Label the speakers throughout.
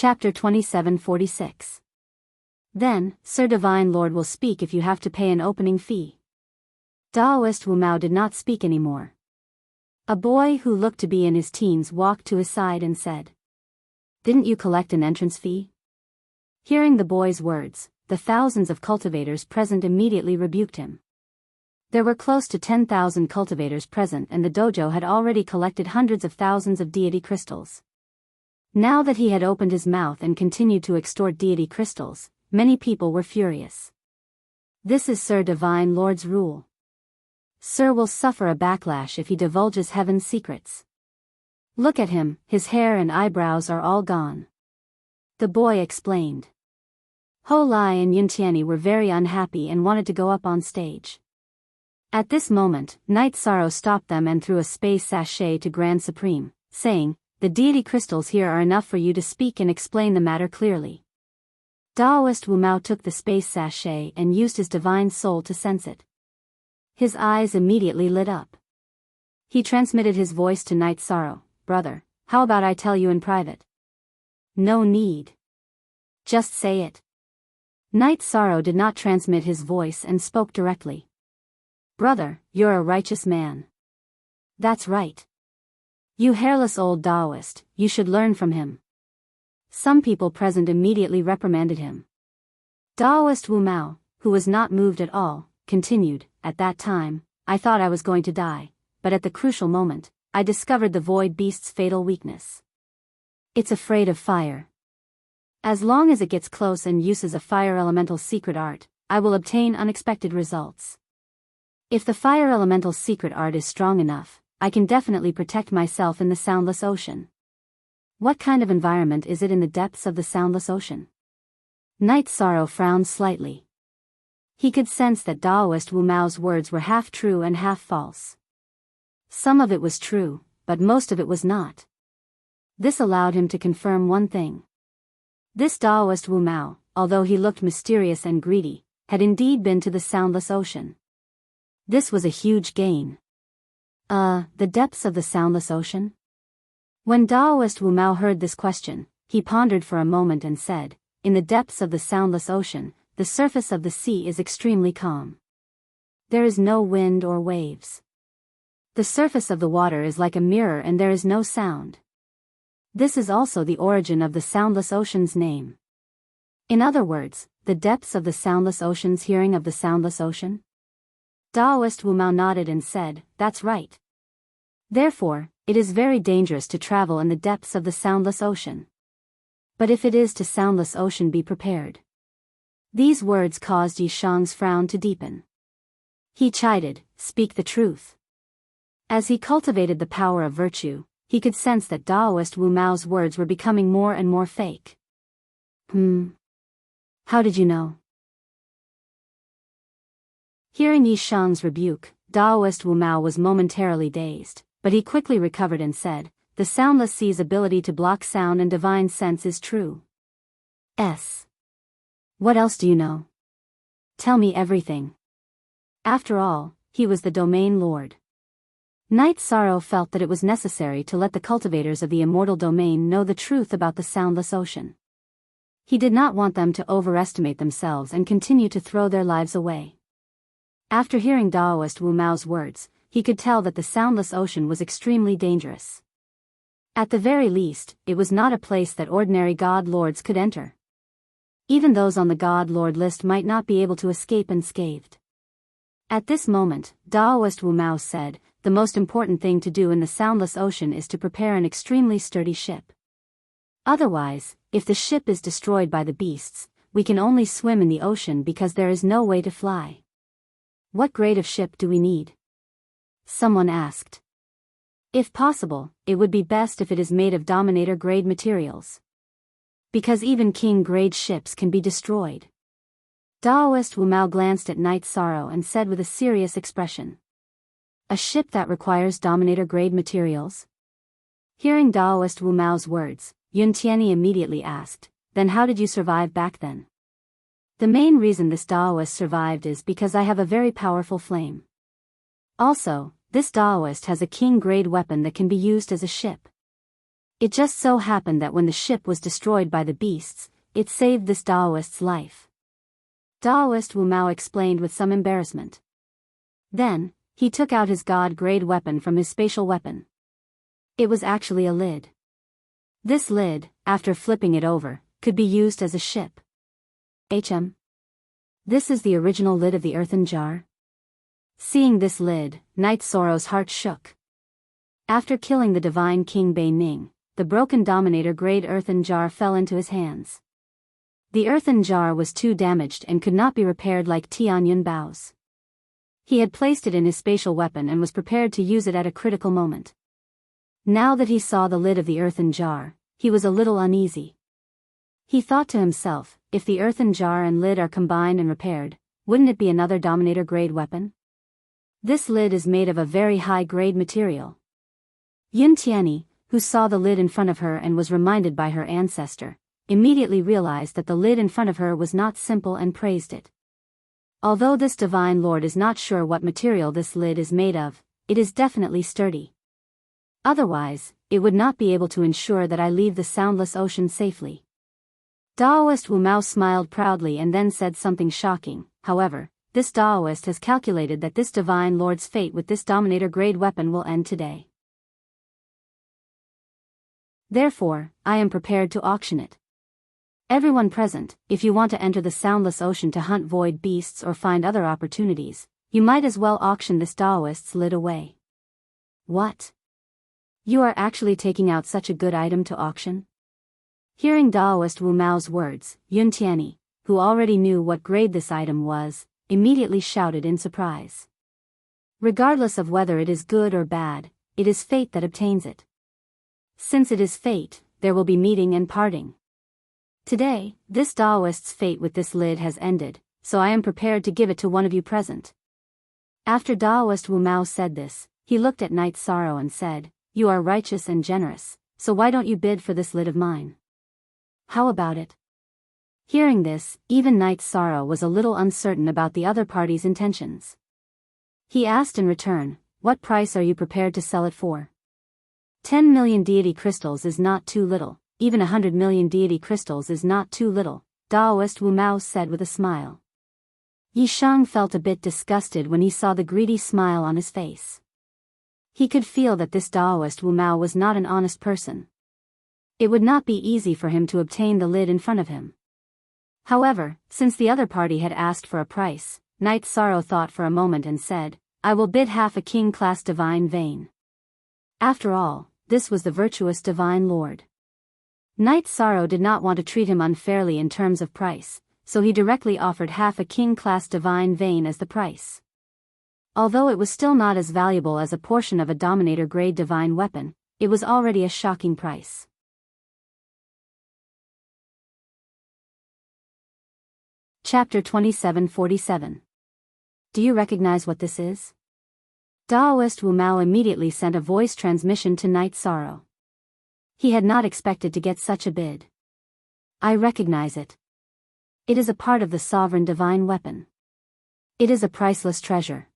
Speaker 1: Chapter 2746. Then, Sir Divine Lord will speak if you have to pay an opening fee. Daoist Wu Mao did not speak anymore. A boy who looked to be in his teens walked to his side and said, "Didn't you collect an entrance fee?" Hearing the boy's words, the thousands of cultivators present immediately rebuked him. There were close to 10,000 cultivators present, and the dojo had already collected hundreds of thousands of deity crystals. Now that he had opened his mouth and continued to extort deity crystals, many people were furious. This is Sir Divine Lord's rule. Sir will suffer a backlash if he divulges heaven's secrets. Look at him, his hair and eyebrows are all gone. The boy explained. Ho Lai and Yuntianyi were very unhappy and wanted to go up on stage. At this moment, Night Sorrow stopped them and threw a space sachet to Grand Supreme, saying, "The deity crystals here are enough for you to speak and explain the matter clearly." Daoist Wu Mao took the space sachet and used his divine soul to sense it. His eyes immediately lit up. He transmitted his voice to Night Sorrow. "Brother, how about I tell you in private?" "No need. Just say it." Night Sorrow did not transmit his voice and spoke directly. "Brother, you're a righteous man." "That's right. You hairless old Daoist, you should learn from him." Some people present immediately reprimanded him. Daoist Wu Mao, who was not moved at all, continued, "At that time, I thought I was going to die, but at the crucial moment, I discovered the void beast's fatal weakness. It's afraid of fire. As long as it gets close and uses a fire elemental's secret art, I will obtain unexpected results. If the fire elemental's secret art is strong enough, I can definitely protect myself in the soundless ocean." "What kind of environment is it in the depths of the soundless ocean?" Night Sorrow frowned slightly. He could sense that Daoist Wu Mao's words were half true and half false. Some of it was true, but most of it was not. This allowed him to confirm one thing. This Daoist Wu Mao, although he looked mysterious and greedy, had indeed been to the soundless ocean. This was a huge gain. The depths of the soundless ocean? When Daoist Wu Mao heard this question, he pondered for a moment and said, "In the depths of the soundless ocean, the surface of the sea is extremely calm. There is no wind or waves. The surface of the water is like a mirror and there is no sound. This is also the origin of the soundless ocean's name." In other words, the depths of the soundless ocean's hearing of the soundless ocean? Daoist Wu Mao nodded and said, "That's right. Therefore, it is very dangerous to travel in the depths of the soundless ocean. But if it is to soundless ocean, be prepared." These words caused Yi Shang's frown to deepen. He chided, "Speak the truth." As he cultivated the power of virtue, he could sense that Daoist Wu Mao's words were becoming more and more fake. How did you know?" Hearing Yi Shang's rebuke, Daoist Wu Mao was momentarily dazed, but he quickly recovered and said, "The soundless sea's ability to block sound and divine sense is true." What else do you know? Tell me everything. After all, he was the domain lord. Night Sorrow felt that it was necessary to let the cultivators of the immortal domain know the truth about the soundless ocean. He did not want them to overestimate themselves and continue to throw their lives away. After hearing Daoist Wu Mao's words, he could tell that the soundless ocean was extremely dangerous. At the very least, it was not a place that ordinary god lords could enter. Even those on the god lord list might not be able to escape unscathed. At this moment, Daoist Wu Mao said, "The most important thing to do in the soundless ocean is to prepare an extremely sturdy ship. Otherwise, if the ship is destroyed by the beasts, we can only swim in the ocean because there is no way to fly." "What grade of ship do we need?" someone asked. "If possible, it would be best if it is made of Dominator-grade materials. Because even King-grade ships can be destroyed." Daoist Wu Mao glanced at Night Sorrow and said with a serious expression, "A ship that requires Dominator-grade materials?" Hearing Daoist Wu Mao's words, Yuntianyi immediately asked, "Then how did you survive back then?" "The main reason this Daoist survived is because I have a very powerful flame. Also, this Daoist has a king-grade weapon that can be used as a ship. It just so happened that when the ship was destroyed by the beasts, it saved this Daoist's life. Daoist Wu Mao explained with some embarrassment. Then, he took out his god-grade weapon from his spatial weapon. It was actually a lid. This lid, after flipping it over, could be used as a ship. This is the original lid of the earthen jar? Seeing this lid, Knight Soro's heart shook. After killing the divine King Bei Ning, the broken Dominator-grade earthen jar fell into his hands. The earthen jar was too damaged and could not be repaired like Tianyun Bao's. He had placed it in his spatial weapon and was prepared to use it at a critical moment. Now that he saw the lid of the earthen jar, he was a little uneasy. He thought to himself, if the earthen jar and lid are combined and repaired, wouldn't it be another Dominator-grade weapon? This lid is made of a very high-grade material. Yun Tianyi, who saw the lid in front of her and was reminded by her ancestor, immediately realized that the lid in front of her was not simple and praised it. Although this divine lord is not sure what material this lid is made of, it is definitely sturdy. Otherwise, it would not be able to ensure that I leave the soundless ocean safely. Daoist Wu Mao smiled proudly and then said something shocking. However, this Daoist has calculated that this divine lord's fate with this Dominator-grade weapon will end today. Therefore, I am prepared to auction it. Everyone present, if you want to enter the soundless ocean to hunt void beasts or find other opportunities, you might as well auction this Daoist's lid away. What? You are actually taking out such a good item to auction? Hearing Daoist Wu Mao's words, Yun Tianyi, who already knew what grade this item was, immediately shouted in surprise. Regardless of whether it is good or bad, it is fate that obtains it. Since it is fate, there will be meeting and parting. Today, this Daoist's fate with this lid has ended, so I am prepared to give it to one of you present. After Daoist Wu Mao said this, he looked at Knight Soro and said, You are righteous and generous, so why don't you bid for this lid of mine? How about it? Hearing this, even Knight Soro was a little uncertain about the other party's intentions. He asked in return, What price are you prepared to sell it for? 10 million deity crystals is not too little. Even 100 million deity crystals is not too little, Daoist Wu Mao said with a smile. Yi Shang felt a bit disgusted when he saw the greedy smile on his face. He could feel that this Daoist Wu Mao was not an honest person. It would not be easy for him to obtain the lid in front of him. However, since the other party had asked for a price, Knight Soro thought for a moment and said, I will bid half a king-class divine vein. After all, this was the virtuous divine lord. Knight Soro did not want to treat him unfairly in terms of price, so he directly offered half a king-class divine vein as the price. Although it was still not as valuable as a portion of a Dominator-grade divine weapon, it was already a shocking price. Chapter 2747. Do you recognize what this is? Daoist Wu Mao immediately sent a voice transmission to Knight Soro. He had not expected to get such a bid. I recognize it. It is a part of the sovereign divine weapon. It is a priceless treasure.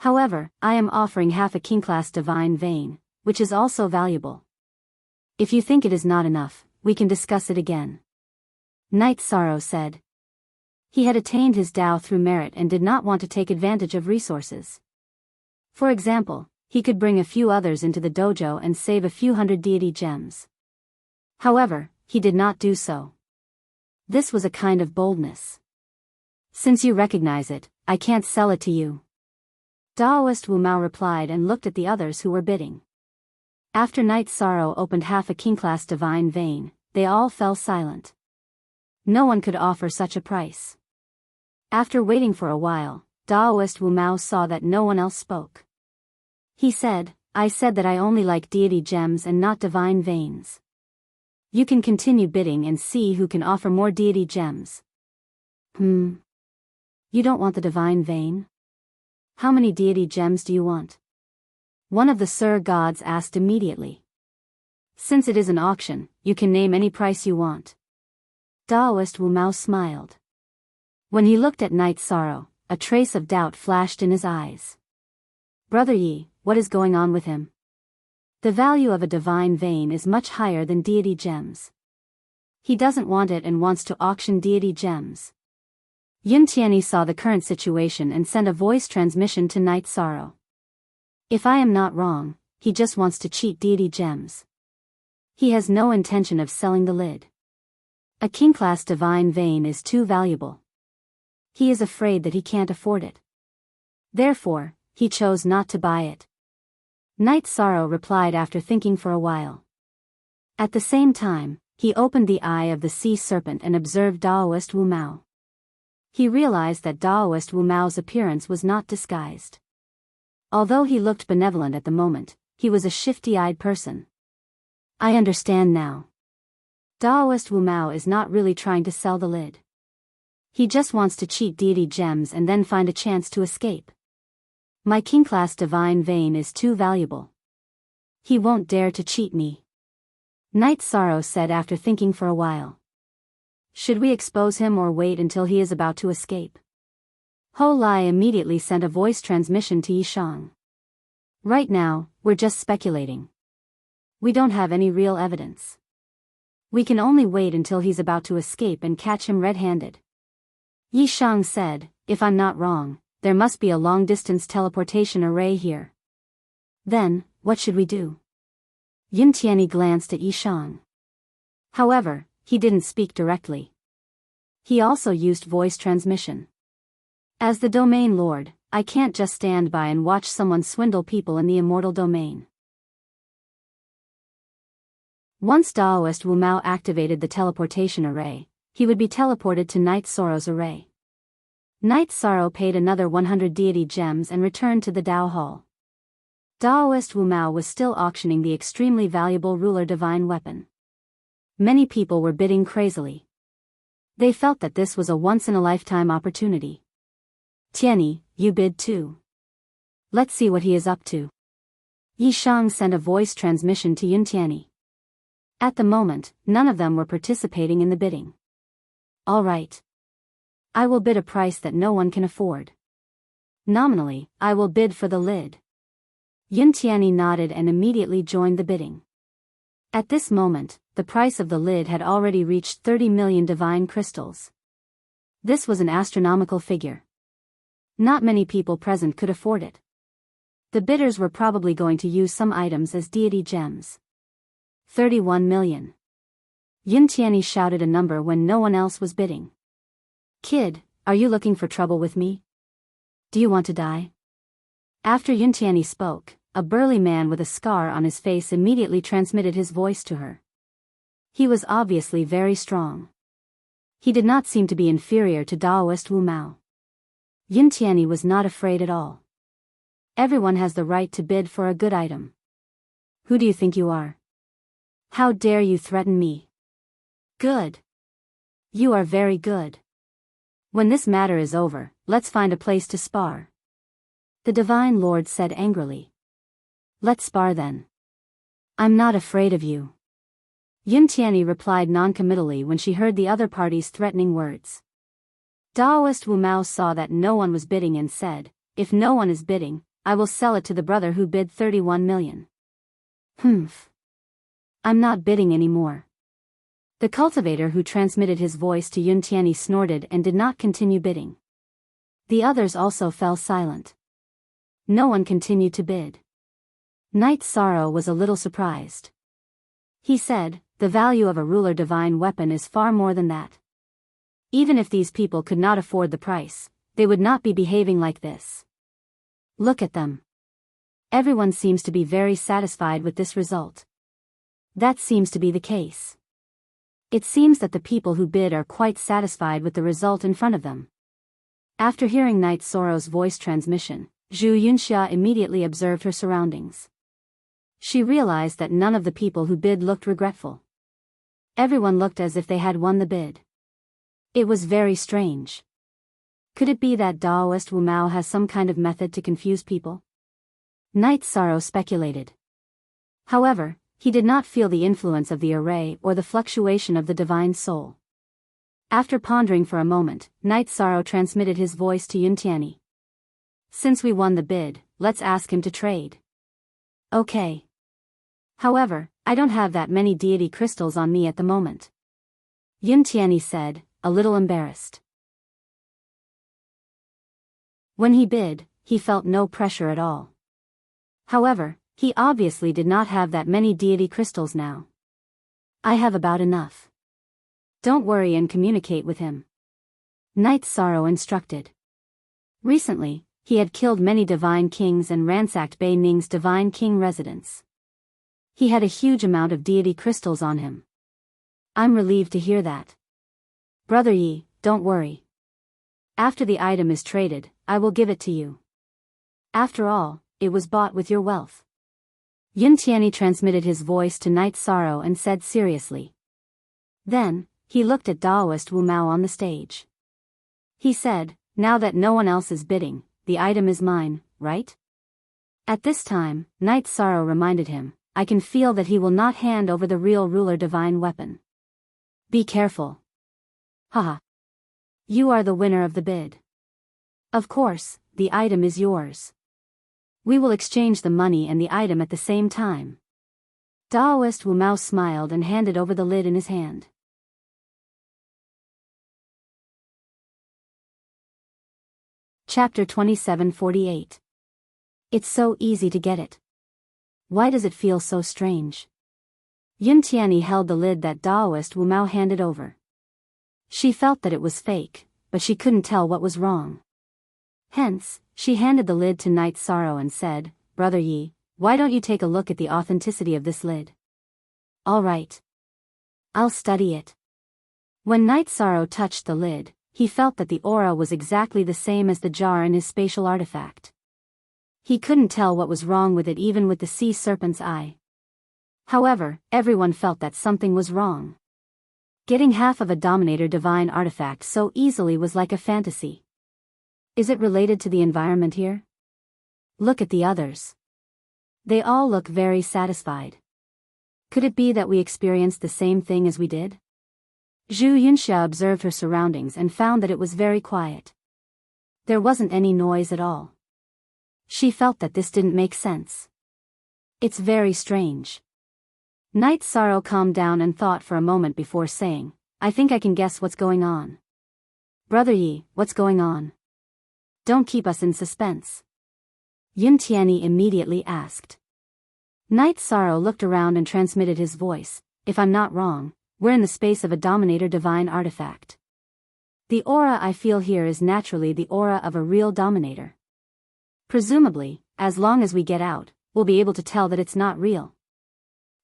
Speaker 1: However, I am offering half a king-class divine vein, which is also valuable. If you think it is not enough, we can discuss it again. Knight Soro said. He had attained his Dao through merit and did not want to take advantage of resources. For example, he could bring a few others into the dojo and save a few hundred deity gems. However, he did not do so. This was a kind of boldness. Since you recognize it, I can't sell it to you. Daoist Wu Mao replied and looked at the others who were bidding. After Knight Soro opened half a king-class divine vein, they all fell silent. No one could offer such a price. After waiting for a while, Daoist Wu Mao saw that no one else spoke. He said, I said that I only like deity gems and not divine veins. You can continue bidding and see who can offer more deity gems. You don't want the divine vein? How many deity gems do you want? One of the Sur gods asked immediately. Since it is an auction, you can name any price you want. Daoist Wu Mao smiled. When he looked at Knight Soro, a trace of doubt flashed in his eyes. Brother Yi, what is going on with him? The value of a divine vein is much higher than deity gems. He doesn't want it and wants to auction deity gems. Enchanting saw the current situation and sent a voice transmission to Night Sorrow. If I am not wrong, he just wants to cheat deity gems. He has no intention of selling the lid. A king-class divine vein is too valuable. He is afraid that he can't afford it. Therefore, he chose not to buy it. Night Sorrow replied after thinking for a while. At the same time, he opened the eye of the sea serpent and observed Daoist Wu Mao. He realized that Daoist Wu Mao's appearance was not disguised. Although he looked benevolent at the moment, he was a shifty-eyed person. I understand now. Daoist Wu Mao is not really trying to sell the lid. He just wants to cheat deity gems and then find a chance to escape. My king-class divine vein is too valuable. He won't dare to cheat me. Night Sorrow said after thinking for a while. Should we expose him or wait until he is about to escape? Ho Lai immediately sent a voice transmission to Yishang. Right now, we're just speculating. We don't have any real evidence. We can only wait until he's about to escape and catch him red-handed. Yishang said, if I'm not wrong, there must be a long-distance teleportation array here. Then, what should we do? Yin Tianyi glanced at Yishang. However, he didn't speak directly. He also used voice transmission. As the domain lord, I can't just stand by and watch someone swindle people in the immortal domain. Once Daoist Wu Mao activated the teleportation array, he would be teleported to Night Sorrow's array. Night Sorrow paid another 100 deity gems and returned to the Dao Hall. Daoist Wu Mao was still auctioning the extremely valuable ruler divine weapon. Many people were bidding crazily. They felt that this was a once-in-a-lifetime opportunity. Tianyi, you bid too. Let's see what he is up to. Yishang sent a voice transmission to Yin Tianyi. At the moment, none of them were participating in the bidding. All right. I will bid a price that no one can afford. Nominally, I will bid for the lid. Yin Tianyi nodded and immediately joined the bidding. At this moment, the price of the lid had already reached 30 million divine crystals. This was an astronomical figure. Not many people present could afford it. The bidders were probably going to use some items as deity gems. 31 million. Yin Tianyi shouted a number when no one else was bidding. Kid, are you looking for trouble with me? Do you want to die? After Yin Tianyi spoke, a burly man with a scar on his face immediately transmitted his voice to her. He was obviously very strong. He did not seem to be inferior to Daoist Wu Mao. Yin Tianyi was not afraid at all. Everyone has the right to bid for a good item. Who do you think you are? How dare you threaten me? Good. You are very good. When this matter is over, let's find a place to spar. The Divine Lord said angrily. Let's spar then. I'm not afraid of you. Yin Tianyi replied non-committally when she heard the other party's threatening words. Daoist Wu Mao saw that no one was bidding and said, if no one is bidding, I will sell it to the brother who bid 31 million. Humph. I'm not bidding anymore. The cultivator who transmitted his voice to Yin Tianyi snorted and did not continue bidding. The others also fell silent. No one continued to bid. Night Sorrow was a little surprised. He said, the value of a ruler divine weapon is far more than that. Even if these people could not afford the price, they would not be behaving like this. Look at them. Everyone seems to be very satisfied with this result. That seems to be the case. It seems that the people who bid are quite satisfied with the result in front of them. After hearing Night Sorrow's voice transmission, Zhu Yunxia immediately observed her surroundings. She realized that none of the people who bid looked regretful. Everyone looked as if they had won the bid. It was very strange. Could it be that Daoist Wu Mao has some kind of method to confuse people? Night Sorrow speculated. However, he did not feel the influence of the array or the fluctuation of the divine soul. After pondering for a moment, Night Sorrow transmitted his voice to Yin Tianyi. Since we won the bid, let's ask him to trade. Okay. However, I don't have that many deity crystals on me at the moment. Yun Tianyi said, a little embarrassed. When he bid, he felt no pressure at all. However, he obviously did not have that many deity crystals now. I have about enough. Don't worry and communicate with him. Knight Sorrow instructed. Recently, he had killed many divine kings and ransacked Bei Ning's divine king residence. He had a huge amount of deity crystals on him. I'm relieved to hear that. Brother Yi, don't worry. After the item is traded, I will give it to you. After all, it was bought with your wealth. Yun Tianyi transmitted his voice to Knight Sorrow and said seriously. Then, he looked at Daoist Wu Mao on the stage. He said, now that no one else is bidding, the item is mine, right? At this time, Knight Sorrow reminded him, I can feel that he will not hand over the real ruler divine weapon. Be careful. Haha. You are the winner of the bid. Of course, the item is yours. We will exchange the money and the item at the same time. Daoist Wu Mao smiled and handed over the lid in his hand. Chapter 2748. It's so easy to get it. Why does it feel so strange? Yun Tianyi held the lid that Daoist Wu Mao handed over. She felt that it was fake, but she couldn't tell what was wrong. Hence, she handed the lid to Knight Sorrow and said, Brother Yi, why don't you take a look at the authenticity of this lid? All right. I'll study it. When Knight Sorrow touched the lid, he felt that the aura was exactly the same as the jar in his spatial artifact. He couldn't tell what was wrong with it even with the sea serpent's eye. However, everyone felt that something was wrong. Getting half of a Dominator divine artifact so easily was like a fantasy. Is it related to the environment here? Look at the others. They all look very satisfied. Could it be that we experienced the same thing as we did? Zhu Yunxia observed her surroundings and found that it was very quiet. There wasn't any noise at all. She felt that this didn't make sense. It's very strange. Knight Sorrow calmed down and thought for a moment before saying, I think I can guess what's going on. Brother Yi, what's going on? Don't keep us in suspense. Yun Tianyi immediately asked. Knight Sorrow looked around and transmitted his voice, if I'm not wrong, we're in the space of a Dominator divine artifact. The aura I feel here is naturally the aura of a real Dominator. Presumably, as long as we get out, we'll be able to tell that it's not real.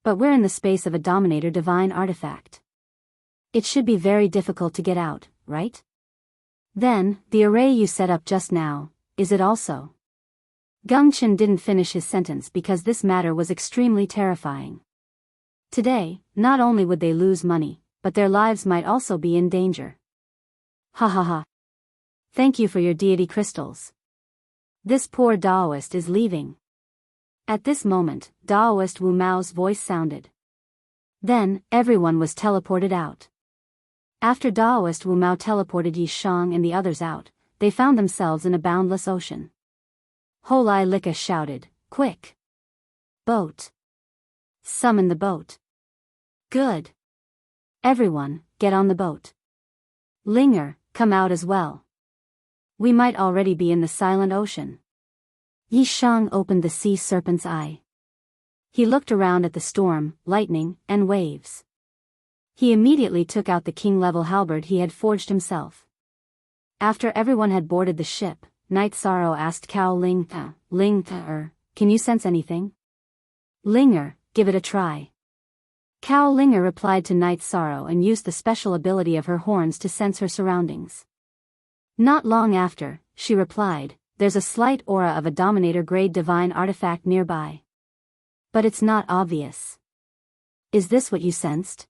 Speaker 1: But we're in the space of a Dominator divine artifact. It should be very difficult to get out, right? Then, the array you set up just now, is it also? Gengchen didn't finish his sentence because this matter was extremely terrifying. Today, not only would they lose money, but their lives might also be in danger. Ha ha ha. Thank you for your deity crystals. This poor Daoist is leaving. At this moment, Daoist Wu Mao's voice sounded. Then, everyone was teleported out. After Daoist Wu Mao teleported Yi Shang and the others out, they found themselves in a boundless ocean. Holai Lika shouted, Quick! Boat! Summon the boat! Good! Everyone, get on the boat. Linger, come out as well. We might already be in the silent ocean. Yi Shang opened the sea serpent's eye. He looked around at the storm, lightning, and waves. He immediately took out the king-level halberd he had forged himself. After everyone had boarded the ship, Knight Sorrow asked Cao Ling, can you sense anything? Linger, give it a try. Cao Linger replied to Knight Sorrow and used the special ability of her horns to sense her surroundings. Not long after, she replied, there's a slight aura of a Dominator-grade divine artifact nearby. But it's not obvious. Is this what you sensed?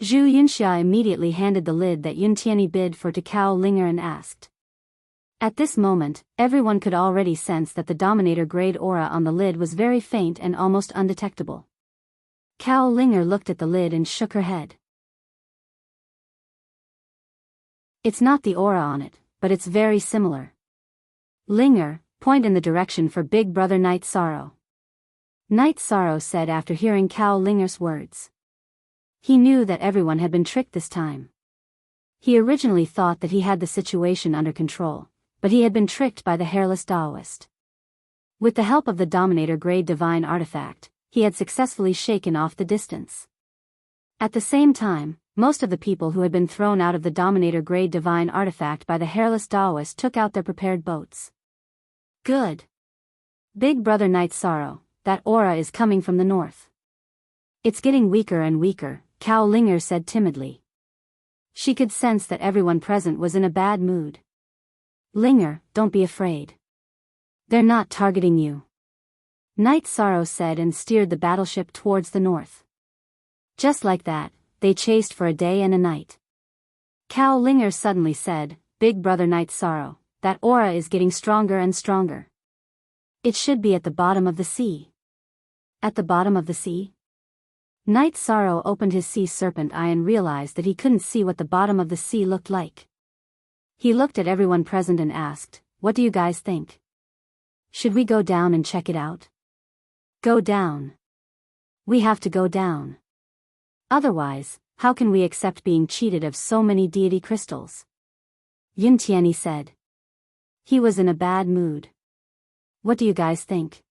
Speaker 1: Zhu Yunxia immediately handed the lid that Yun Tianyi bid for to Cao Linger and asked. At this moment, everyone could already sense that the Dominator-grade aura on the lid was very faint and almost undetectable. Cao Linger looked at the lid and shook her head. It's not the aura on it, but it's very similar. Linger, point in the direction for Big Brother Knight Sorrow. Night Sorrow said after hearing Cao Linger's words. He knew that everyone had been tricked this time. He originally thought that he had the situation under control, but he had been tricked by the hairless Taoist. With the help of the Dominator-grade divine artifact, he had successfully shaken off the distance. At the same time, most of the people who had been thrown out of the Dominator-grade divine artifact by the hairless Taoist took out their prepared boats. Good. Big Brother Night Sorrow, that aura is coming from the north. It's getting weaker and weaker, Cao Linger said timidly. She could sense that everyone present was in a bad mood. Linger, don't be afraid. They're not targeting you. Night Sorrow said and steered the battleship towards the north. Just like that, they chased for a day and a night. Cao Linger suddenly said, Big Brother Night Sorrow, that aura is getting stronger and stronger. It should be at the bottom of the sea. At the bottom of the sea? Night Sorrow opened his sea serpent eye and realized that he couldn't see what the bottom of the sea looked like. He looked at everyone present and asked, What do you guys think? Should we go down and check it out? Go down. We have to go down. Otherwise, how can we accept being cheated of so many deity crystals? Yin Tianyi said. He was in a bad mood. What do you guys think?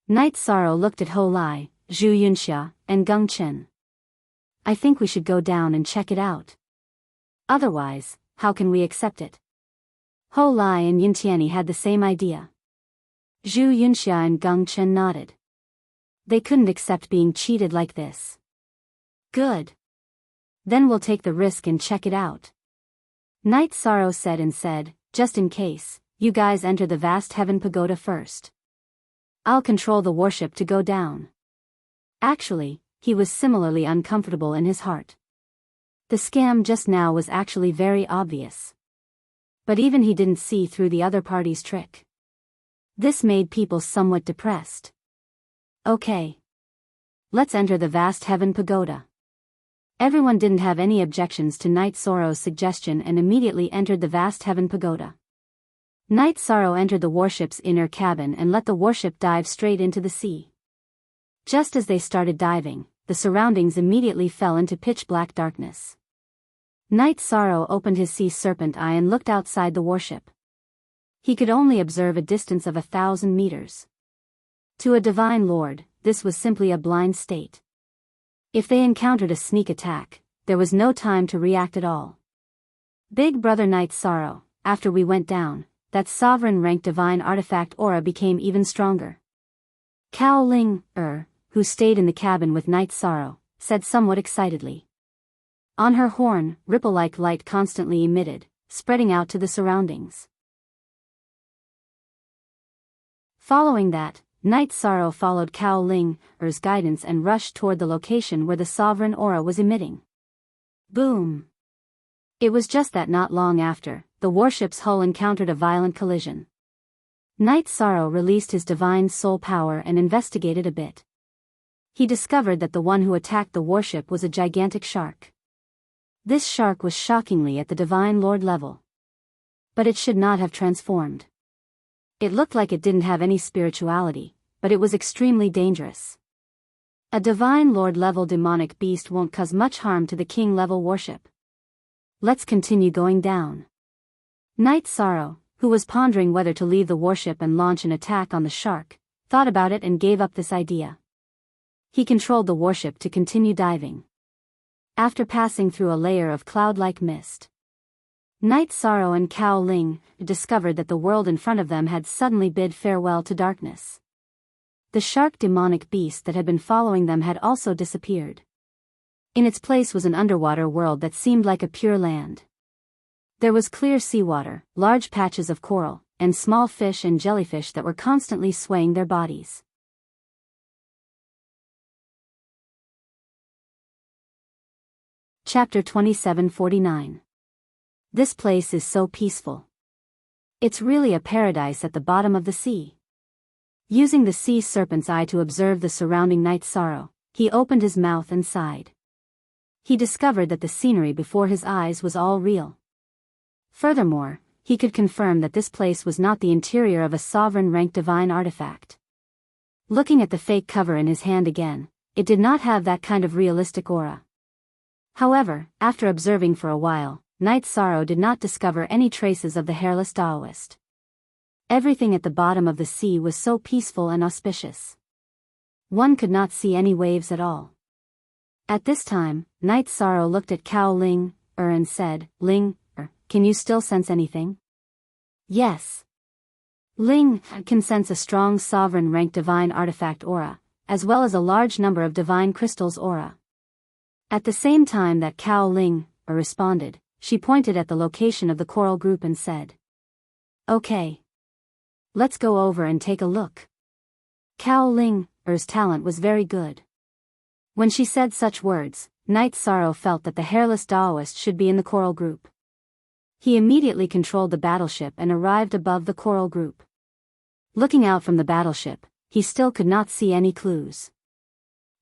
Speaker 1: Night Sorrow looked at Ho Lai, Zhu Yunxia, and Geng Chen. I think we should go down and check it out. Otherwise, how can we accept it? Ho Lai and Yin Tianyi had the same idea. Zhu Yunxia and Geng Chen nodded. They couldn't accept being cheated like this. Good. Then we'll take the risk and check it out. Night Sorrow said and said, just in case, you guys enter the vast heaven pagoda first. I'll control the warship to go down. Actually, he was similarly uncomfortable in his heart. The scam just now was actually very obvious. But even he didn't see through the other party's trick. This made people somewhat depressed. Okay. Let's enter the vast heaven pagoda. Everyone didn't have any objections to Night Sorrow's suggestion and immediately entered the vast heaven pagoda. Night Sorrow entered the warship's inner cabin and let the warship dive straight into the sea. Just as they started diving, the surroundings immediately fell into pitch-black darkness. Night Sorrow opened his sea serpent eye and looked outside the warship. He could only observe a distance of 1,000 meters. To a divine lord, this was simply a blind state. If they encountered a sneak attack, there was no time to react at all. Big Brother Night Sorrow, after we went down, that sovereign-rank divine artifact aura became even stronger. Cao Ling, who stayed in the cabin with Night Sorrow, said somewhat excitedly. On her horn, ripple-like light constantly emitted, spreading out to the surroundings. Following that, Night Sorrow followed Cao Ling-er's guidance and rushed toward the location where the sovereign aura was emitting. Boom! It was just that not long after, the warship's hull encountered a violent collision. Night Sorrow released his divine soul power and investigated a bit. He discovered that the one who attacked the warship was a gigantic shark. This shark was shockingly at the Divine Lord level. But it should not have transformed. It looked like it didn't have any spirituality, but it was extremely dangerous. A Divine Lord level demonic beast won't cause much harm to the King level warship. Let's continue going down. Night Sorrow, who was pondering whether to leave the warship and launch an attack on the shark, thought about it and gave up this idea. He controlled the warship to continue diving. After passing through a layer of cloud-like mist, Night Sorrow and Cao Ling discovered that the world in front of them had suddenly bid farewell to darkness. The shark demonic beast that had been following them had also disappeared. In its place was an underwater world that seemed like a pure land. There was clear seawater, large patches of coral, and small fish and jellyfish that were constantly swaying their bodies. Chapter 2749. This place is so peaceful. It's really a paradise at the bottom of the sea. Using the sea serpent's eye to observe the surrounding Night Sorrow, he opened his mouth and sighed. He discovered that the scenery before his eyes was all real. Furthermore, he could confirm that this place was not the interior of a sovereign-rank divine artifact. Looking at the fake cover in his hand again, it did not have that kind of realistic aura. However, after observing for a while, Night Sorrow did not discover any traces of the hairless Taoist. Everything at the bottom of the sea was so peaceful and auspicious. One could not see any waves at all. At this time, Night Sorrow looked at Cao Ling, and said, "Ling, can you still sense anything?" "Yes." Ling can sense a strong sovereign-rank divine artifact aura, as well as a large number of divine crystals aura. At the same time that Cao Ling responded, she pointed at the location of the coral group and said, "Okay. Let's go over and take a look." Cao Ling's talent was very good. When she said such words, Night Sorrow felt that the hairless Taoist should be in the coral group. He immediately controlled the battleship and arrived above the coral group. Looking out from the battleship, he still could not see any clues.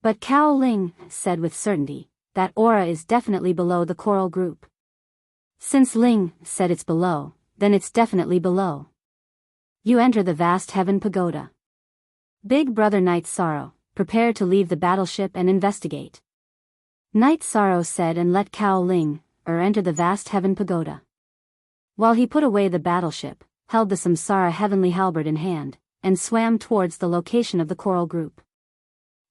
Speaker 1: But Cao Ling said with certainty, "That aura is definitely below the coral group." Since Ling said it's below, then it's definitely below. You enter the vast heaven pagoda. Big Brother Night Sorrow, prepare to leave the battleship and investigate. Night Sorrow said and let Cao Ling enter the vast heaven pagoda. While he put away the battleship, held the Samsara heavenly halberd in hand, and swam towards the location of the coral group.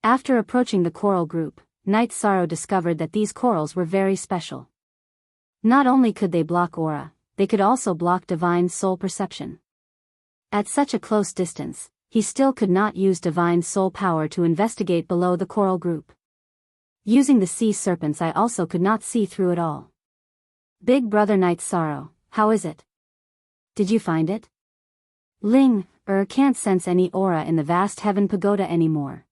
Speaker 1: After approaching the coral group, Night Sorrow discovered that these corals were very special. Not only could they block aura, they could also block divine soul perception. At such a close distance, he still could not use divine soul power to investigate below the coral group. Using the sea serpents, I also could not see through it all. Big Brother Night Sorrow, how is it? Did you find it? Ling can't sense any aura in the vast heaven pagoda anymore.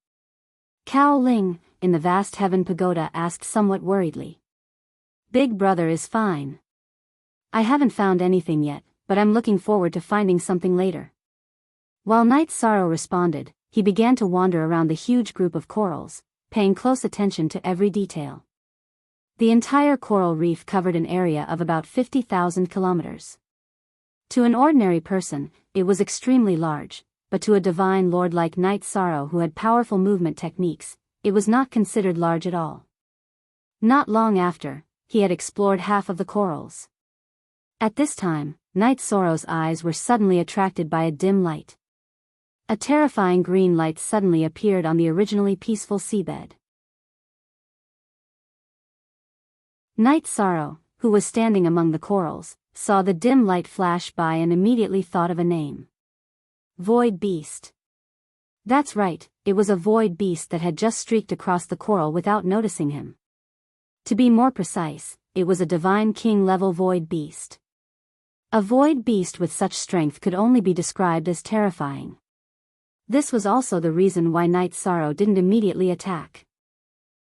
Speaker 1: Cao Ling, in the vast heaven pagoda, asked somewhat worriedly. Big Brother is fine. I haven't found anything yet, but I'm looking forward to finding something later. While Night Sorrow responded, he began to wander around the huge group of corals, paying close attention to every detail. The entire coral reef covered an area of about 50,000 kilometers. To an ordinary person, it was extremely large, but to a divine lord like Night Sorrow who had powerful movement techniques, it was not considered large at all. Not long after, he had explored half of the corals. At this time, Night Sorrow's eyes were suddenly attracted by a dim light. A terrifying green light suddenly appeared on the originally peaceful seabed. Night Sorrow, who was standing among the corals, saw the dim light flash by and immediately thought of a name. Void Beast. That's right, it was a void beast that had just streaked across the coral without noticing him. To be more precise, it was a divine king-level void beast. A void beast with such strength could only be described as terrifying. This was also the reason why Night Sorrow didn't immediately attack.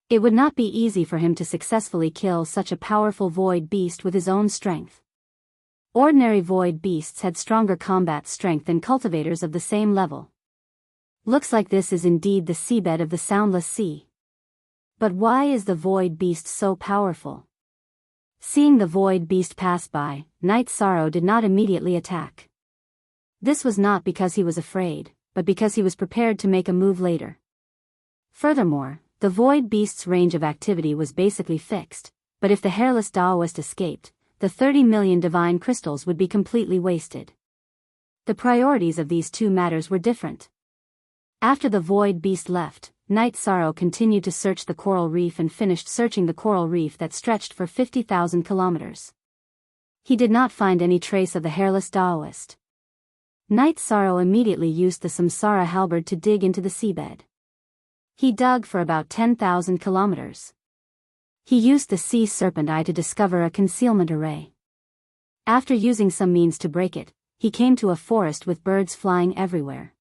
Speaker 1: It would not be easy for him to successfully kill such a powerful void beast with his own strength. Ordinary void beasts had stronger combat strength than cultivators of the same level. Looks like this is indeed the seabed of the Soundless Sea. But why is the void beast so powerful? Seeing the void beast pass by, Night Sorrow did not immediately attack. This was not because he was afraid, but because he was prepared to make a move later. Furthermore, the void beast's range of activity was basically fixed, but if the hairless Taoist escaped, the 30 million divine crystals would be completely wasted. The priorities of these two matters were different. After the void beast left, Night Sorrow continued to search the coral reef and finished searching the coral reef that stretched for 50,000 kilometers. He did not find any trace of the hairless Taoist. Night Sorrow immediately used the Samsara halberd to dig into the seabed. He dug for about 10,000 kilometers. He used the sea serpent eye to discover a concealment array. After using some means to break it, he came to a forest with birds flying everywhere.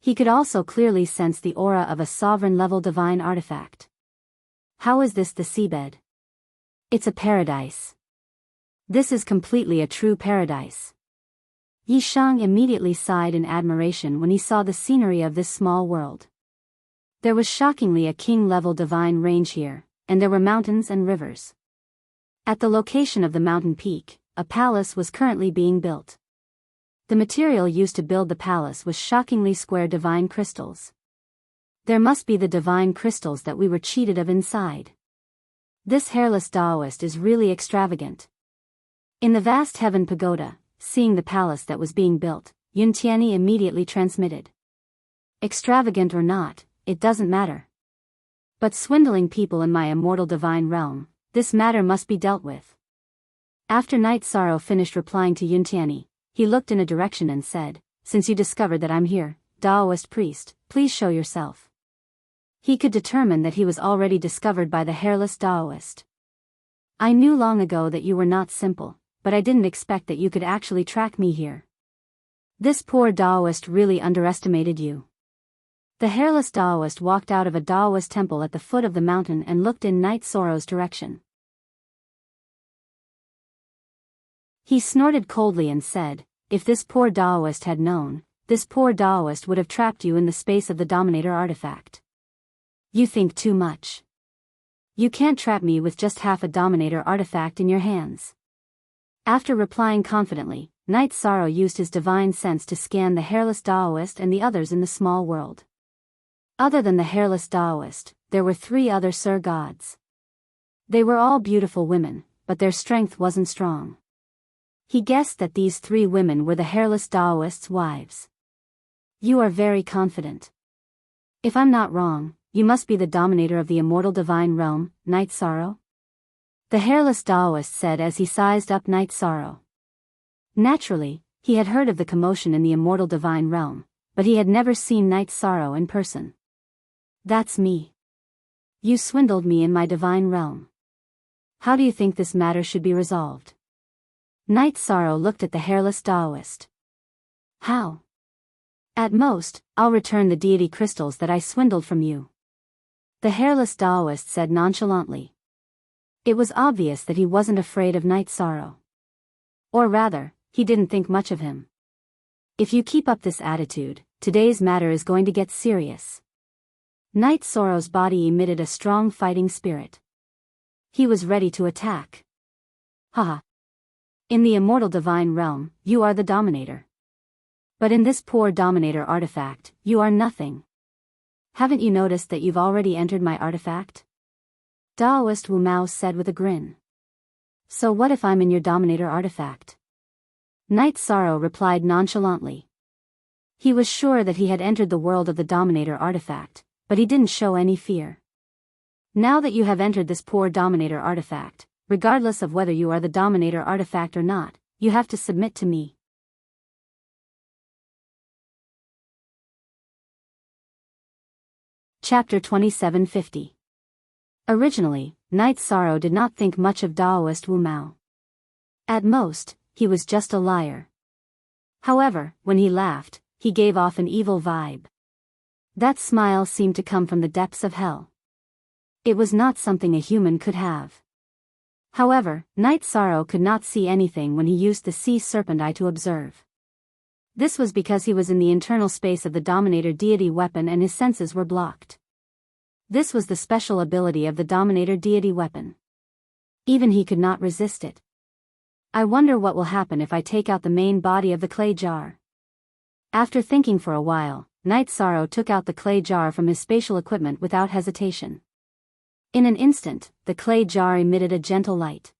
Speaker 1: He could also clearly sense the aura of a sovereign-level divine artifact. How is this the seabed? It's a paradise. This is completely a true paradise. Yi Shang immediately sighed in admiration when he saw the scenery of this small world. There was shockingly a king-level divine range here, and there were mountains and rivers. At the location of the mountain peak, a palace was currently being built. The material used to build the palace was shockingly square divine crystals. There must be the divine crystals that we were cheated of inside. This hairless Taoist is really extravagant. In the vast heaven pagoda, seeing the palace that was being built, Yun Tianyi immediately transmitted. Extravagant or not, it doesn't matter. But swindling people in my immortal divine realm, this matter must be dealt with. After Night Sorrow finished replying to Yun Tianyi, he looked in a direction and said, "Since you discovered that I'm here, Taoist priest, please show yourself." He could determine that he was already discovered by the hairless Taoist. "I knew long ago that you were not simple, but I didn't expect that you could actually track me here. This poor Taoist really underestimated you." The hairless Taoist walked out of a Taoist temple at the foot of the mountain and looked in Night Sorrow's direction. He snorted coldly and said, "If this poor Taoist had known, this poor Taoist would have trapped you in the space of the Dominator artifact. You think too much. You can't trap me with just half a Dominator artifact in your hands." After replying confidently, Night Sorrow used his divine sense to scan the hairless Taoist and the others in the small world. Other than the hairless Taoist, there were 3 other Sir Gods. They were all beautiful women, but their strength wasn't strong. He guessed that these 3 women were the hairless Taoist's wives. "You are very confident. If I'm not wrong, you must be the Dominator of the immortal divine realm, Night Sorrow?" The hairless Taoist said as he sized up Night Sorrow. Naturally, he had heard of the commotion in the immortal divine realm, but he had never seen Night Sorrow in person. "That's me. You swindled me in my divine realm. How do you think this matter should be resolved?" Night Sorrow looked at the hairless Taoist. "How? At most, I'll return the deity crystals that I swindled from you." The hairless Taoist said nonchalantly. It was obvious that he wasn't afraid of Night Sorrow. Or rather, he didn't think much of him. "If you keep up this attitude, today's matter is going to get serious." Night Sorrow's body emitted a strong fighting spirit. He was ready to attack. "Haha. In the immortal divine realm, you are the Dominator. But in this poor Dominator artifact, you are nothing. Haven't you noticed that you've already entered my artifact?" Taoist Wu Mao said with a grin. "So what if I'm in your Dominator artifact?" Night Sorrow replied nonchalantly. He was sure that he had entered the world of the Dominator artifact, but he didn't show any fear. "Now that you have entered this poor Dominator artifact, regardless of whether you are the Dominator artifact or not, you have to submit to me." Chapter 2750. Originally, Night Sorrow did not think much of Taoist Wu Mao. At most, he was just a liar. However, when he laughed, he gave off an evil vibe. That smile seemed to come from the depths of hell. It was not something a human could have. However, Night Sorrow could not see anything when he used the sea serpent eye to observe. This was because he was in the internal space of the Dominator deity weapon and his senses were blocked. This was the special ability of the Dominator deity weapon. Even he could not resist it. "I wonder what will happen if I take out the main body of the clay jar." After thinking for a while, Night Sorrow took out the clay jar from his spatial equipment without hesitation. In an instant, the clay jar emitted a gentle light.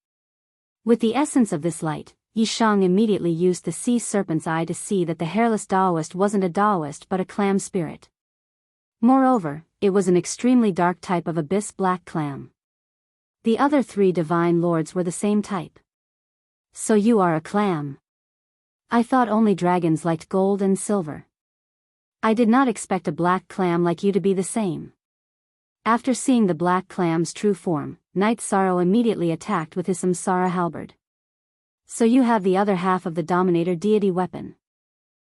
Speaker 1: With the essence of this light, Yishang immediately used the sea serpent's eye to see that the hairless Taoist wasn't a Taoist but a clam spirit. Moreover, it was an extremely dark type of abyss black clam. The other 3 divine lords were the same type. "So you are a clam. I thought only dragons liked gold and silver. I did not expect a black clam like you to be the same." After seeing the black clam's true form, Night Sorrow immediately attacked with his Samsara halberd. "So you have the other half of the Dominator deity weapon.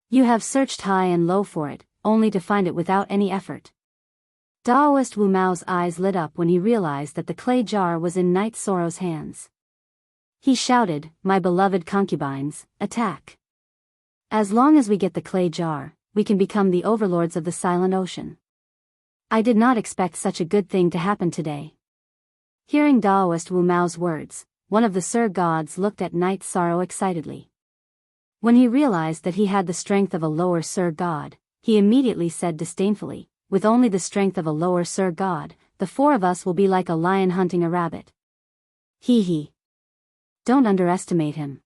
Speaker 1: You have searched high and low for it, only to find it without any effort." Taoist Wu Mao's eyes lit up when he realized that the clay jar was in Night Sorrow's hands. He shouted, "My beloved concubines, attack. As long as we get the clay jar, we can become the overlords of the Silent Ocean." I did not expect such a good thing to happen today. Hearing Taoist Wu Mao's words, one of the Sir Gods looked at Night Sorrow excitedly. When he realized that he had the strength of a lower Sir God, he immediately said disdainfully, with only the strength of a lower Sir God, the four of us will be like a lion hunting a rabbit. Hee hee. Don't underestimate him.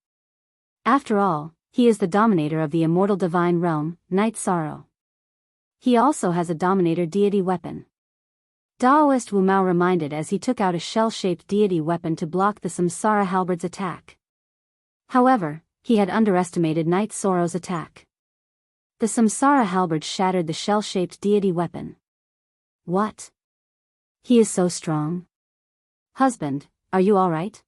Speaker 1: After all, he is the dominator of the immortal divine realm, Night Sorrow. He also has a dominator deity weapon. Daoist Wu Mao reminded as he took out a shell-shaped deity weapon to block the Samsara halberd's attack. However, he had underestimated Night Sorrow's attack. The Samsara halberd shattered the shell-shaped deity weapon. What? He is so strong. Husband, are you alright?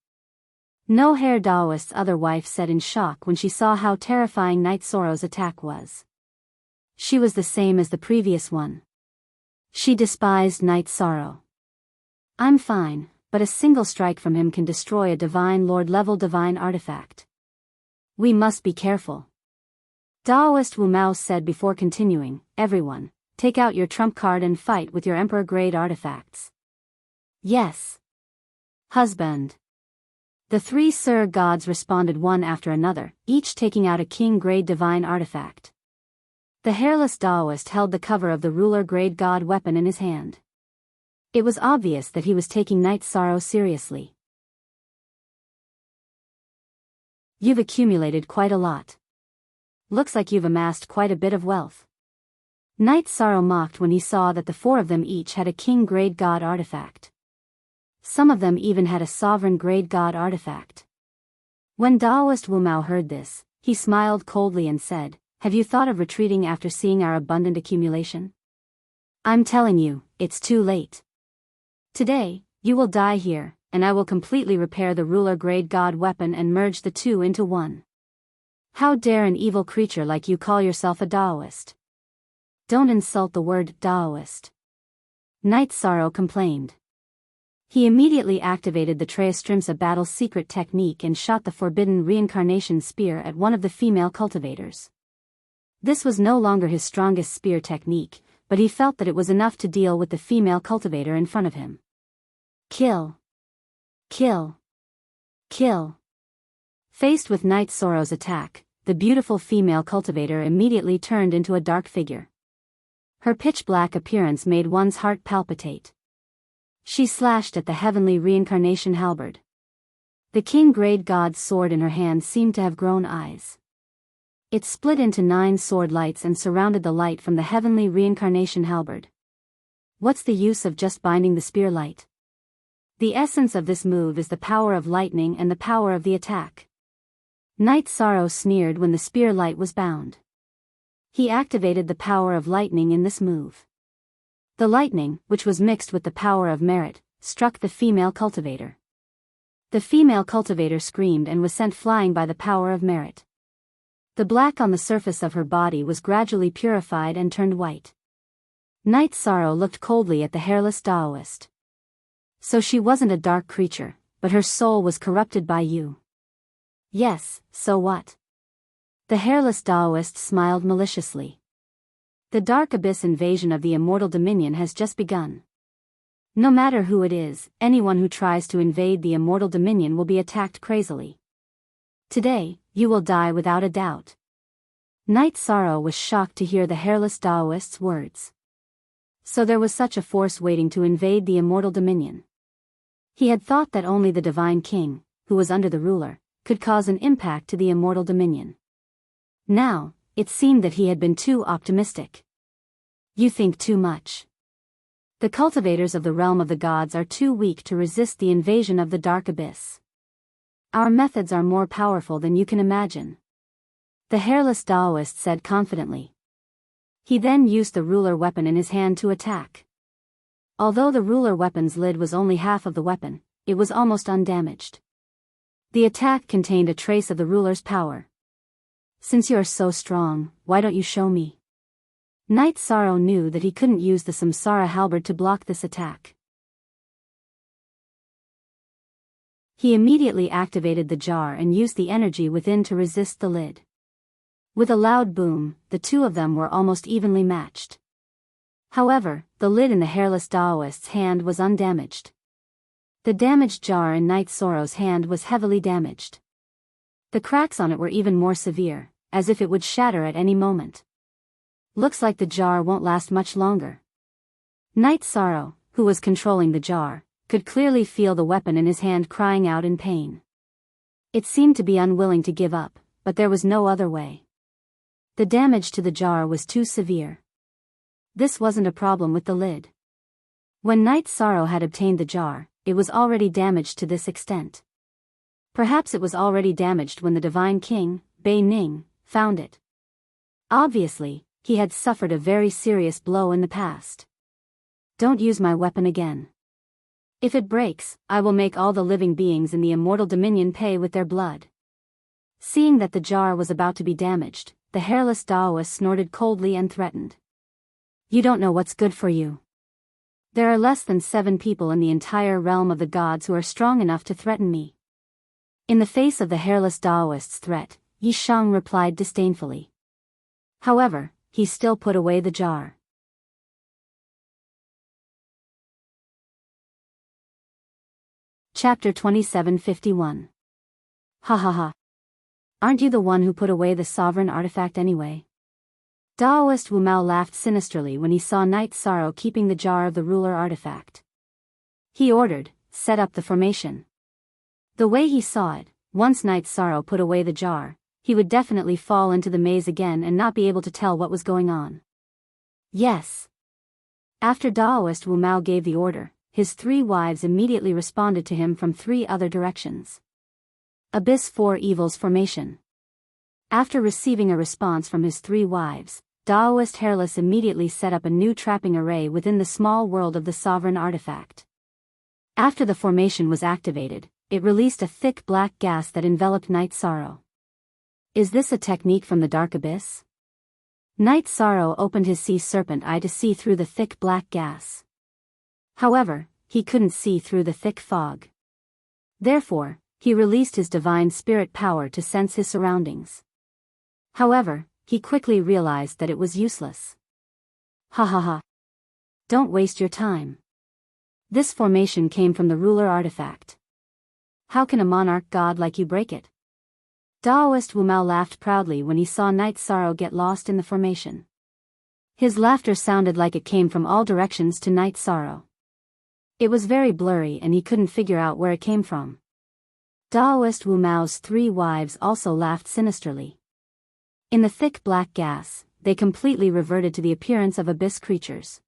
Speaker 1: No Hair Daoist's other wife said in shock when she saw how terrifying Night Sorrow's attack was. She was the same as the previous one. She despised Night Sorrow. I'm fine, but a single strike from him can destroy a Divine Lord-level divine artifact. We must be careful. Daoist Wu Mao said before continuing, everyone, take out your trump card and fight with your Emperor-grade artifacts. Yes. Husband. The three Sir Gods responded one after another, each taking out a king-grade divine artifact. The hairless Daoist held the cover of the ruler-grade god weapon in his hand. It was obvious that he was taking Night Sorrow seriously. You've accumulated quite a lot. Looks like you've amassed quite a bit of wealth. Night Sorrow mocked when he saw that the four of them each had a king-grade god artifact. Some of them even had a sovereign-grade god artifact. When Daoist Wu Mao heard this, he smiled coldly and said, have you thought of retreating after seeing our abundant accumulation? I'm telling you, it's too late. Today, you will die here, and I will completely repair the ruler-grade god weapon and merge the two into one. How dare an evil creature like you call yourself a Daoist? Don't insult the word Daoist. Night Sorrow complained. He immediately activated the Treastrimsa battle's secret technique and shot the forbidden reincarnation spear at one of the female cultivators. This was no longer his strongest spear technique, but he felt that it was enough to deal with the female cultivator in front of him. Kill. Kill. Kill. Faced with Night Sorrow's attack, the beautiful female cultivator immediately turned into a dark figure. Her pitch-black appearance made one's heart palpitate. She slashed at the heavenly reincarnation halberd. The king-grade god's sword in her hand seemed to have grown eyes. It split into 9 sword lights and surrounded the light from the heavenly reincarnation halberd. What's the use of just binding the spear light? The essence of this move is the power of lightning and the power of the attack. Night Sorrow sneered when the spear light was bound. He activated the power of lightning in this move. The lightning, which was mixed with the power of merit, struck the female cultivator. The female cultivator screamed and was sent flying by the power of merit. The black on the surface of her body was gradually purified and turned white. Night Sorrow looked coldly at the hairless Daoist. So she wasn't a dark creature, but her soul was corrupted by you. Yes, so what? The hairless Daoist smiled maliciously. The Dark Abyss invasion of the Immortal Dominion has just begun. No matter who it is, anyone who tries to invade the Immortal Dominion will be attacked crazily. Today, you will die without a doubt. Night Sorrow was shocked to hear the hairless Daoist's words. So there was such a force waiting to invade the Immortal Dominion. He had thought that only the Divine King, who was under the ruler, could cause an impact to the Immortal Dominion. Now, it seemed that he had been too optimistic. You think too much. The cultivators of the realm of the gods are too weak to resist the invasion of the Dark Abyss. Our methods are more powerful than you can imagine. The hairless Daoist said confidently. He then used the ruler weapon in his hand to attack. Although the ruler weapon's lid was only half of the weapon, it was almost undamaged. The attack contained a trace of the ruler's power. Since you are so strong, why don't you show me? Night Sorrow knew that he couldn't use the Samsara halberd to block this attack. He immediately activated the jar and used the energy within to resist the lid. With a loud boom, the two of them were almost evenly matched. However, the lid in the hairless Daoist's hand was undamaged. The damaged jar in Night Sorrow's hand was heavily damaged. The cracks on it were even more severe, as if it would shatter at any moment. Looks like the jar won't last much longer. Night Sorrow, who was controlling the jar, could clearly feel the weapon in his hand crying out in pain. It seemed to be unwilling to give up, but there was no other way. The damage to the jar was too severe. This wasn't a problem with the lid. When Night Sorrow had obtained the jar, it was already damaged to this extent. Perhaps it was already damaged when the Divine King, Bei Ning, found it. Obviously, he had suffered a very serious blow in the past. Don't use my weapon again. If it breaks, I will make all the living beings in the immortal dominion pay with their blood. Seeing that the jar was about to be damaged, the hairless Taoist snorted coldly and threatened. You don't know what's good for you. There are less than 7 people in the entire realm of the gods who are strong enough to threaten me. In the face of the hairless Taoist's threat, Yi Shang replied disdainfully. However, he still put away the jar. Chapter 2751. Ha ha ha. Aren't you the one who put away the sovereign artifact anyway? Taoist Wu Mao laughed sinisterly when he saw Night Sorrow keeping the jar of the ruler artifact. He ordered, set up the formation. The way he saw it, once Night Sorrow put away the jar, he would definitely fall into the maze again and not be able to tell what was going on. Yes. After Taoist Wu Mao gave the order, his 3 wives immediately responded to him from 3 other directions. Abyss 4 Evils Formation. After receiving a response from his 3 wives, Taoist Hairless immediately set up a new trapping array within the small world of the sovereign artifact. After the formation was activated, it released a thick black gas that enveloped Night Sorrow. Is this a technique from the Dark Abyss? Night Sorrow opened his sea serpent eye to see through the thick black gas. However, he couldn't see through the thick fog. Therefore, he released his divine spirit power to sense his surroundings. However, he quickly realized that it was useless. Ha ha ha. Don't waste your time. This formation came from the ruler artifact. How can a monarch god like you break it? Taoist Wu Mao laughed proudly when he saw Night Sorrow get lost in the formation. His laughter sounded like it came from all directions to Night Sorrow. It was very blurry and he couldn't figure out where it came from. Taoist Wu Mao's 3 wives also laughed sinisterly. In the thick black gas, they completely reverted to the appearance of abyss creatures.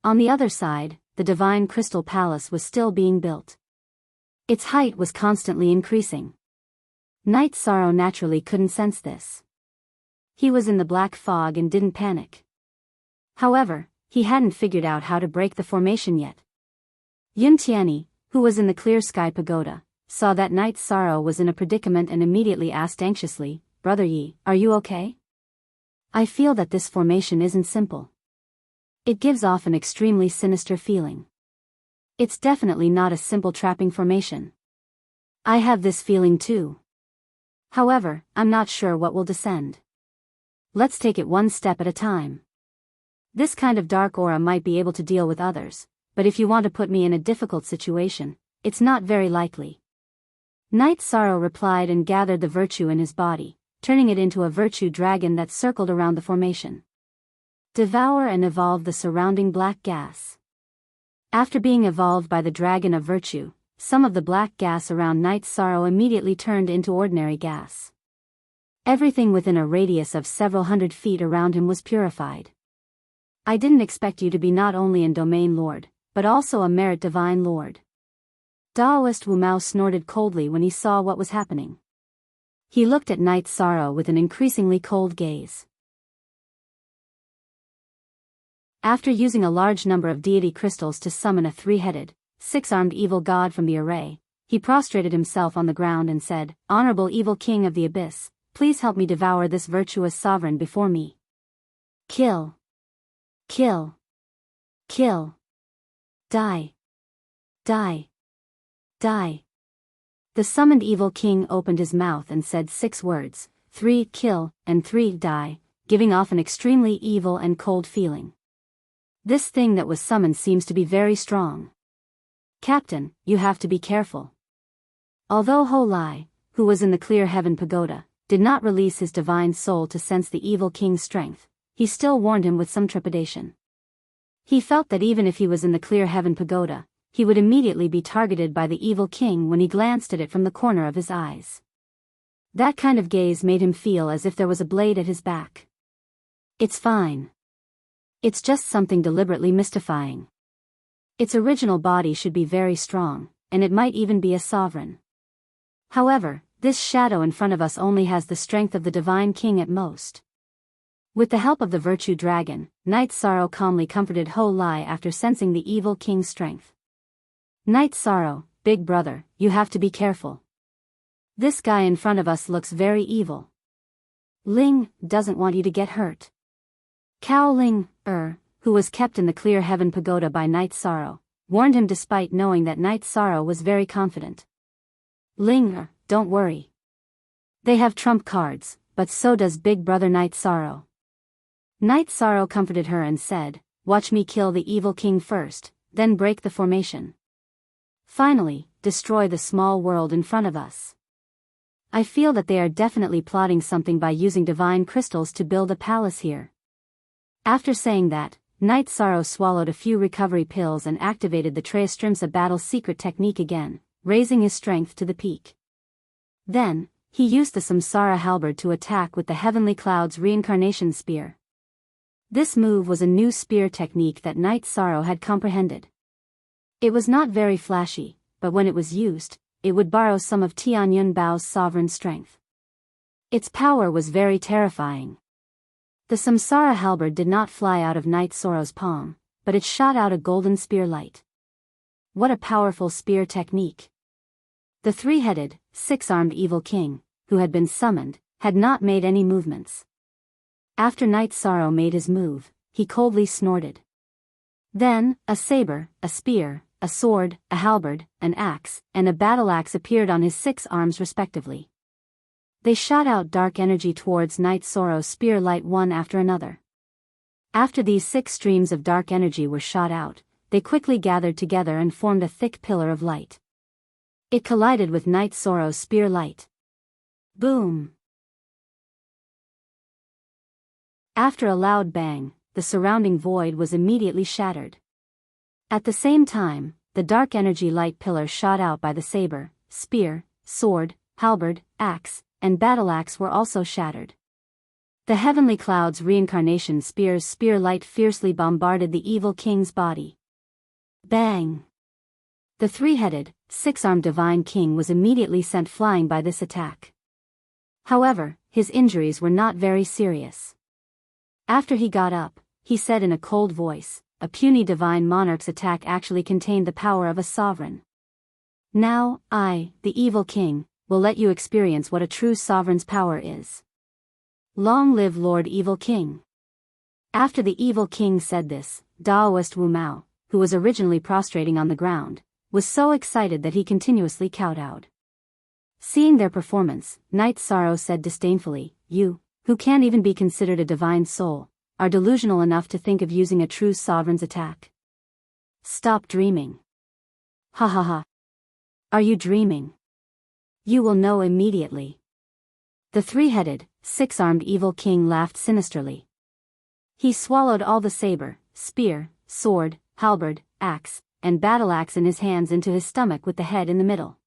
Speaker 1: On the other side, the divine crystal palace was still being built. Its height was constantly increasing. Night Sorrow naturally couldn't sense this. He was in the black fog and didn't panic. However, he hadn't figured out how to break the formation yet. Yun Tianyi, who was in the clear sky pagoda, saw that Night Sorrow was in a predicament and immediately asked anxiously, Brother Yi, are you okay? I feel that this formation isn't simple. It gives off an extremely sinister feeling. It's definitely not a simple trapping formation. I have this feeling too. However, I'm not sure what will descend. Let's take it one step at a time. This kind of dark aura might be able to deal with others, but if you want to put me in a difficult situation, it's not very likely. Night Sorrow replied and gathered the virtue in his body, turning it into a virtue dragon that circled around the formation. Devour and evolve the surrounding black gas. After being evolved by the dragon of virtue, some of the black gas around Night Sorrow immediately turned into ordinary gas. Everything within a radius of several hundred feet around him was purified. I didn't expect you to be not only a domain lord, but also a merit divine lord. Taoist Wu Mao snorted coldly when he saw what was happening. He looked at Night Sorrow with an increasingly cold gaze. After using a large number of deity crystals to summon a 3-headed, 6-armed evil god from the array, he prostrated himself on the ground and said, Honorable evil king of the abyss, please help me devour this virtuous sovereign before me. Kill. Kill. Kill. Die. Die. Die. The summoned evil king opened his mouth and said 6 words, 3 kill, and 3 die, giving off an extremely evil and cold feeling. This thing that was summoned seems to be very strong. Captain, you have to be careful. Although Ho Lai, who was in the clear heaven pagoda, did not release his divine soul to sense the evil king's strength, he still warned him with some trepidation. He felt that even if he was in the clear heaven pagoda, he would immediately be targeted by the evil king when he glanced at it from the corner of his eyes. That kind of gaze made him feel as if there was a blade at his back. It's fine. It's just something deliberately mystifying. Its original body should be very strong, and it might even be a sovereign. However, this shadow in front of us only has the strength of the divine king at most. With the help of the virtue dragon, Night Sorrow calmly comforted Ho Lai after sensing the evil king's strength. Night Sorrow, big brother, you have to be careful. This guy in front of us looks very evil. Ling doesn't want you to get hurt. Cao Ling, who was kept in the clear heaven pagoda by Night Sorrow, warned him despite knowing that Night Sorrow was very confident. Ling, don't worry. They have trump cards, but so does big brother Night Sorrow. Night Sorrow comforted her and said, watch me kill the evil king first, then break the formation. Finally, destroy the small world in front of us. I feel that they are definitely plotting something by using divine crystals to build a palace here. After saying that, Night Sorrow swallowed a few recovery pills and activated the Treastrimsa battle secret technique again, raising his strength to the peak. Then, he used the Samsara halberd to attack with the Heavenly Cloud's reincarnation spear. This move was a new spear technique that Night Sorrow had comprehended. It was not very flashy, but when it was used, it would borrow some of Tianyun Bao's sovereign strength. Its power was very terrifying. The Samsara halberd did not fly out of Night Sorrow's palm, but it shot out a golden spear light. What a powerful spear technique! The three-headed, six-armed evil king, who had been summoned, had not made any movements. After Night Sorrow made his move, he coldly snorted. Then, a saber, a spear, a sword, a halberd, an axe, and a battle axe appeared on his 6 arms respectively. They shot out dark energy towards Night Sorrow's spear light one after another. After these 6 streams of dark energy were shot out, they quickly gathered together and formed a thick pillar of light. It collided with Night Sorrow's spear light. Boom! After a loud bang, the surrounding void was immediately shattered. At the same time, the dark energy light pillar shot out by the saber, spear, sword, halberd, axe, and battle axe were also shattered. The Heavenly Cloud's reincarnation spear's spear light fiercely bombarded the evil king's body. Bang! The three-headed, 6-armed divine king was immediately sent flying by this attack. However, his injuries were not very serious. After he got up, he said in a cold voice, a puny divine monarch's attack actually contained the power of a sovereign. Now, I, the evil king, will let you experience what a true sovereign's power is. Long live Lord Evil King. After the evil king said this, Daoist Wu Mao, who was originally prostrating on the ground, was so excited that he continuously kowtowed. Seeing their performance, Night Sorrow said disdainfully, you, who can't even be considered a divine soul, are delusional enough to think of using a true sovereign's attack. Stop dreaming. Ha ha ha. Are you dreaming? You will know immediately. The three-headed, 6-armed evil king laughed sinisterly. He swallowed all the saber, spear, sword, halberd, axe, and battle axe in his hands into his stomach with the head in the middle.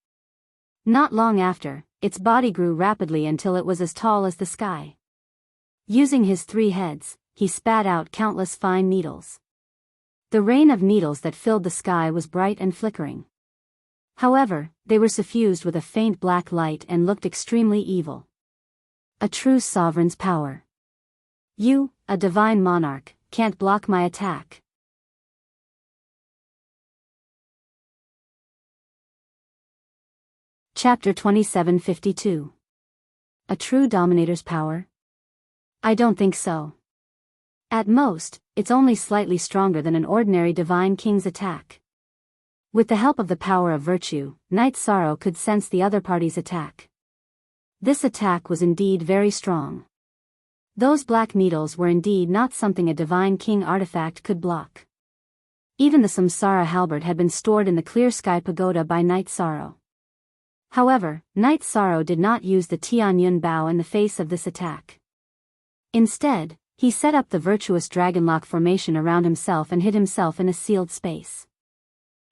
Speaker 1: Not long after, its body grew rapidly until it was as tall as the sky. Using his 3 heads, he spat out countless fine needles. The rain of needles that filled the sky was bright and flickering. However, they were suffused with a faint black light and looked extremely evil. A true sovereign's power. You, a divine monarch, can't block my attack. Chapter 2752. A true dominator's power? I don't think so. At most, it's only slightly stronger than an ordinary divine king's attack. With the help of the power of virtue, Night Sorrow could sense the other party's attack. This attack was indeed very strong. Those black needles were indeed not something a divine king artifact could block. Even the Samsara halberd had been stored in the clear sky pagoda by Night Sorrow. However, Night Sorrow did not use the Tianyun Bao in the face of this attack. Instead, He set up the virtuous dragonlock formation around himself and hid himself in a sealed space.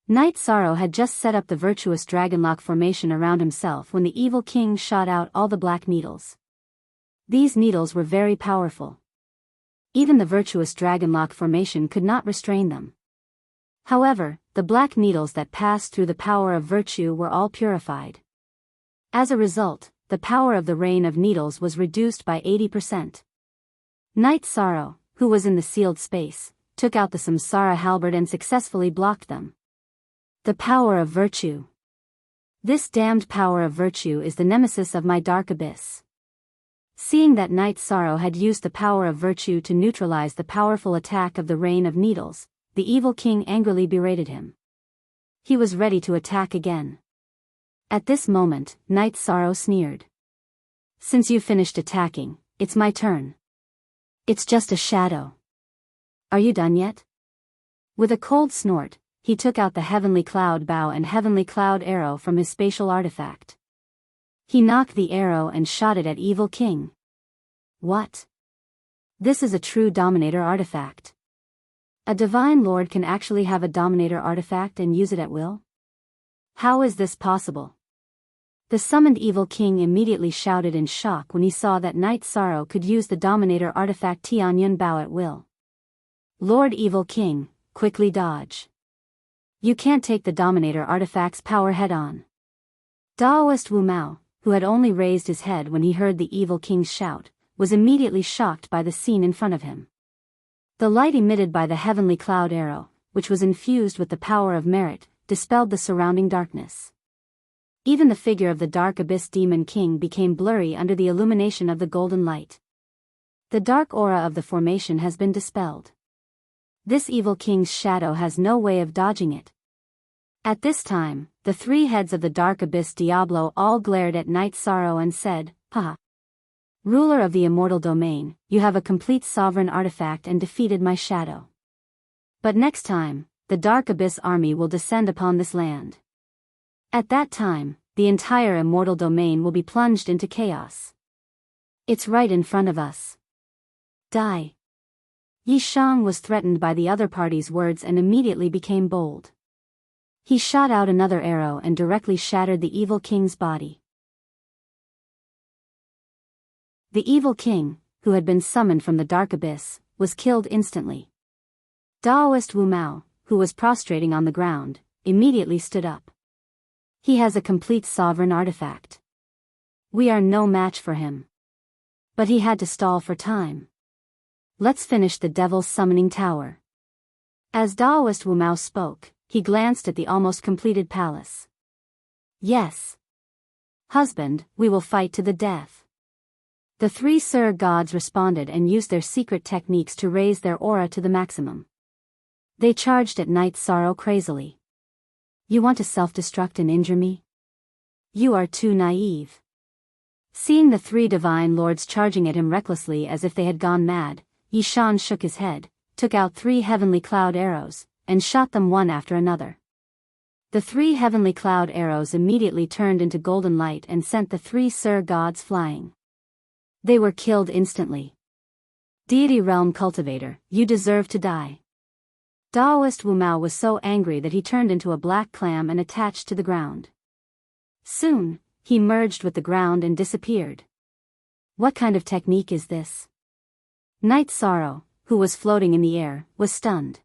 Speaker 1: Knight Sorrow had just set up the virtuous dragonlock formation around himself when the evil king shot out all the black needles. These needles were very powerful. Even the virtuous dragonlock formation could not restrain them. However, the black needles that passed through the power of virtue were all purified. As a result, the power of the rain of needles was reduced by 80%. Knight Sorrow, who was in the sealed space, took out the Samsara halberd and successfully blocked them. The power of virtue. This damned power of virtue is the nemesis of my dark abyss. Seeing that Knight Sorrow had used the power of virtue to neutralize the powerful attack of the rain of needles, the evil king angrily berated him. He was ready to attack again. At this moment, Knight Sorrow sneered. Since you finished attacking, it's my turn. It's just a shadow. Are you done yet? With a cold snort, he took out the Heavenly Cloud Bow and Heavenly Cloud Arrow from his spatial artifact. He knocked the arrow and shot it at Evil King. What? This is a true Dominator artifact. A Divine Lord can actually have a Dominator artifact and use it at will? How is this possible? The summoned Evil King immediately shouted in shock when he saw that Knight Sorrow could use the Dominator artifact Tianyun Bao at will. Lord Evil King, quickly dodge. You can't take the Dominator artifact's power head-on. Daoist Wu Mao, who had only raised his head when he heard the Evil King's shout, was immediately shocked by the scene in front of him. The light emitted by the Heavenly Cloud Arrow, which was infused with the power of merit, dispelled the surrounding darkness. Even the figure of the Dark Abyss Demon King became blurry under the illumination of the golden light. The dark aura of the formation has been dispelled. This Evil King's shadow has no way of dodging it. At this time, the three heads of the Dark Abyss Diablo all glared at Knight Sorrow and said, "Ha! Ruler of the immortal domain, you have a complete sovereign artifact and defeated my shadow. But next time, the Dark Abyss army will descend upon this land. At that time, the entire immortal domain will be plunged into chaos. It's right in front of us. Die." Yi Shang was threatened by the other party's words and immediately became bold. He shot out another arrow and directly shattered the Evil King's body. The Evil King, who had been summoned from the Dark Abyss, was killed instantly. Daoist Wu Mao, who was prostrating on the ground, immediately stood up. He has a complete sovereign artifact. We are no match for him. But he had to stall for time. Let's finish the Devil's Summoning Tower. As Daoist Wu Mao spoke, he glanced at the almost completed palace. Yes. Husband, we will fight to the death. The three Sur gods responded and used their secret techniques to raise their aura to the maximum. They charged at Knight Sorrow crazily. You want to self-destruct and injure me? You are too naive. Seeing the three divine lords charging at him recklessly as if they had gone mad, Yi Shan shook his head, took out 3 heavenly cloud arrows, and shot them one after another. The 3 heavenly cloud arrows immediately turned into golden light and sent the 3 Sur gods flying. They were killed instantly. Deity Realm Cultivator, you deserve to die. Daoist Wu Mao was so angry that he turned into a black clam and attached to the ground. Soon, he merged with the ground and disappeared. What kind of technique is this? Knight Sorrow, who was floating in the air, was stunned.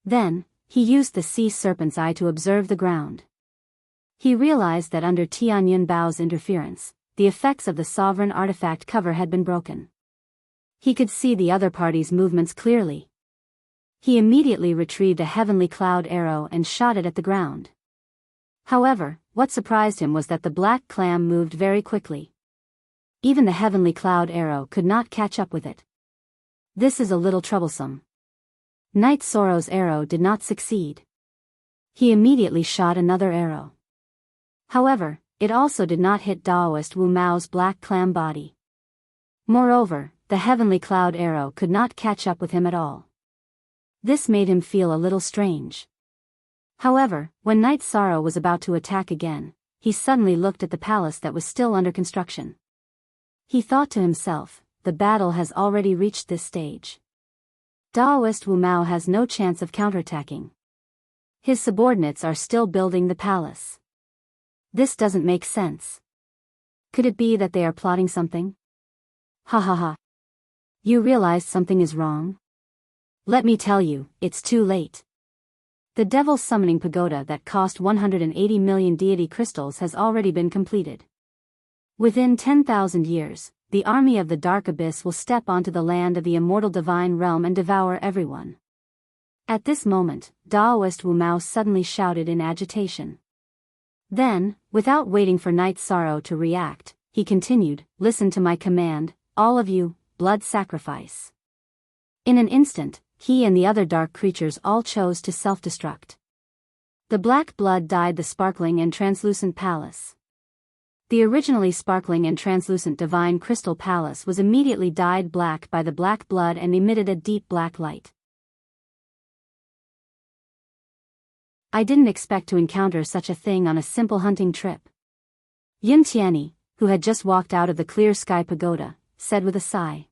Speaker 1: Then, he used the sea serpent's eye to observe the ground. He realized that under Tianyun Bao's interference, the effects of the sovereign artifact cover had been broken. He could see the other party's movements clearly. He immediately retrieved a heavenly cloud arrow and shot it at the ground. However, what surprised him was that the black clam moved very quickly. Even the heavenly cloud arrow could not catch up with it. This is a little troublesome. Knight Sorrow's arrow did not succeed. He immediately shot another arrow. However, it also did not hit Daoist Wu Mao's black clam body. Moreover, the heavenly cloud arrow could not catch up with him at all. This made him feel a little strange. However, when Knight Sorrow was about to attack again, he suddenly looked at the palace that was still under construction. He thought to himself, the battle has already reached this stage. Daoist Wu Mao has no chance of counterattacking. His subordinates are still building the palace. This doesn't make sense. Could it be that they are plotting something? Ha ha ha. You realized something is wrong? Let me tell you, it's too late. The Devil's Summoning Pagoda that cost 180 million deity crystals has already been completed. Within 10,000 years, the army of the Dark Abyss will step onto the land of the immortal divine realm and devour everyone. At this moment, Daoist Wu Mao suddenly shouted in agitation. Then, without waiting for Night Sorrow to react, he continued, "Listen to my command, all of you, blood sacrifice." In an instant, he and the other dark creatures all chose to self-destruct. The black blood dyed the sparkling and translucent palace. The originally sparkling and translucent divine crystal palace was immediately dyed black by the black blood and emitted a deep black light. I didn't expect to encounter such a thing on a simple hunting trip. Yin Tianyi, who had just walked out of the clear sky pagoda, said with a sigh.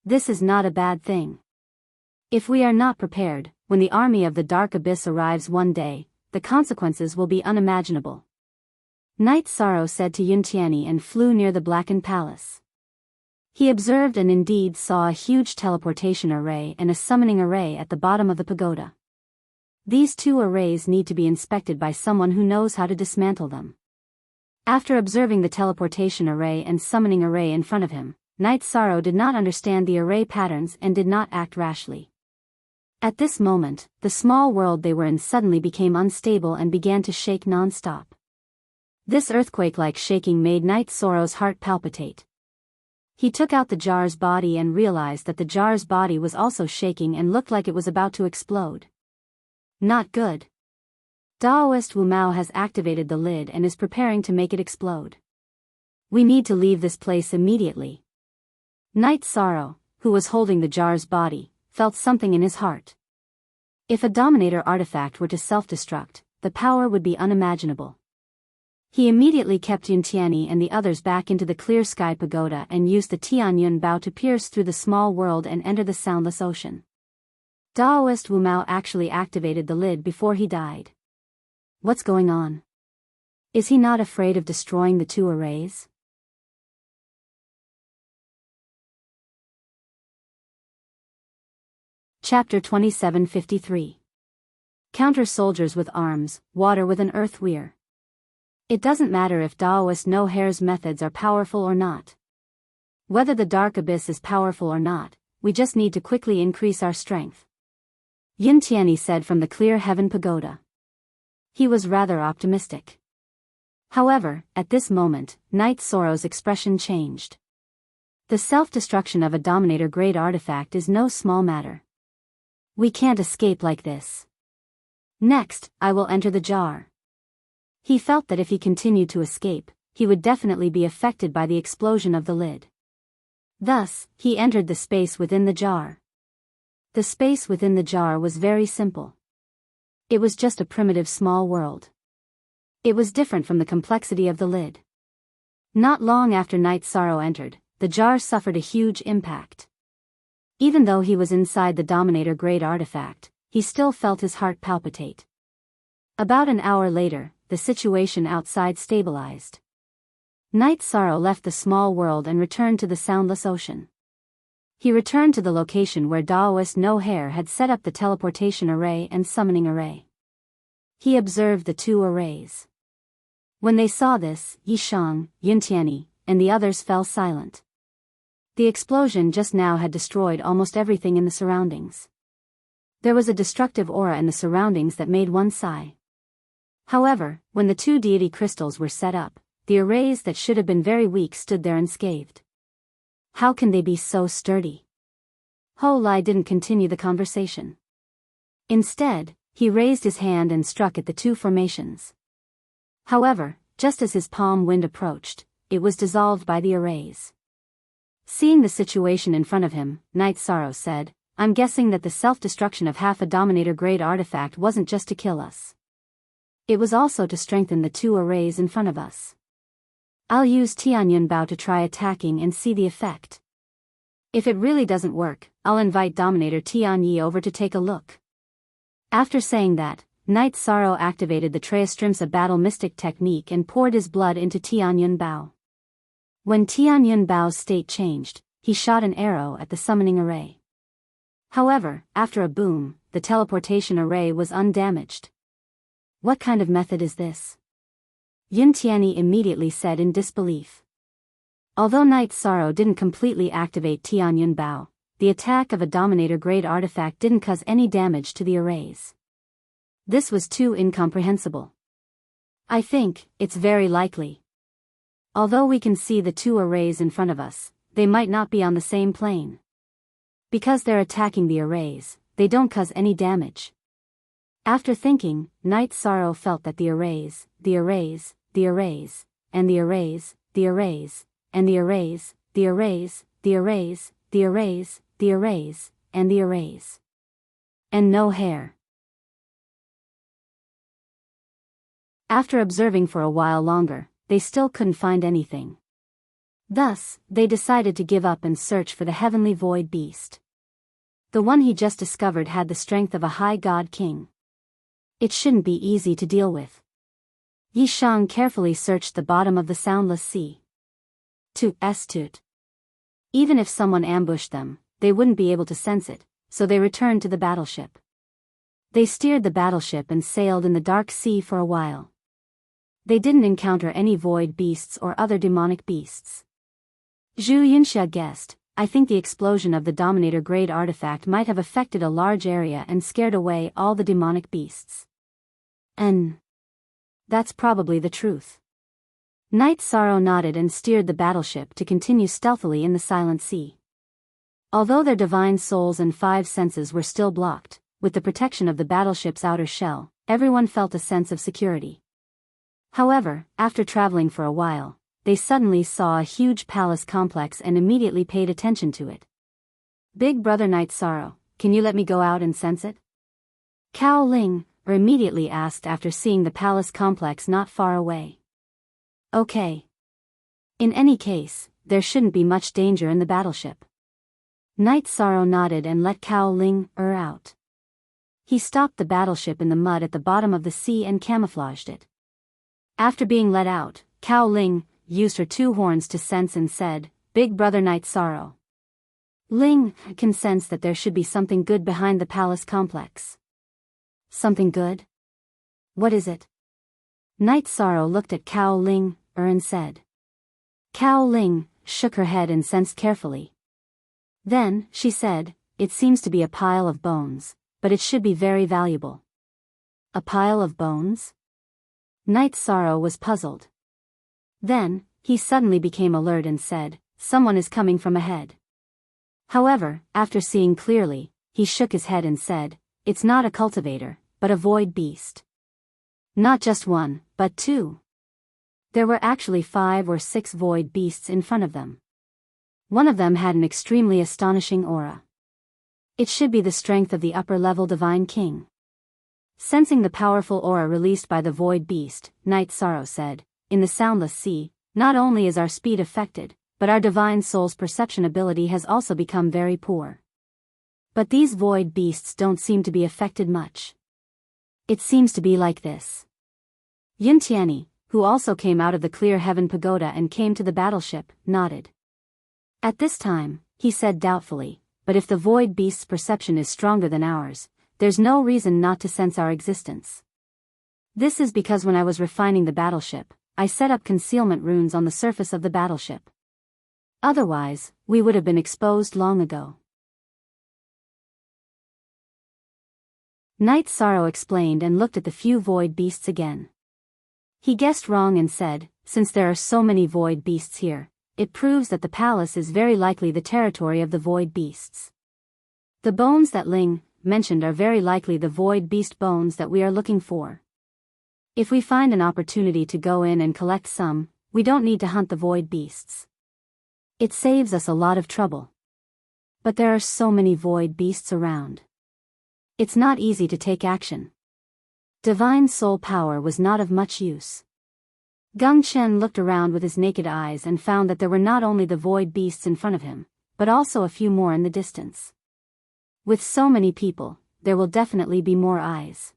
Speaker 1: This is not a bad thing. If we are not prepared, when the army of the Dark Abyss arrives one day, the consequences will be unimaginable. Night Sorrow said to Yin Tianyi and flew near the blackened palace. He observed and indeed saw a huge teleportation array and a summoning array at the bottom of the pagoda. These two arrays need to be inspected by someone who knows how to dismantle them. After observing the teleportation array and summoning array in front of him, Night Sorrow did not understand the array patterns and did not act rashly. At this moment, the small world they were in suddenly became unstable and began to shake non-stop. This earthquake-like shaking made Night Sorrow's heart palpitate. He took out the jar's body and realized that the jar's body was also shaking and looked like it was about to explode. Not good. Daoist Wu Mao has activated the lid and is preparing to make it explode. We need to leave this place immediately. Night Sorrow, who was holding the jar's body, felt something in his heart. If a Dominator artifact were to self-destruct, the power would be unimaginable. He immediately kept Yin Tianyi and the others back into the clear sky pagoda and used the Tianyun bow to pierce through the small world and enter the soundless ocean. Daoist Wu Mao actually activated the lid before he died. What's going on? Is he not afraid of destroying the two arrays? Chapter 2753. Counter soldiers with arms, water with an earth weir. It doesn't matter if Daoist No Hair's methods are powerful or not. Whether the Dark Abyss is powerful or not, we just need to quickly increase our strength. Yin Tianyi said from the clear heaven pagoda. He was rather optimistic. However, at this moment, Night Sorrow's expression changed. The self-destruction of a Dominator-grade artifact is no small matter. We can't escape like this. Next, I will enter the jar. He felt that if he continued to escape, he would definitely be affected by the explosion of the lid. Thus, he entered the space within the jar. The space within the jar was very simple. It was just a primitive small world. It was different from the complexity of the lid. Not long after Night Sorrow entered, the jar suffered a huge impact. Even though he was inside the Dominator-grade artifact, he still felt his heart palpitate. About an hour later, the situation outside stabilized. Night Sorrow left the small world and returned to the soundless ocean. He returned to the location where Daoist No Hair had set up the teleportation array and summoning array. He observed the two arrays. When they saw this, Yi Shang, Yin Tianyi, and the others fell silent. The explosion just now had destroyed almost everything in the surroundings. There was a destructive aura in the surroundings that made one sigh. However, when the two deity crystals were set up, the arrays that should have been very weak stood there unscathed. How can they be so sturdy? Ho Lai didn't continue the conversation. Instead, he raised his hand and struck at the two formations. However, just as his palm wind approached, it was dissolved by the arrays. Seeing the situation in front of him, Night Sorrow said, I'm guessing that the self-destruction of half a Dominator-grade artifact wasn't just to kill us. It was also to strengthen the two arrays in front of us. I'll use Tianyun Bao to try attacking and see the effect. If it really doesn't work, I'll invite Dominator Tianyi over to take a look. After saying that, Knight Sorrow activated the Treastrimsa battle mystic technique and poured his blood into Tianyun Bao. When Tianyun Bao's state changed, he shot an arrow at the summoning array. However, after a boom, the teleportation array was undamaged. What kind of method is this? Yun Tianyi immediately said in disbelief. Although Knight Sorrow didn't completely activate Tianyun Bao, the attack of a Dominator-grade artifact didn't cause any damage to the arrays. This was too incomprehensible. I think it's very likely. Although we can see the two arrays in front of us, they might not be on the same plane. Because they're attacking the arrays, they don't cause any damage. After thinking, Knight Sorrow felt that the arrays, and the arrays, and the arrays, and the arrays, the arrays, the arrays, the arrays, and the arrays. And no hair. After observing for a while longer, they still couldn't find anything. Thus, they decided to give up and search for the heavenly void beast. The one he just discovered had the strength of a high god king. It shouldn't be easy to deal with. Yi Shang carefully searched the bottom of the soundless sea. Even if someone ambushed them, they wouldn't be able to sense it, so they returned to the battleship. They steered the battleship and sailed in the dark sea for a while. They didn't encounter any void beasts or other demonic beasts. Zhu Yunxia guessed, I think the explosion of the Dominator-grade artifact might have affected a large area and scared away all the demonic beasts. And that's probably the truth. Knight Sorrow nodded and steered the battleship to continue stealthily in the silent sea. Although their divine souls and five senses were still blocked, with the protection of the battleship's outer shell, everyone felt a sense of security. However, after traveling for a while, they suddenly saw a huge palace complex and immediately paid attention to it. Big brother Knight Sorrow, can you let me go out and sense it? Cao Ling immediately asked after seeing the palace complex not far away. Okay. In any case, there shouldn't be much danger in the battleship. Knight Sorrow nodded and let Cao Ling out. He stopped the battleship in the mud at the bottom of the sea and camouflaged it. After being let out, Cao Ling used her two horns to sense and said, Big brother Knight Sorrow. Ling can sense that there should be something good behind the palace complex. Something good? What is it? Knight Sorrow looked at Cao Ling and said. Cao Ling shook her head and sensed carefully. Then, she said, it seems to be a pile of bones, but it should be very valuable. A pile of bones? Knight Sorrow was puzzled. Then, he suddenly became alert and said, someone is coming from ahead. However, after seeing clearly, he shook his head and said, it's not a cultivator, but a void beast. Not just one, but two. There were actually 5 or 6 void beasts in front of them. One of them had an extremely astonishing aura. It should be the strength of the upper-level Divine King. Sensing the powerful aura released by the void beast, Knight Sorrow said, in the soundless sea, not only is our speed affected, but our divine soul's perception ability has also become very poor. But these void beasts don't seem to be affected much. It seems to be like this. Yun Tianyi, who also came out of the clear heaven pagoda and came to the battleship, nodded. At this time, he said doubtfully, but if the void beast's perception is stronger than ours, there's no reason not to sense our existence. This is because when I was refining the battleship, I set up concealment runes on the surface of the battleship. Otherwise, we would have been exposed long ago. Knight Sorrow explained and looked at the few void beasts again. He guessed wrong and said, since there are so many void beasts here, it proves that the palace is very likely the territory of the void beasts. The bones that Ling mentioned are very likely the void beast bones that we are looking for. If we find an opportunity to go in and collect some, we don't need to hunt the void beasts. It saves us a lot of trouble. But there are so many void beasts around. It's not easy to take action. Divine soul power was not of much use. Gung Chen looked around with his naked eyes and found that there were not only the void beasts in front of him, but also a few more in the distance. With so many people, there will definitely be more eyes.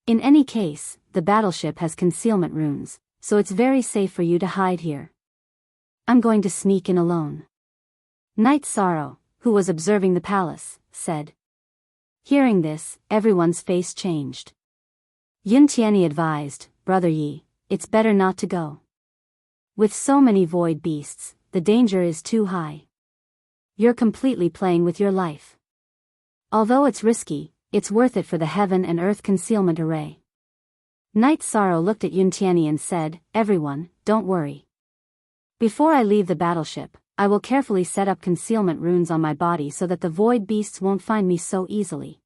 Speaker 1: In any case, the battleship has concealment runes, so it's very safe for you to hide here. I'm going to sneak in alone. Knight Sorrow, who was observing the palace, said. Hearing this, everyone's face changed. Yun Tianyi advised, Brother Yi, it's better not to go. With so many void beasts, the danger is too high. You're completely playing with your life. Although it's risky, it's worth it for the heaven and earth concealment array. Knight Sorrow looked at Yun Tianyi and said, Everyone, don't worry. Before I leave the battleship, I will carefully set up concealment runes on my body so that the void beasts won't find me so easily.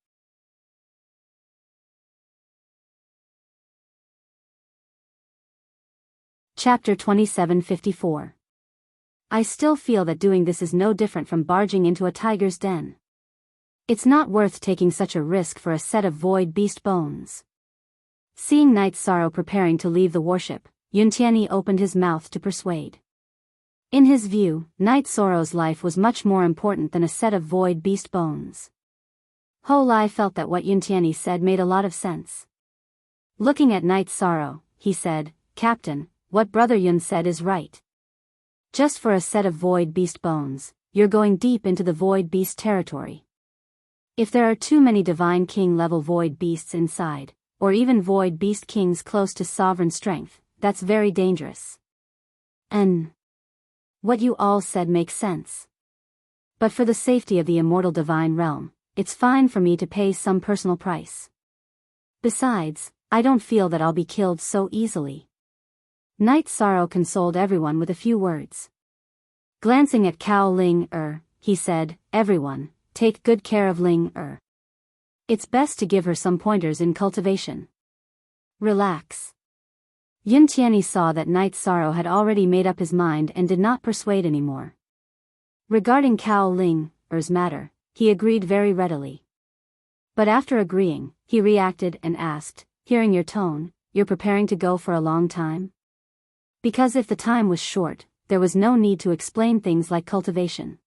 Speaker 1: Chapter 2754. I still feel that doing this is no different from barging into a tiger's den. It's not worth taking such a risk for a set of void beast bones. Seeing Knight Sorrow preparing to leave the warship, Yun Tianyi opened his mouth to persuade. In his view, Knight Sorrow's life was much more important than a set of void beast bones. Ho Lai felt that what Yun Tianyi said made a lot of sense. Looking at Knight Sorrow, he said, Captain, what Brother Yun said is right. Just for a set of void beast bones, you're going deep into the void beast territory. If there are too many Divine King level void beasts inside, or even void beast kings close to sovereign strength, that's very dangerous. And what you all said makes sense. But for the safety of the immortal divine realm, it's fine for me to pay some personal price. Besides, I don't feel that I'll be killed so easily. Knight Sorrow consoled everyone with a few words. Glancing at Cao Ling he said, Everyone, take good care of Ling It's best to give her some pointers in cultivation. Relax. Yun Tianyi saw that Knight Sorrow had already made up his mind and did not persuade anymore. Regarding Cao Ling's matter, he agreed very readily. But after agreeing, he reacted and asked, Hearing your tone, you're preparing to go for a long time? Because if the time was short, there was no need to explain things like cultivation.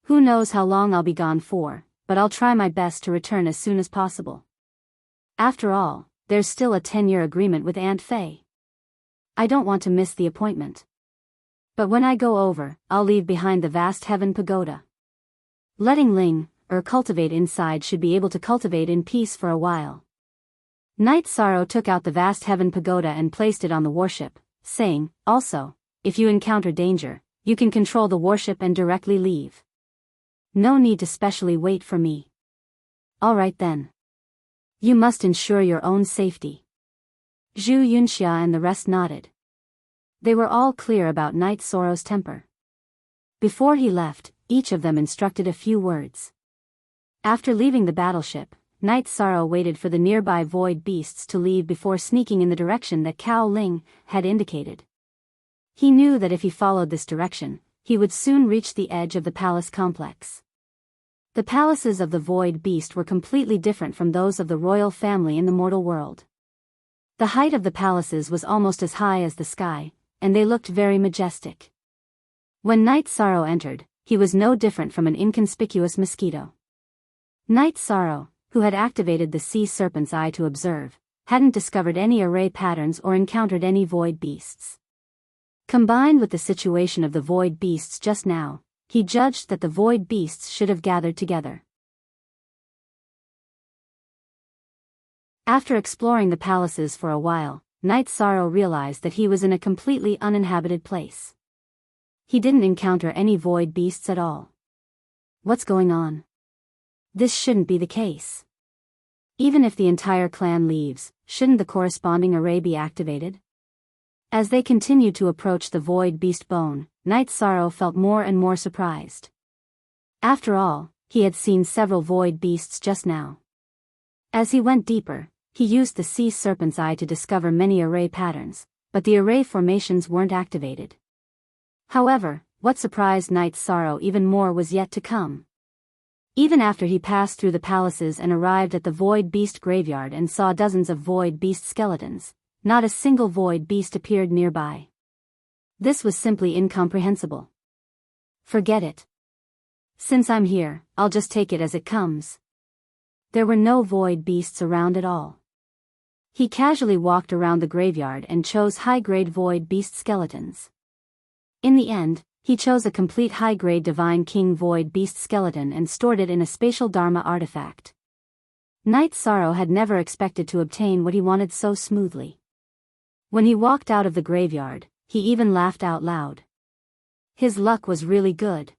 Speaker 1: Who knows how long I'll be gone for, but I'll try my best to return as soon as possible. After all, there's still a 10-year agreement with Aunt Fei. I don't want to miss the appointment. But when I go over, I'll leave behind the vast heaven pagoda. Letting Ling cultivate inside should be able to cultivate in peace for a while. Knight Sorrow took out the vast heaven pagoda and placed it on the warship, saying, Also, if you encounter danger, you can control the warship and directly leave. No need to specially wait for me. All right then. You must ensure your own safety. Zhu Yunxia and the rest nodded. They were all clear about Knight Sorrow's temper. Before he left, each of them instructed a few words. After leaving the battleship, Knight Sorrow waited for the nearby void beasts to leave before sneaking in the direction that Cao Ling had indicated. He knew that if he followed this direction, he would soon reach the edge of the palace complex. The palaces of the void beast were completely different from those of the royal family in the mortal world. The height of the palaces was almost as high as the sky, and they looked very majestic. When Knight Sorrow entered, he was no different from an inconspicuous mosquito. Knight Sorrow, who had activated the sea serpent's eye to observe, hadn't discovered any array patterns or encountered any void beasts. Combined with the situation of the void beasts just now, he judged that the void beasts should have gathered together. After exploring the palaces for a while, Knight Sorrow realized that he was in a completely uninhabited place. He didn't encounter any void beasts at all. What's going on? This shouldn't be the case. Even if the entire clan leaves, shouldn't the corresponding array be activated? As they continued to approach the void beast bone, Knight Sorrow felt more and more surprised. After all, he had seen several void beasts just now. As he went deeper, he used the sea serpent's eye to discover many array patterns, but the array formations weren't activated. However, what surprised Knight Sorrow even more was yet to come. Even after he passed through the palaces and arrived at the void beast graveyard and saw dozens of void beast skeletons, not a single void beast appeared nearby. This was simply incomprehensible. Forget it. Since I'm here, I'll just take it as it comes. There were no void beasts around at all. He casually walked around the graveyard and chose high-grade void beast skeletons. In the end, he chose a complete high-grade Divine King void beast skeleton and stored it in a spatial Dharma artifact. Night Sorrow had never expected to obtain what he wanted so smoothly. When he walked out of the graveyard, he even laughed out loud. His luck was really good.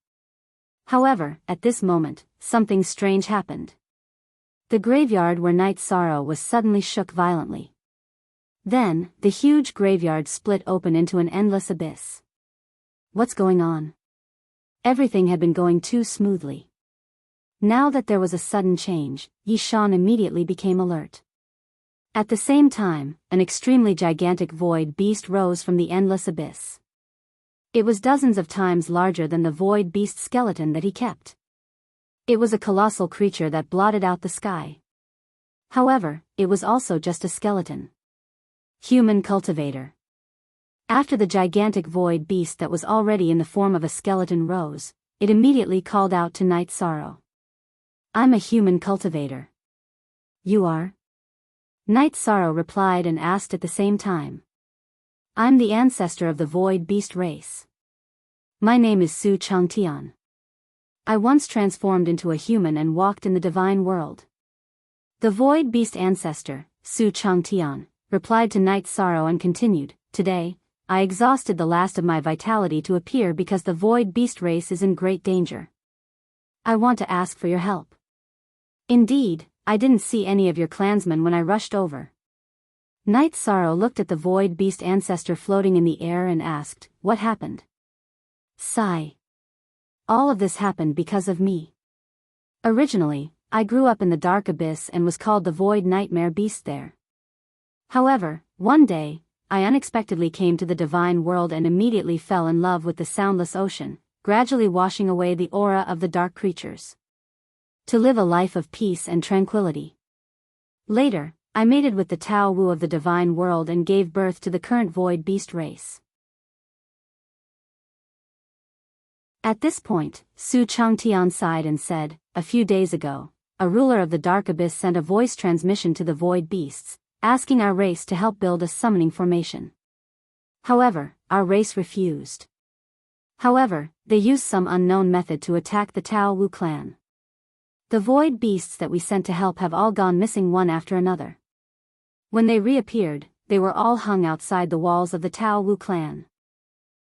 Speaker 1: However, at this moment, something strange happened. The graveyard where Night Sorrow was suddenly shook violently. Then, the huge graveyard split open into an endless abyss. What's going on? Everything had been going too smoothly. Now that there was a sudden change, Yi Shan immediately became alert. At the same time, an extremely gigantic void beast rose from the endless abyss. It was dozens of times larger than the void beast skeleton that he kept. It was a colossal creature that blotted out the sky. However, it was also just a skeleton. Human cultivator. After the gigantic void beast that was already in the form of a skeleton rose, it immediately called out to Night Sorrow. I'm a human cultivator. You are? Night Sorrow replied and asked at the same time. I'm the ancestor of the void beast race. My name is Su Changtian. I once transformed into a human and walked in the divine world. The void beast ancestor, Su Changtian, replied to Night Sorrow and continued, Today, I exhausted the last of my vitality to appear because the void beast race is in great danger. I want to ask for your help. Indeed, I didn't see any of your clansmen when I rushed over. Night Sorrow looked at the void beast ancestor floating in the air and asked, What happened? Sigh. All of this happened because of me. Originally, I grew up in the dark abyss and was called the Void Nightmare Beast there. However, one day, I unexpectedly came to the divine world and immediately fell in love with the soundless ocean, gradually washing away the aura of the dark creatures. To live a life of peace and tranquility. Later, I mated with the Tao Wu of the divine world and gave birth to the current void beast race. At this point, Su Changtian sighed and said, A few days ago, a ruler of the dark abyss sent a voice transmission to the void beasts, asking our race to help build a summoning formation. However, our race refused. However, they used some unknown method to attack the Tao Wu clan. The void beasts that we sent to help have all gone missing one after another. When they reappeared, they were all hung outside the walls of the Tao Wu clan.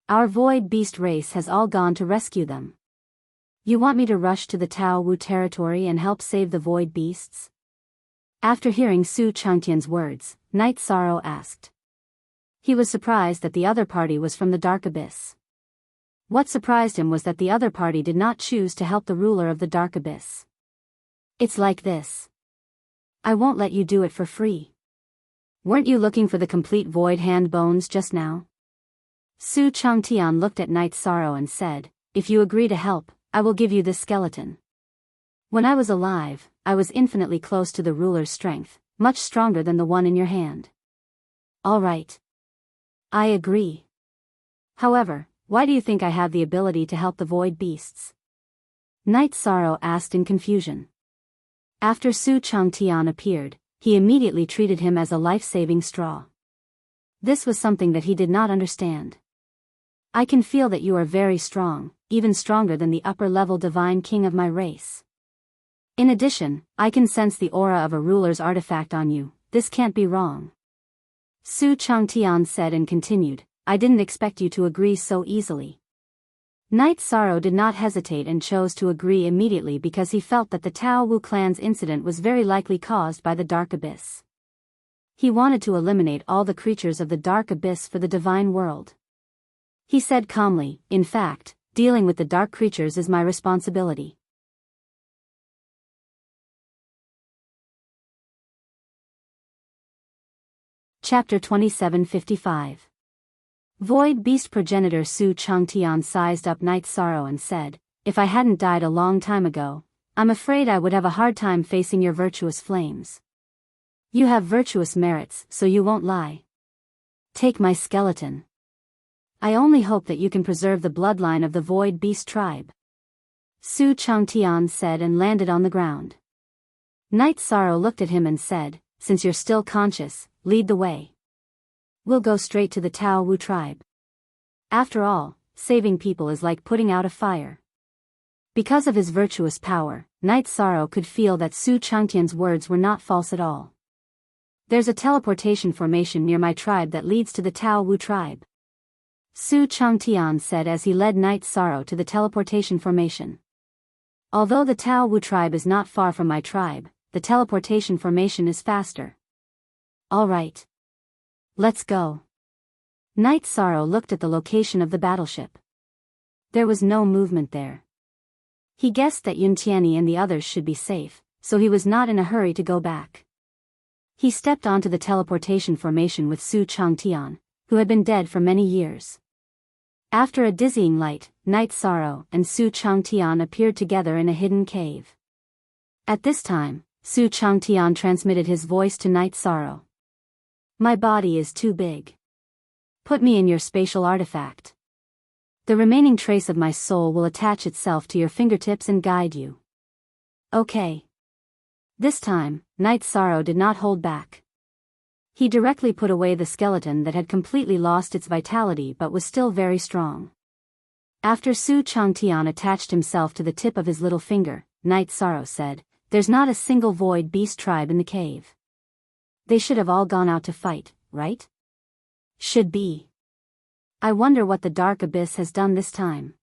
Speaker 1: Our void beast race has all gone to rescue them. You want me to rush to the Tao Wu territory and help save the void beasts? After hearing Su Changtian's words, Night Sorrow asked. He was surprised that the other party was from the dark abyss. What surprised him was that the other party did not choose to help the ruler of the dark abyss. It's like this. I won't let you do it for free. Weren't you looking for the complete void hand bones just now? Su Changtian looked at Night Sorrow and said, If you agree to help, I will give you this skeleton. When I was alive, I was infinitely close to the ruler's strength, much stronger than the one in your hand. All right. I agree. However, why do you think I have the ability to help the void beasts? Night Sorrow asked in confusion. After Su Changtian appeared, he immediately treated him as a life-saving straw. This was something that he did not understand. I can feel that you are very strong, even stronger than the upper-level divine king of my race. In addition, I can sense the aura of a ruler's artifact on you. This can't be wrong. Su Changtian said and continued, I didn't expect you to agree so easily. Night Sorrow did not hesitate and chose to agree immediately because he felt that the Tao Wu clan's incident was very likely caused by the dark abyss. He wanted to eliminate all the creatures of the dark abyss for the divine world. He said calmly, In fact, dealing with the dark creatures is my responsibility. Chapter 2755. Void Beast Progenitor Su Changtian sized up Night Sorrow and said, If I hadn't died a long time ago, I'm afraid I would have a hard time facing your virtuous flames. You have virtuous merits, so you won't lie. Take my skeleton. I only hope that you can preserve the bloodline of the Void Beast tribe. Su Changtian said and landed on the ground. Night Sorrow looked at him and said, "Since you're still conscious, lead the way. We'll go straight to the Tao Wu tribe. After all, saving people is like putting out a fire." Because of his virtuous power, Night Sorrow could feel that Su Changtian's words were not false at all. "There's a teleportation formation near my tribe that leads to the Tao Wu tribe," Su Changtian said as he led Night Sorrow to the teleportation formation. "Although the Tao Wu tribe is not far from my tribe, the teleportation formation is faster." "All right. Let's go." Night Sorrow looked at the location of the battleship. There was no movement there. He guessed that Yun Tianyi and the others should be safe, so he was not in a hurry to go back. He stepped onto the teleportation formation with Su Changtian, who had been dead for many years. After a dizzying light, Night Sorrow and Su Changtian appeared together in a hidden cave. At this time, Su Changtian transmitted his voice to Night Sorrow. "My body is too big. Put me in your spatial artifact. The remaining trace of my soul will attach itself to your fingertips and guide you." "Okay." This time, Night Sorrow did not hold back. He directly put away the skeleton that had completely lost its vitality but was still very strong. After Su Changtian attached himself to the tip of his little finger, Night Sorrow said, "There's not a single void beast tribe in the cave. They should have all gone out to fight, right?" "Should be. I wonder what the Dark Abyss has done this time."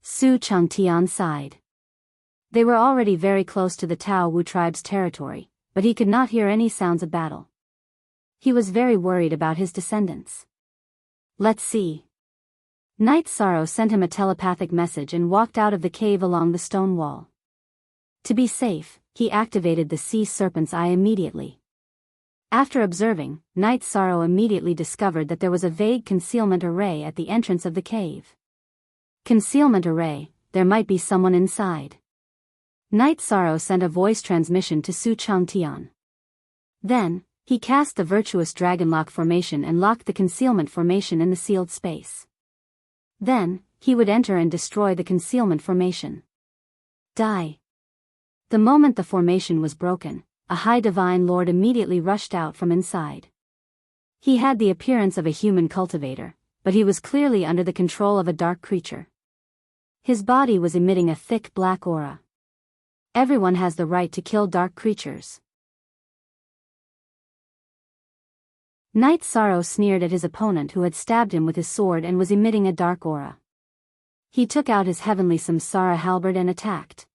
Speaker 1: Su Changtian sighed. They were already very close to the Tao Wu tribe's territory, but he could not hear any sounds of battle. He was very worried about his descendants. "Let's see." Night Sorrow sent him a telepathic message and walked out of the cave along the stone wall. To be safe, he activated the sea serpent's eye immediately. After observing, Night Sorrow immediately discovered that there was a vague concealment array at the entrance of the cave. Concealment array, there might be someone inside. Night Sorrow sent a voice transmission to Su Changtian. Then, he cast the virtuous dragonlock formation and locked the concealment formation in the sealed space. Then, he would enter and destroy the concealment formation. Die. The moment the formation was broken, a high divine lord immediately rushed out from inside. He had the appearance of a human cultivator, but he was clearly under the control of a dark creature. His body was emitting a thick black aura. Everyone has the right to kill dark creatures. Night Sorrow sneered at his opponent who had stabbed him with his sword and was emitting a dark aura. He took out his heavenly Samsara halberd and attacked.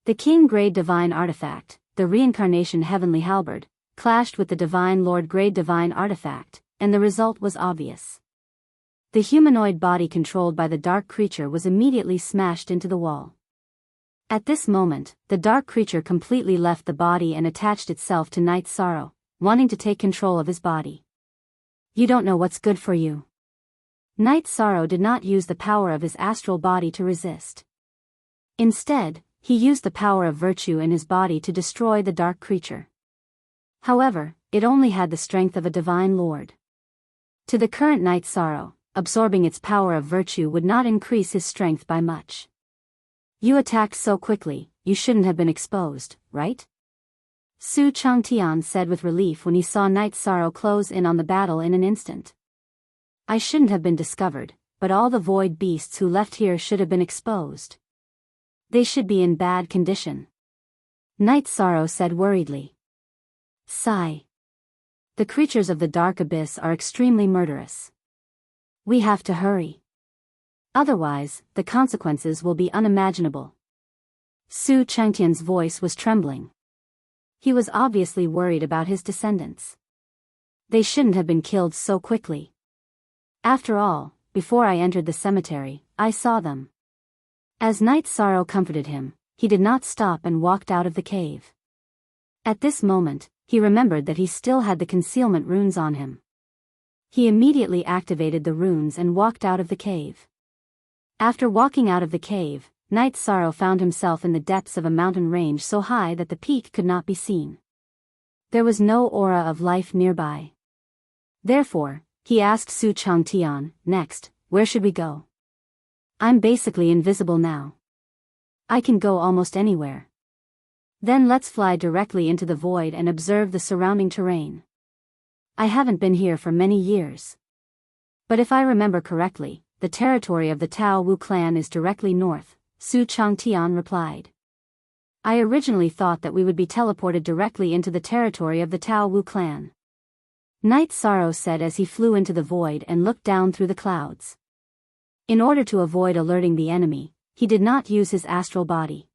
Speaker 1: The King Grade Divine Artifact, the Reincarnation Heavenly Halberd, clashed with the Divine Lord Grade Divine Artifact, and the result was obvious. The humanoid body controlled by the dark creature was immediately smashed into the wall. At this moment, the dark creature completely left the body and attached itself to Night Sorrow, wanting to take control of his body. "You don't know what's good for you." Night Sorrow did not use the power of his astral body to resist. Instead, he used the power of virtue in his body to destroy the dark creature. However, it only had the strength of a divine lord. To the current Night Sorrow, absorbing its power of virtue would not increase his strength by much. "You attacked so quickly, you shouldn't have been exposed, right?" Su Changtian said with relief when he saw Night Sorrow close in on the battle in an instant. "I shouldn't have been discovered, but all the void beasts who left here should have been exposed. They should be in bad condition." Night Sorrow said worriedly. "Sigh. The creatures of the Dark Abyss are extremely murderous. We have to hurry. Otherwise, the consequences will be unimaginable." Su Changtian's voice was trembling. He was obviously worried about his descendants. They shouldn't have been killed so quickly. "After all, before I entered the cemetery, I saw them." As Night Sorrow comforted him, he did not stop and walked out of the cave. At this moment, he remembered that he still had the concealment runes on him. He immediately activated the runes and walked out of the cave. After walking out of the cave, Night Sorrow found himself in the depths of a mountain range so high that the peak could not be seen. There was no aura of life nearby. Therefore, he asked Su Changtian, "Next, where should we go? I'm basically invisible now." I can go almost anywhere. Then let's fly directly into the void and observe the surrounding terrain. I haven't been here for many years. But if I remember correctly, the territory of the Tao Wu clan is directly north, Su Changtian replied. I originally thought that we would be teleported directly into the territory of the Tao Wu clan. Night Sorrow said as he flew into the void and looked down through the clouds. In order to avoid alerting the enemy, he did not use his astral body.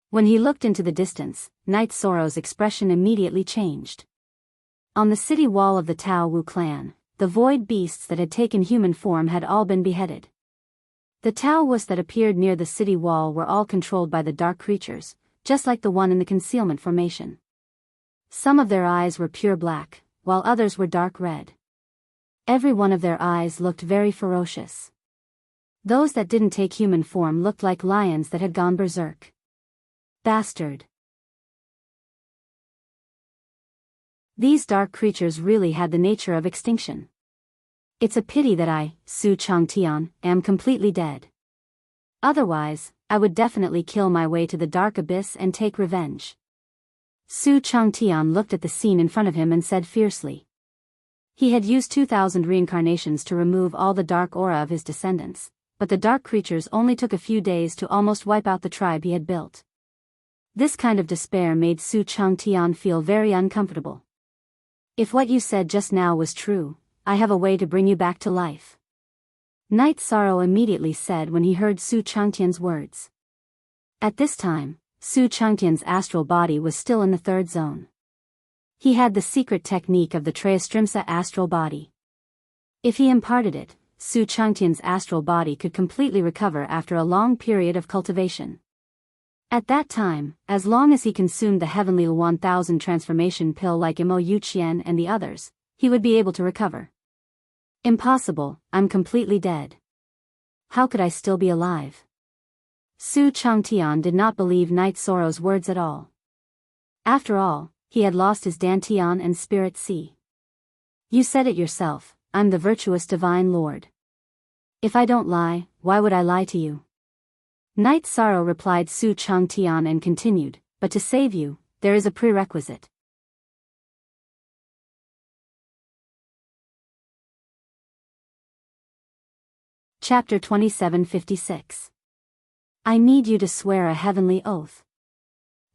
Speaker 1: When he looked into the distance, Night Sorrow's expression immediately changed. On the city wall of the Tao Wu clan, the void beasts that had taken human form had all been beheaded. The Taoists that appeared near the city wall were all controlled by the dark creatures, just like the one in the concealment formation. Some of their eyes were pure black, while others were dark red. Every one of their eyes looked very ferocious. Those that didn't take human form looked like lions that had gone berserk. Bastard. These dark creatures really had the nature of extinction. It's a pity that I, Su Changtian, am completely dead. Otherwise, I would definitely kill my way to the dark abyss and take revenge. Su Changtian looked at the scene in front of him and said fiercely. He had used 2,000 reincarnations to remove all the dark aura of his descendants, but the dark creatures only took a few days to almost wipe out the tribe he had built. This kind of despair made Su Changtian feel very uncomfortable. If what you said just now was true, I have a way to bring you back to life. Night Sorrow immediately said when he heard Su Changtian's words. At this time, Su Changtian's astral body was still in the third zone. He had the secret technique of the Treastrimsa astral body. If he imparted it, Su Changtian's astral body could completely recover after a long period of cultivation. At that time, as long as he consumed the heavenly 1000 transformation pill like Imo Yuqian and the others, he would be able to recover. Impossible, I'm completely dead. How could I still be alive? Su Changtian did not believe Night Sorrow's words at all. After all, he had lost his Dantian and Spirit Sea. You said it yourself, I'm the virtuous divine lord. If I don't lie, why would I lie to you? Night Sorrow replied Su Changtian and continued, but to save you, there is a prerequisite. Chapter 2756. I need you to swear a heavenly oath.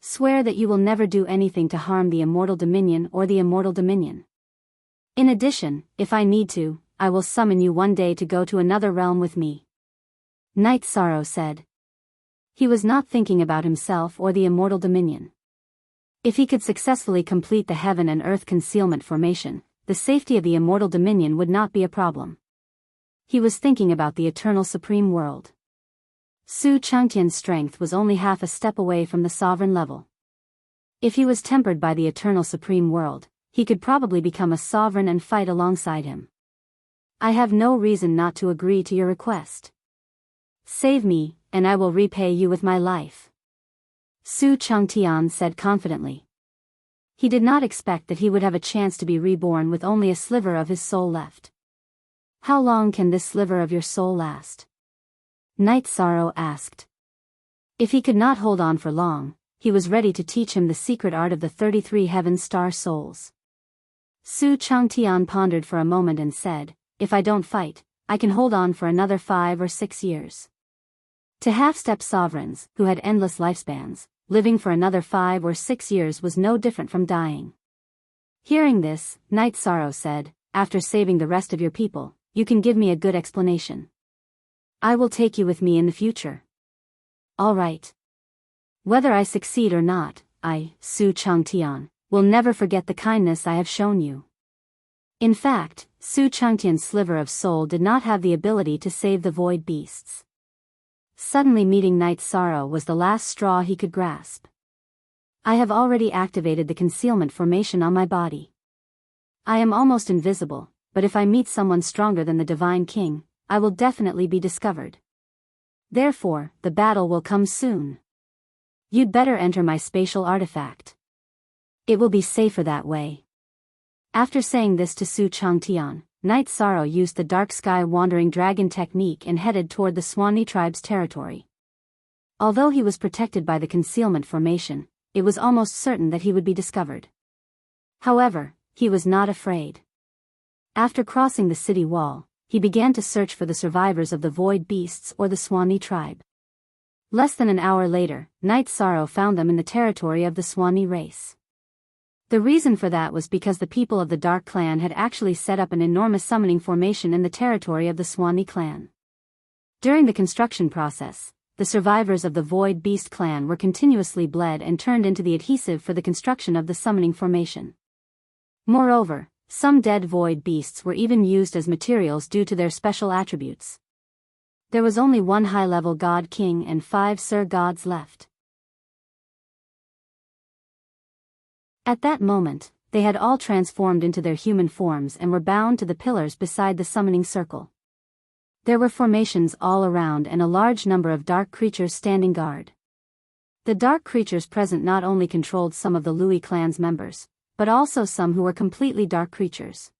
Speaker 1: Swear that you will never do anything to harm the immortal dominion or the immortal dominion. In addition, if I need to, I will summon you one day to go to another realm with me. Night Sorrow said. He was not thinking about himself or the immortal dominion. If he could successfully complete the heaven and earth concealment formation, the safety of the immortal dominion would not be a problem. He was thinking about the eternal supreme world. Su Changtian's strength was only half a step away from the sovereign level. If he was tempered by the eternal supreme world, he could probably become a sovereign and fight alongside him. I have no reason not to agree to your request. Save me, and I will repay you with my life. Su Changtian said confidently. He did not expect that he would have a chance to be reborn with only a sliver of his soul left. How long can this sliver of your soul last? Night Sorrow asked. If he could not hold on for long, he was ready to teach him the secret art of the 33 heaven star souls. Su Changtian pondered for a moment and said, if I don't fight, I can hold on for another 5 or 6 years. To half-step sovereigns, who had endless lifespans, living for another 5 or 6 years was no different from dying. Hearing this, Night Sorrow said, after saving the rest of your people, you can give me a good explanation. I will take you with me in the future. All right. Whether I succeed or not, I, Su Changtian, will never forget the kindness I have shown you. In fact, Su Changtian's sliver of soul did not have the ability to save the void beasts. Suddenly meeting Night Sorrow was the last straw he could grasp. I have already activated the concealment formation on my body. I am almost invisible, but if I meet someone stronger than the Divine King, I will definitely be discovered. Therefore, the battle will come soon. You'd better enter my spatial artifact. It will be safer that way. After saying this to Su Changtian, Night Sorrow used the dark sky wandering dragon technique and headed toward the Swanee tribe's territory. Although he was protected by the concealment formation, it was almost certain that he would be discovered. However, he was not afraid. After crossing the city wall, he began to search for the survivors of the void beasts or the Swanee tribe. Less than an hour later, Night Sorrow found them in the territory of the Swanee race. The reason for that was because the people of the Dark Clan had actually set up an enormous summoning formation in the territory of the Swanee clan. During the construction process, the survivors of the Void Beast clan were continuously bled and turned into the adhesive for the construction of the summoning formation. Moreover, some dead void beasts were even used as materials due to their special attributes. There was only one high-level god king and 5 Sir gods left. At that moment, they had all transformed into their human forms and were bound to the pillars beside the summoning circle. There were formations all around and a large number of dark creatures standing guard. The dark creatures present not only controlled some of the Louis clan's members, but also some who were completely dark creatures.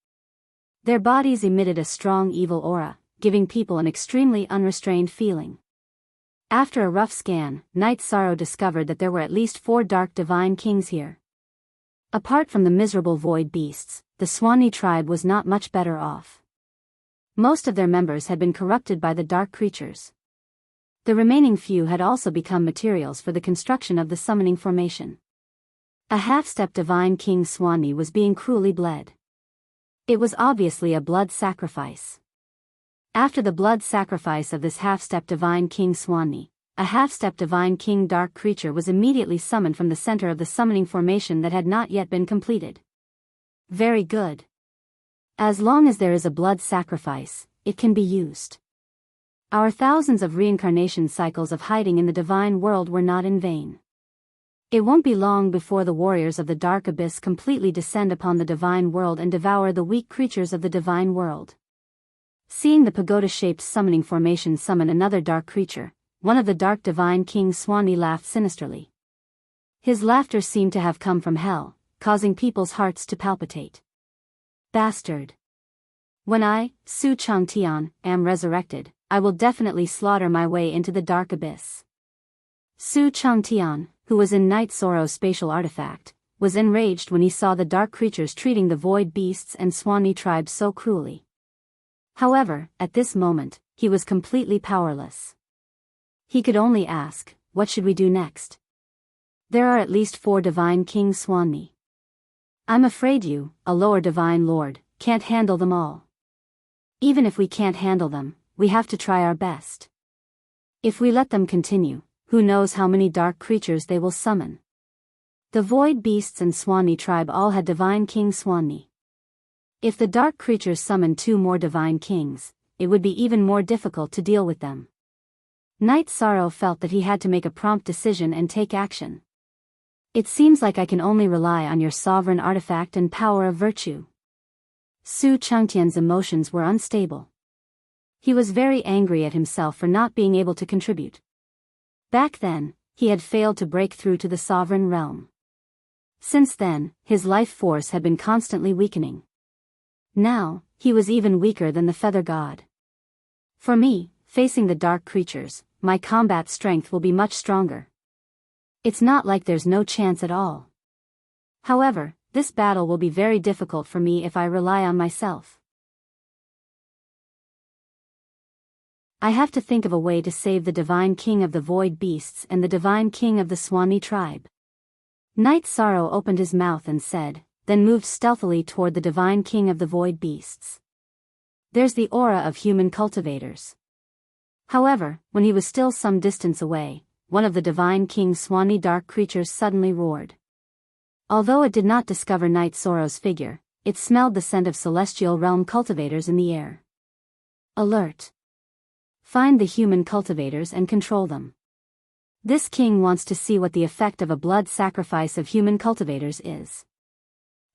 Speaker 1: Their bodies emitted a strong evil aura, giving people an extremely unrestrained feeling. After a rough scan, Night Sorrow discovered that there were at least 4 dark divine kings here. Apart from the miserable void beasts, the Swanee tribe was not much better off. Most of their members had been corrupted by the dark creatures. The remaining few had also become materials for the construction of the summoning formation. A half-step divine king Swanee was being cruelly bled. It was obviously a blood sacrifice. After the blood sacrifice of this half-step divine king Swanee, a half-step divine king dark creature was immediately summoned from the center of the summoning formation that had not yet been completed. Very good. As long as there is a blood sacrifice, it can be used. Our thousands of reincarnation cycles of hiding in the divine world were not in vain. It won't be long before the warriors of the dark abyss completely descend upon the divine world and devour the weak creatures of the divine world. Seeing the pagoda-shaped summoning formation summon another dark creature, one of the dark divine kings Swanee laughed sinisterly. His laughter seemed to have come from hell, causing people's hearts to palpitate. Bastard! When I, Su Changtian, am resurrected, I will definitely slaughter my way into the dark abyss. Su Changtian, who was in Night Sorrow's spatial artifact, was enraged when he saw the dark creatures treating the void beasts and Swanee tribes so cruelly. However, at this moment, he was completely powerless. He could only ask, what should we do next? There are at least 4 divine kings Swanee. I'm afraid you, a lower divine lord, can't handle them all. Even if we can't handle them, we have to try our best. If we let them continue, who knows how many dark creatures they will summon. The void beasts and Swanee tribe all had divine king Swanee. If the dark creatures summoned 2 more divine kings, it would be even more difficult to deal with them. Night Sorrow felt that he had to make a prompt decision and take action. It seems like I can only rely on your sovereign artifact and power of virtue. Su Changtian's emotions were unstable. He was very angry at himself for not being able to contribute. Back then, he had failed to break through to the sovereign realm. Since then, his life force had been constantly weakening. Now, he was even weaker than the feather god. For me, facing the dark creatures, my combat strength will be much stronger. It's not like there's no chance at all. However, this battle will be very difficult for me if I rely on myself. I have to think of a way to save the divine king of the void beasts and the divine king of the Swanee tribe. Night Sorrow opened his mouth and said, then moved stealthily toward the divine king of the void beasts. There's the aura of human cultivators. However, when he was still some distance away, one of the divine king Swanee dark creatures suddenly roared. Although it did not discover Night Sorrow's figure, it smelled the scent of celestial realm cultivators in the air. Alert! Find the human cultivators and control them. This king wants to see what the effect of a blood sacrifice of human cultivators is.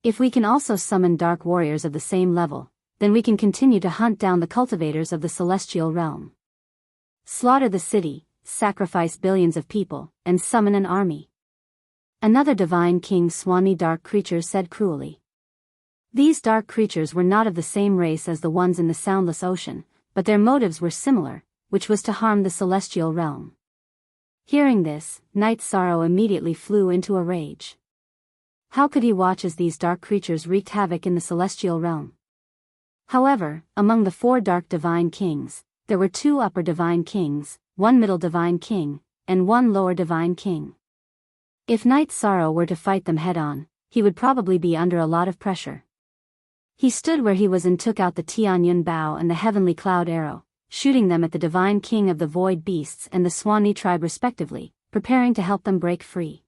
Speaker 1: If we can also summon dark warriors of the same level, then we can continue to hunt down the cultivators of the celestial realm. Slaughter the city, sacrifice billions of people, and summon an army. Another divine king Swanee dark creature said cruelly. These dark creatures were not of the same race as the ones in the soundless ocean, but their motives were similar, which was to harm the celestial realm. Hearing this, Night Sorrow immediately flew into a rage. How could he watch as these dark creatures wreaked havoc in the celestial realm? However, among the 4 dark divine kings, there were 2 upper divine kings, 1 middle divine king, and 1 lower divine king. If Night Sorrow were to fight them head-on, he would probably be under a lot of pressure. He stood where he was and took out the Tianyun bow and the heavenly cloud arrow, shooting them at the divine king of the void beasts and the Swanee tribe respectively, preparing to help them break free.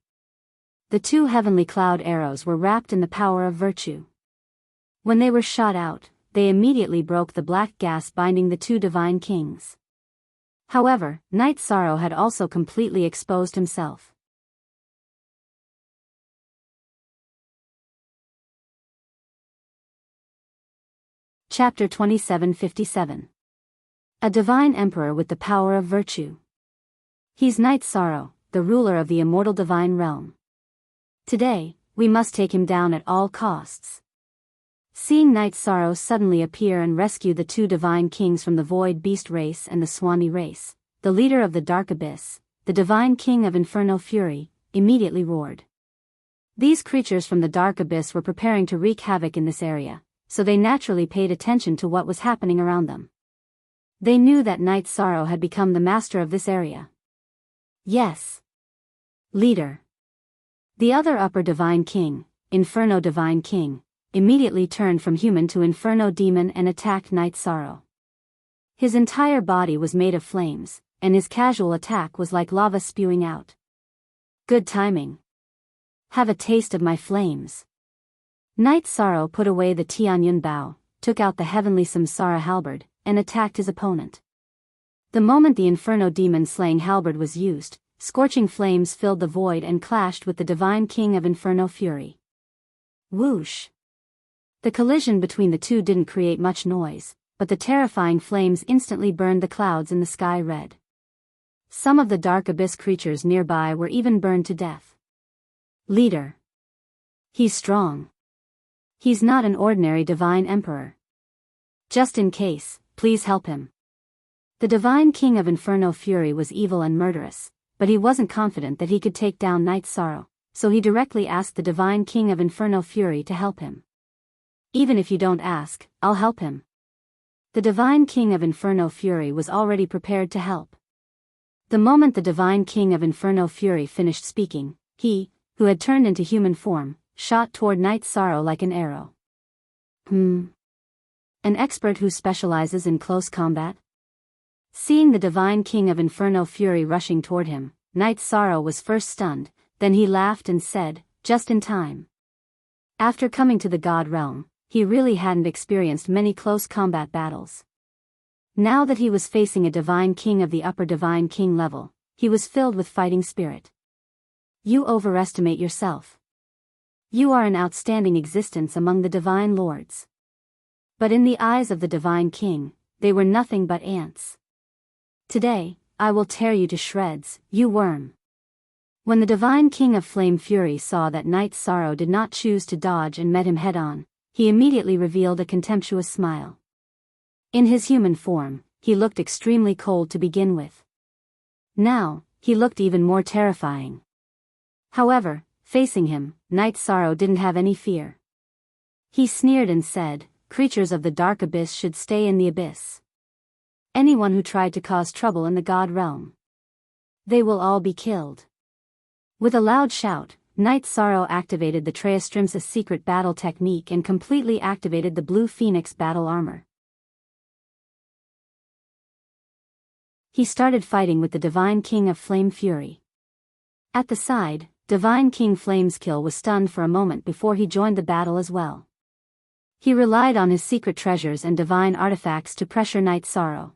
Speaker 1: The 2 heavenly cloud arrows were wrapped in the power of virtue. When they were shot out, they immediately broke the black gas binding the 2 divine kings. However, Night Sorrow had also completely exposed himself. Chapter 2757. A Divine Emperor with the Power of Virtue. He's Night Sorrow, the ruler of the immortal divine realm. Today, we must take him down at all costs. Seeing Night Sorrow suddenly appear and rescue the 2 divine kings from the void beast race and the Swanee race, the leader of the Dark Abyss, the divine king of Inferno Fury, immediately roared. These creatures from the Dark Abyss were preparing to wreak havoc in this area, so they naturally paid attention to what was happening around them. They knew that Night Sorrow had become the master of this area. Yes. Leader. The other upper divine king, Inferno divine king, immediately turned from human to Inferno demon and attacked Night Sorrow. His entire body was made of flames, and his casual attack was like lava spewing out. Good timing. Have a taste of my flames. Night Sorrow put away the Tianyun bow, took out the heavenly Samsara halberd, and attacked his opponent. The moment the Inferno demon-slaying halberd was used, scorching flames filled the void and clashed with the divine king of Inferno Fury. Whoosh! The collision between the 2 didn't create much noise, but the terrifying flames instantly burned the clouds in the sky red. Some of the Dark Abyss creatures nearby were even burned to death. Leader. He's strong. He's not an ordinary divine emperor. Just in case, please help him. The divine king of Inferno Fury was evil and murderous, but he wasn't confident that he could take down Night Sorrow, so he directly asked the divine king of Inferno Fury to help him. Even if you don't ask, I'll help him. The divine king of Inferno Fury was already prepared to help. The moment the divine king of Inferno Fury finished speaking, he, who had turned into human form, shot toward Night Sorrow like an arrow. An expert who specializes in close combat? Seeing the divine king of Inferno Fury rushing toward him, Night Sorrow was first stunned, then he laughed and said, just in time. After coming to the God realm, he really hadn't experienced many close combat battles. Now that he was facing a divine king of the upper divine king level, he was filled with fighting spirit. You overestimate yourself. You are an outstanding existence among the divine lords. But in the eyes of the divine king, they were nothing but ants. Today, I will tear you to shreds, you worm. When the divine king of Flame Fury saw that Night Sorrow did not choose to dodge and met him head-on, he immediately revealed a contemptuous smile. In his human form, he looked extremely cold to begin with. Now, he looked even more terrifying. However, facing him, Night Sorrow didn't have any fear. He sneered and said, creatures of the Dark Abyss should stay in the abyss. Anyone who tried to cause trouble in the God realm, they will all be killed. With a loud shout, Night Sorrow activated the Treastrimsa's secret battle technique and completely activated the Blue Phoenix battle armor. He started fighting with the Divine King of Flame Fury. At the side, Divine King Flameskill was stunned for a moment before he joined the battle as well. He relied on his secret treasures and divine artifacts to pressure Night Sorrow.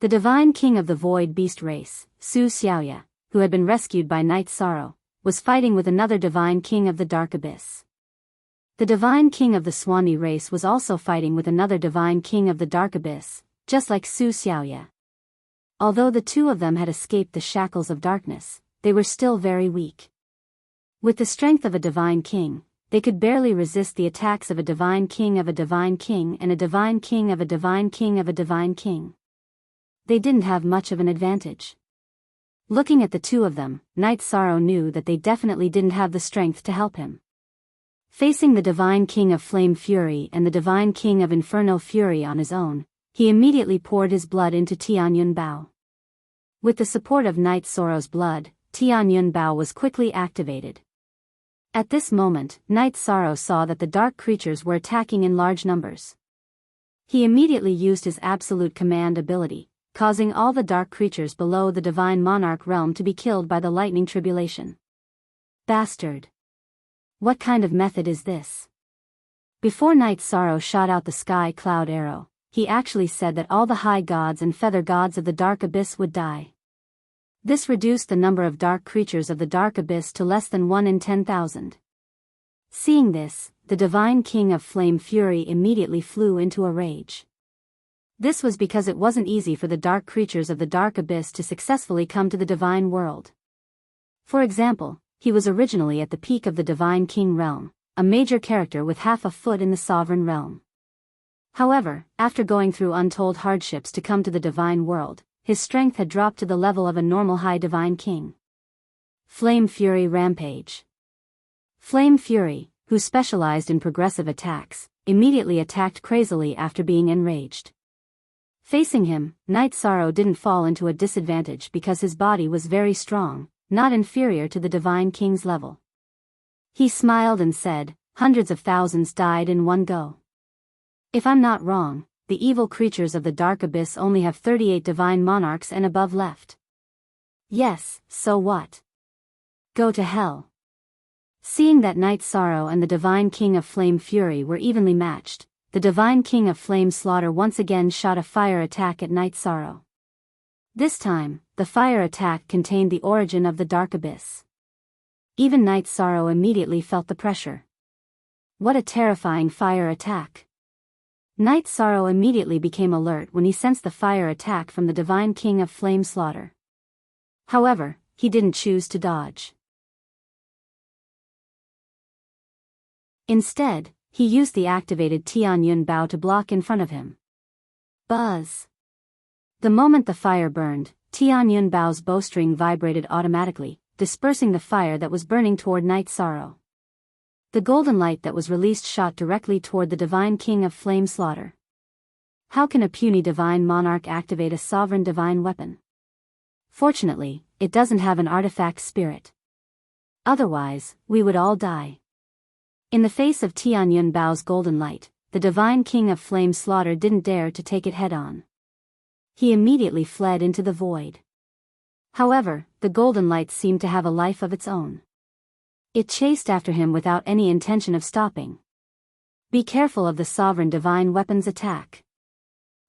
Speaker 1: The divine king of the Void Beast race, Su Xiaoya, who had been rescued by Night Sorrow, was fighting with another divine king of the Dark Abyss. The divine king of the Swanee race was also fighting with another divine king of the Dark Abyss, just like Su Xiaoya. Although the 2 of them had escaped the shackles of darkness, they were still very weak. With the strength of a divine king, they could barely resist the attacks of a divine king of a divine king and a divine king of a divine king of a divine king. They didn't have much of an advantage. Looking at the two of them, Night Sorrow knew that they definitely didn't have the strength to help him. Facing the Divine King of Flame Fury and the Divine King of Inferno Fury on his own, he immediately poured his blood into Tianyun Bao. With the support of Night Sorrow's blood, Tianyun Bao was quickly activated. At this moment, Night Sorrow saw that the dark creatures were attacking in large numbers. He immediately used his absolute command ability, causing all the dark creatures below the Divine Monarch realm to be killed by the lightning tribulation. Bastard! What kind of method is this? Before Night Sorrow shot out the sky cloud arrow, he actually said that all the high gods and feather gods of the dark abyss would die. This reduced the number of dark creatures of the dark abyss to less than 1 in 10,000. Seeing this, the Divine King of Flame Fury immediately flew into a rage. This was because it wasn't easy for the dark creatures of the dark abyss to successfully come to the divine world. For example, he was originally at the peak of the Divine King realm, a major character with half a foot in the sovereign realm. However, after going through untold hardships to come to the divine world, his strength had dropped to the level of a normal high Divine King. Flame Fury Rampage. Flame Fury, who specialized in progressive attacks, immediately attacked crazily after being enraged. Facing him, Night Sorrow didn't fall into a disadvantage because his body was very strong, not inferior to the Divine King's level. He smiled and said, "Hundreds of thousands died in one go. If I'm not wrong, the evil creatures of the Dark Abyss only have 38 Divine Monarchs and above left. Yes, so what? Go to hell." Seeing that Night Sorrow and the Divine King of Flame Fury were evenly matched, the Divine King of Flame Slaughter once again shot a fire attack at Night Sorrow. This time, the fire attack contained the origin of the Dark Abyss. Even Night Sorrow immediately felt the pressure. What a terrifying fire attack! Night Sorrow immediately became alert when he sensed the fire attack from the Divine King of Flame Slaughter. However, he didn't choose to dodge. Instead, he used the activated Tianyun Bao to block in front of him. Buzz! The moment the fire burned, Tianyun Bao's bowstring vibrated automatically, dispersing the fire that was burning toward Night Sorrow. The golden light that was released shot directly toward the Divine King of Flame Slaughter. How can a puny divine monarch activate a sovereign divine weapon? Fortunately, it doesn't have an artifact spirit. Otherwise, we would all die. In the face of Tianyun Bao's golden light, the Divine King of Flame Slaughter didn't dare to take it head-on. He immediately fled into the void. However, the golden light seemed to have a life of its own. It chased after him without any intention of stopping. Be careful of the sovereign divine weapon's attack.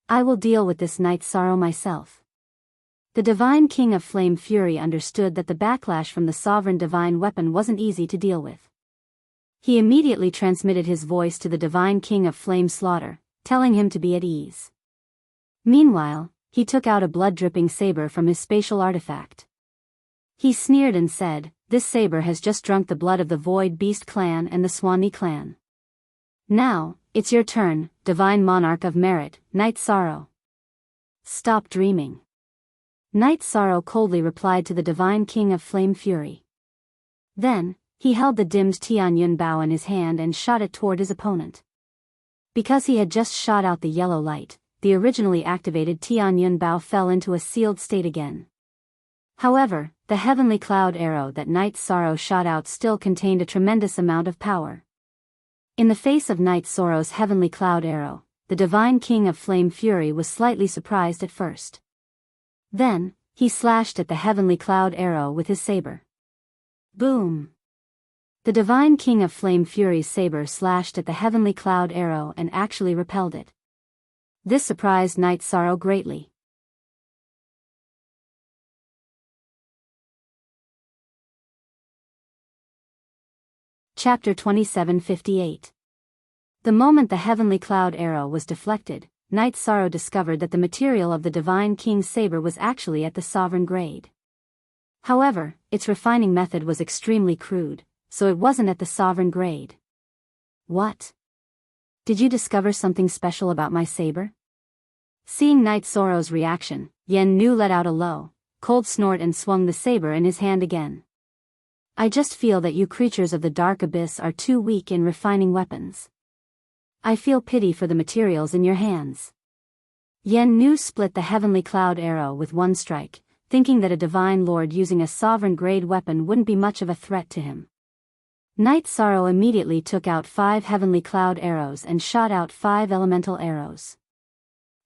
Speaker 1: I will deal with this Night Sorrow myself. The Divine King of Flame Fury understood that the backlash from the sovereign divine weapon wasn't easy to deal with. He immediately transmitted his voice to the Divine King of Flame Slaughter, telling him to be at ease. Meanwhile, he took out a blood-dripping saber from his spatial artifact. He sneered and said, "This saber has just drunk the blood of the Void Beast clan and the Swanee clan. Now, it's your turn, Divine Monarch of Merit, Night Sorrow." "Stop dreaming." Night Sorrow coldly replied to the Divine King of Flame Fury. Then, he held the dimmed Tianyun Bao in his hand and shot it toward his opponent. Because he had just shot out the yellow light, the originally activated Tianyun Bao fell into a sealed state again. However, the heavenly cloud arrow that Night Sorrow shot out still contained a tremendous amount of power. In the face of Night Sorrow's heavenly cloud arrow, the Divine King of Flame Fury was slightly surprised at first. Then, he slashed at the heavenly cloud arrow with his saber. Boom! The Divine King of Flame Fury's saber slashed at the heavenly cloud arrow and actually repelled it. This surprised Night Sorrow greatly. Chapter 2758. The moment the heavenly cloud arrow was deflected, Night Sorrow discovered that the material of the Divine King's saber was actually at the sovereign grade. However, its refining method was extremely crude, so it wasn't at the sovereign grade. What? Did you discover something special about my saber? Seeing Night Sorrow's reaction, Yen Nu let out a low, cold snort and swung the saber in his hand again. I just feel that you creatures of the dark abyss are too weak in refining weapons. I feel pity for the materials in your hands. Yen Nu split the heavenly cloud arrow with one strike, thinking that a divine lord using a sovereign-grade weapon wouldn't be much of a threat to him. Night Sorrow immediately took out 5 heavenly cloud arrows and shot out 5 elemental arrows.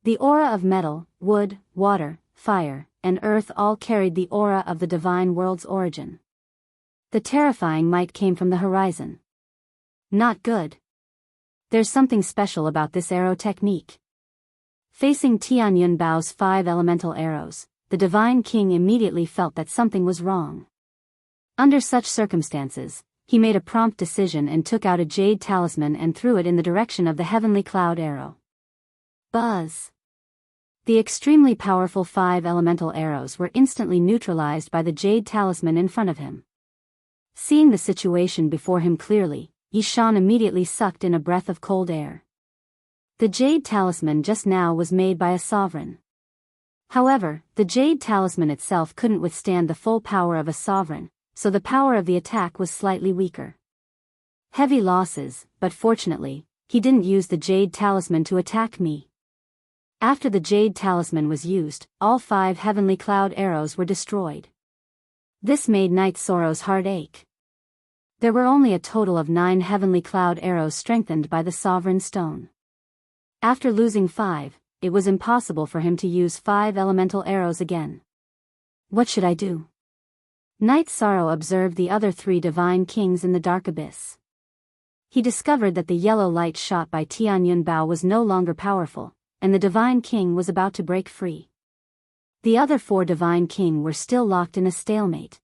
Speaker 1: The aura of metal, wood, water, fire, and earth all carried the aura of the divine world's origin. The terrifying might came from the horizon. Not good. There's something special about this arrow technique. Facing Tianyun Bao's 5 elemental arrows, the Divine King immediately felt that something was wrong. Under such circumstances, he made a prompt decision and took out a jade talisman and threw it in the direction of the heavenly cloud arrow. Buzz! The extremely powerful 5 elemental arrows were instantly neutralized by the jade talisman in front of him. Seeing the situation before him clearly, Yishan immediately sucked in a breath of cold air. The jade talisman just now was made by a sovereign. However, the jade talisman itself couldn't withstand the full power of a sovereign, so the power of the attack was slightly weaker. Heavy losses, but fortunately, he didn't use the jade talisman to attack me. After the jade talisman was used, all 5 heavenly cloud arrows were destroyed. This made Night Sorrow's heart ache. There were only a total of 9 heavenly cloud arrows strengthened by the sovereign stone. After losing 5, it was impossible for him to use 5 elemental arrows again. What should I do? Night Sorrow observed the other 3 divine kings in the dark abyss. He discovered that the yellow light shot by Tianyun Bao was no longer powerful, and the divine king was about to break free. The other 4 divine king were still locked in a stalemate.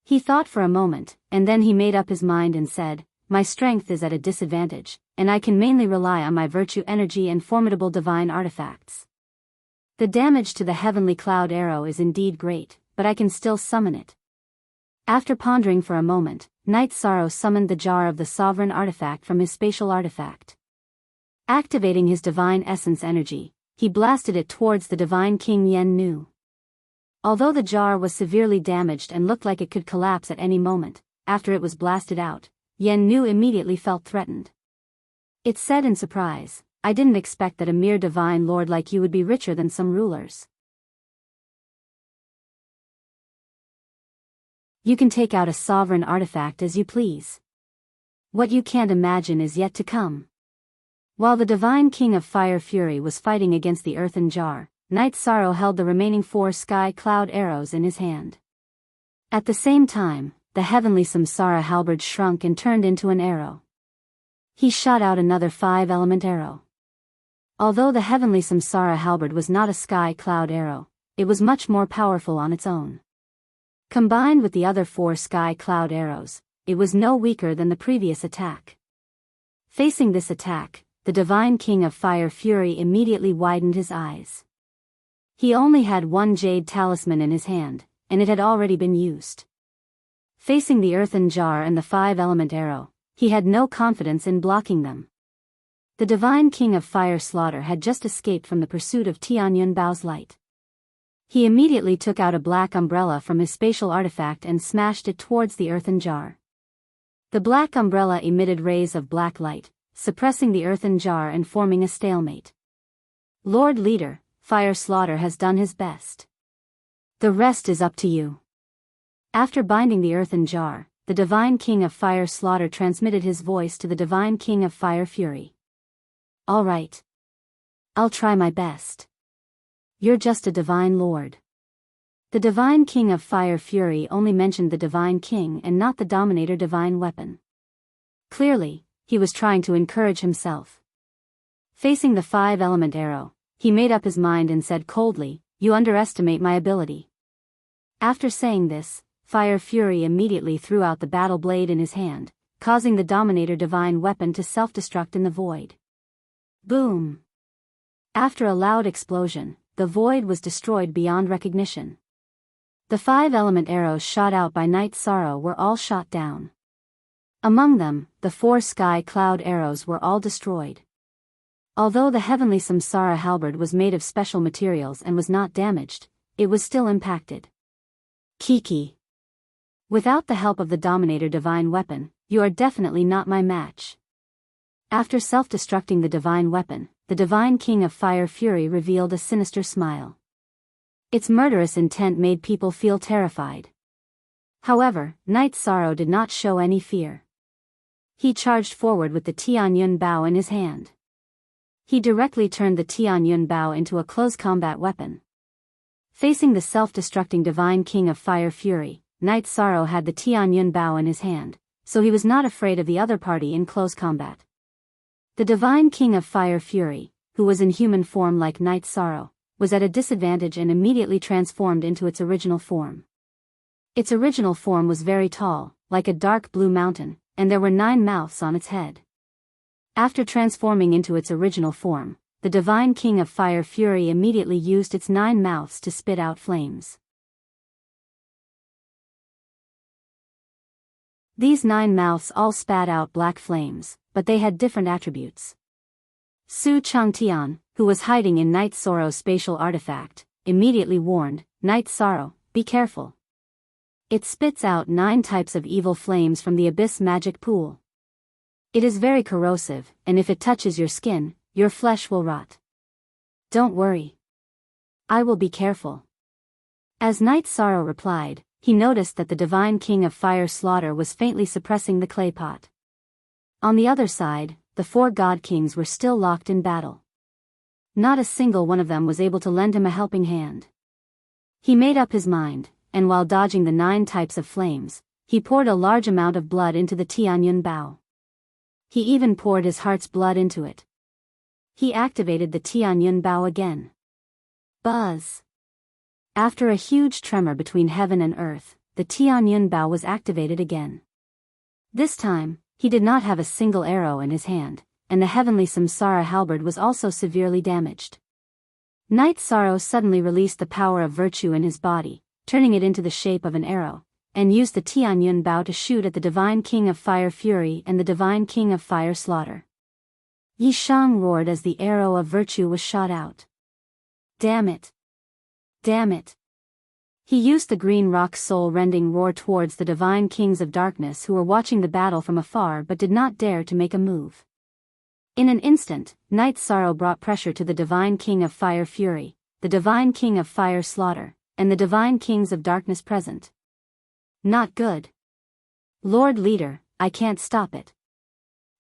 Speaker 1: He thought for a moment, and then he made up his mind and said, "My strength is at a disadvantage, and I can mainly rely on my virtue energy and formidable divine artifacts. The damage to the heavenly cloud arrow is indeed great, but I can still summon it." After pondering for a moment, Night Sorrow summoned the jar of the sovereign artifact from his spatial artifact. Activating his divine essence energy, he blasted it towards the divine king Yen Nu. Although the jar was severely damaged and looked like it could collapse at any moment, after it was blasted out, Yen Nu immediately felt threatened. It said in surprise, "I didn't expect that a mere divine lord like you would be richer than some rulers. You can take out a sovereign artifact as you please. What you can't imagine is yet to come." While the divine king of fire fury was fighting against the earthen jar, Night Sorrow held the remaining 4 sky cloud arrows in his hand. At the same time, the heavenly samsara halberd shrunk and turned into an arrow. He shot out another 5-element arrow. Although the heavenly samsara halberd was not a sky cloud arrow, it was much more powerful on its own. Combined with the other 4 sky cloud arrows, it was no weaker than the previous attack. Facing this attack, the divine king of fire fury immediately widened his eyes. He only had 1 jade talisman in his hand, and it had already been used. Facing the earthen jar and the 5-element arrow, he had no confidence in blocking them. The divine king of fire slaughter had just escaped from the pursuit of Tianyun Bao's light. He immediately took out a black umbrella from his spatial artifact and smashed it towards the earthen jar. The black umbrella emitted rays of black light, suppressing the earthen jar and forming a stalemate. "Lord Leader, Fire Slaughter has done his best. The rest is up to you." After binding the earthen jar, the divine king of fire slaughter transmitted his voice to the divine king of fire fury. "All right. I'll try my best. You're just a divine lord." The divine king of fire fury only mentioned the divine king and not the dominator divine weapon. Clearly, he was trying to encourage himself. Facing the 5-element arrow, he made up his mind and said coldly, "You underestimate my ability." After saying this, Fire Fury immediately threw out the battle blade in his hand, causing the Dominator divine weapon to self-destruct in the void. Boom! After a loud explosion, the void was destroyed beyond recognition. The 5-element arrows shot out by Night Sorrow were all shot down. Among them, the 4 sky cloud arrows were all destroyed. Although the heavenly samsara halberd was made of special materials and was not damaged, it was still impacted. Kiki. Without the help of the Dominator divine weapon, you are definitely not my match. After self-destructing the divine weapon, the Divine King of Fire Fury revealed a sinister smile. Its murderous intent made people feel terrified. However, Knight Sorrow did not show any fear. He charged forward with the Tianyun Bao in his hand. He directly turned the Tianyun Bao into a close combat weapon. Facing the self-destructing Divine King of Fire Fury, Knight Sorrow had the Tianyun Bao in his hand, so he was not afraid of the other party in close combat. The Divine King of Fire Fury, who was in human form like Knight Sorrow, was at a disadvantage and immediately transformed into its original form. Its original form was very tall, like a dark blue mountain, and there were 9 mouths on its head. After transforming into its original form, the Divine King of Fire Fury immediately used its 9 mouths to spit out flames. These 9 mouths all spat out black flames, but they had different attributes. Su Changtian, who was hiding in Knight Sorrow's spatial artifact, immediately warned, "Knight Sorrow, be careful. It spits out 9 types of evil flames from the abyss magic pool. It is very corrosive, and if it touches your skin, your flesh will rot. Don't worry. I will be careful." As Knight Sorrow replied, he noticed that the Divine King of Fire Slaughter was faintly suppressing the clay pot. On the other side, the 4 God Kings were still locked in battle. Not a single one of them was able to lend him a helping hand. He made up his mind, and while dodging the 9 types of flames, he poured a large amount of blood into the Tianyun Bao. He even poured his heart's blood into it. He activated the Tianyun Bao again. Buzz! After a huge tremor between heaven and earth, the Tianyun Bao was activated again. This time, he did not have a single arrow in his hand, and the heavenly Samsara halberd was also severely damaged. Knight Sorrow suddenly released the power of virtue in his body, turning it into the shape of an arrow, and used the Tianyun Bao to shoot at the Divine King of Fire Fury and the Divine King of Fire Slaughter. Yi Shang roared as the arrow of virtue was shot out. Damn it! Damn it! He used the green rock soul-rending roar towards the Divine Kings of Darkness who were watching the battle from afar but did not dare to make a move. In an instant, Knight Sorrow brought pressure to the Divine King of Fire Fury, the Divine King of Fire Slaughter, and the Divine Kings of Darkness present. Not good. Lord Leader, I can't stop it.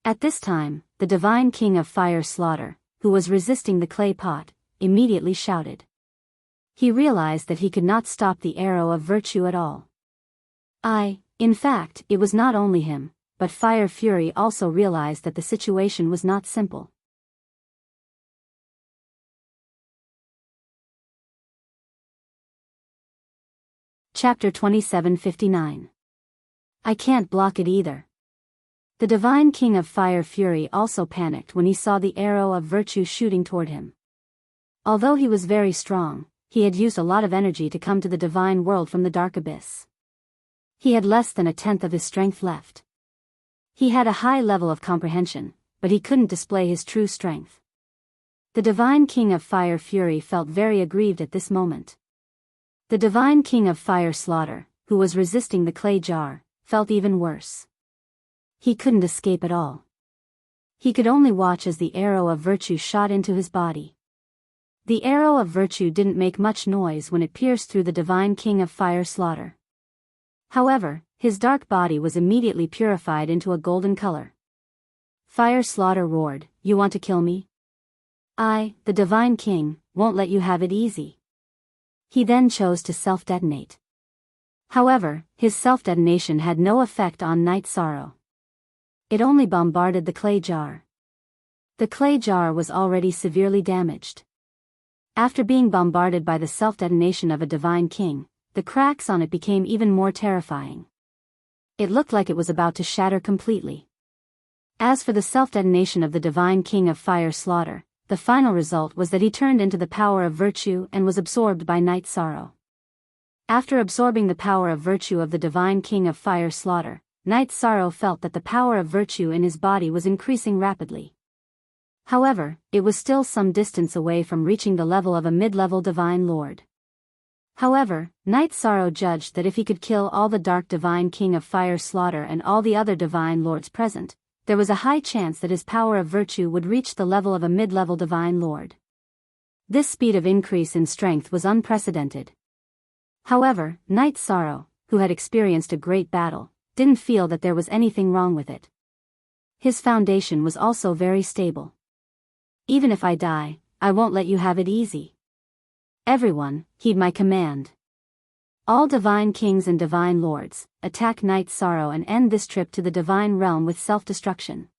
Speaker 1: At this time, the Divine King of Fire Slaughter, who was resisting the clay pot, immediately shouted. He realized that he could not stop the arrow of virtue at all. In fact, it was not only him, but Fire Fury also realized that the situation was not simple. Chapter 2759. I can't block it either. The Divine King of Fire Fury also panicked when he saw the arrow of virtue shooting toward him. Although he was very strong, he had used a lot of energy to come to the divine world from the dark abyss. He had less than 1/10 of his strength left. He had a high level of comprehension, but he couldn't display his true strength. The Divine King of Fire Fury felt very aggrieved at this moment. The Divine King of Fire Slaughter, who was resisting the clay jar, felt even worse. He couldn't escape at all. He could only watch as the arrow of virtue shot into his body. The arrow of virtue didn't make much noise when it pierced through the Divine King of Fire Slaughter. However, his dark body was immediately purified into a golden color. Fire Slaughter roared, "You want to kill me? I, the Divine King, won't let you have it easy." He then chose to self-detonate. However, his self-detonation had no effect on Knight Sorrow. It only bombarded the clay jar. The clay jar was already severely damaged. After being bombarded by the self-detonation of a Divine King, the cracks on it became even more terrifying. It looked like it was about to shatter completely. As for the self-detonation of the Divine King of Fire Slaughter, the final result was that he turned into the power of virtue and was absorbed by Knight Sorrow. After absorbing the power of virtue of the Divine King of Fire Slaughter, Knight Sorrow felt that the power of virtue in his body was increasing rapidly. However, it was still some distance away from reaching the level of a mid-level Divine Lord. However, Night Sorrow judged that if he could kill all the Dark Divine King of Fire Slaughter and all the other Divine Lords present, there was a high chance that his power of virtue would reach the level of a mid-level Divine Lord. This speed of increase in strength was unprecedented. However, Night Sorrow, who had experienced a great battle, didn't feel that there was anything wrong with it. His foundation was also very stable. Even if I die, I won't let you have it easy. Everyone, heed my command. All Divine Kings and Divine Lords, attack Night Sorrow and end this trip to the Divine Realm with self-destruction.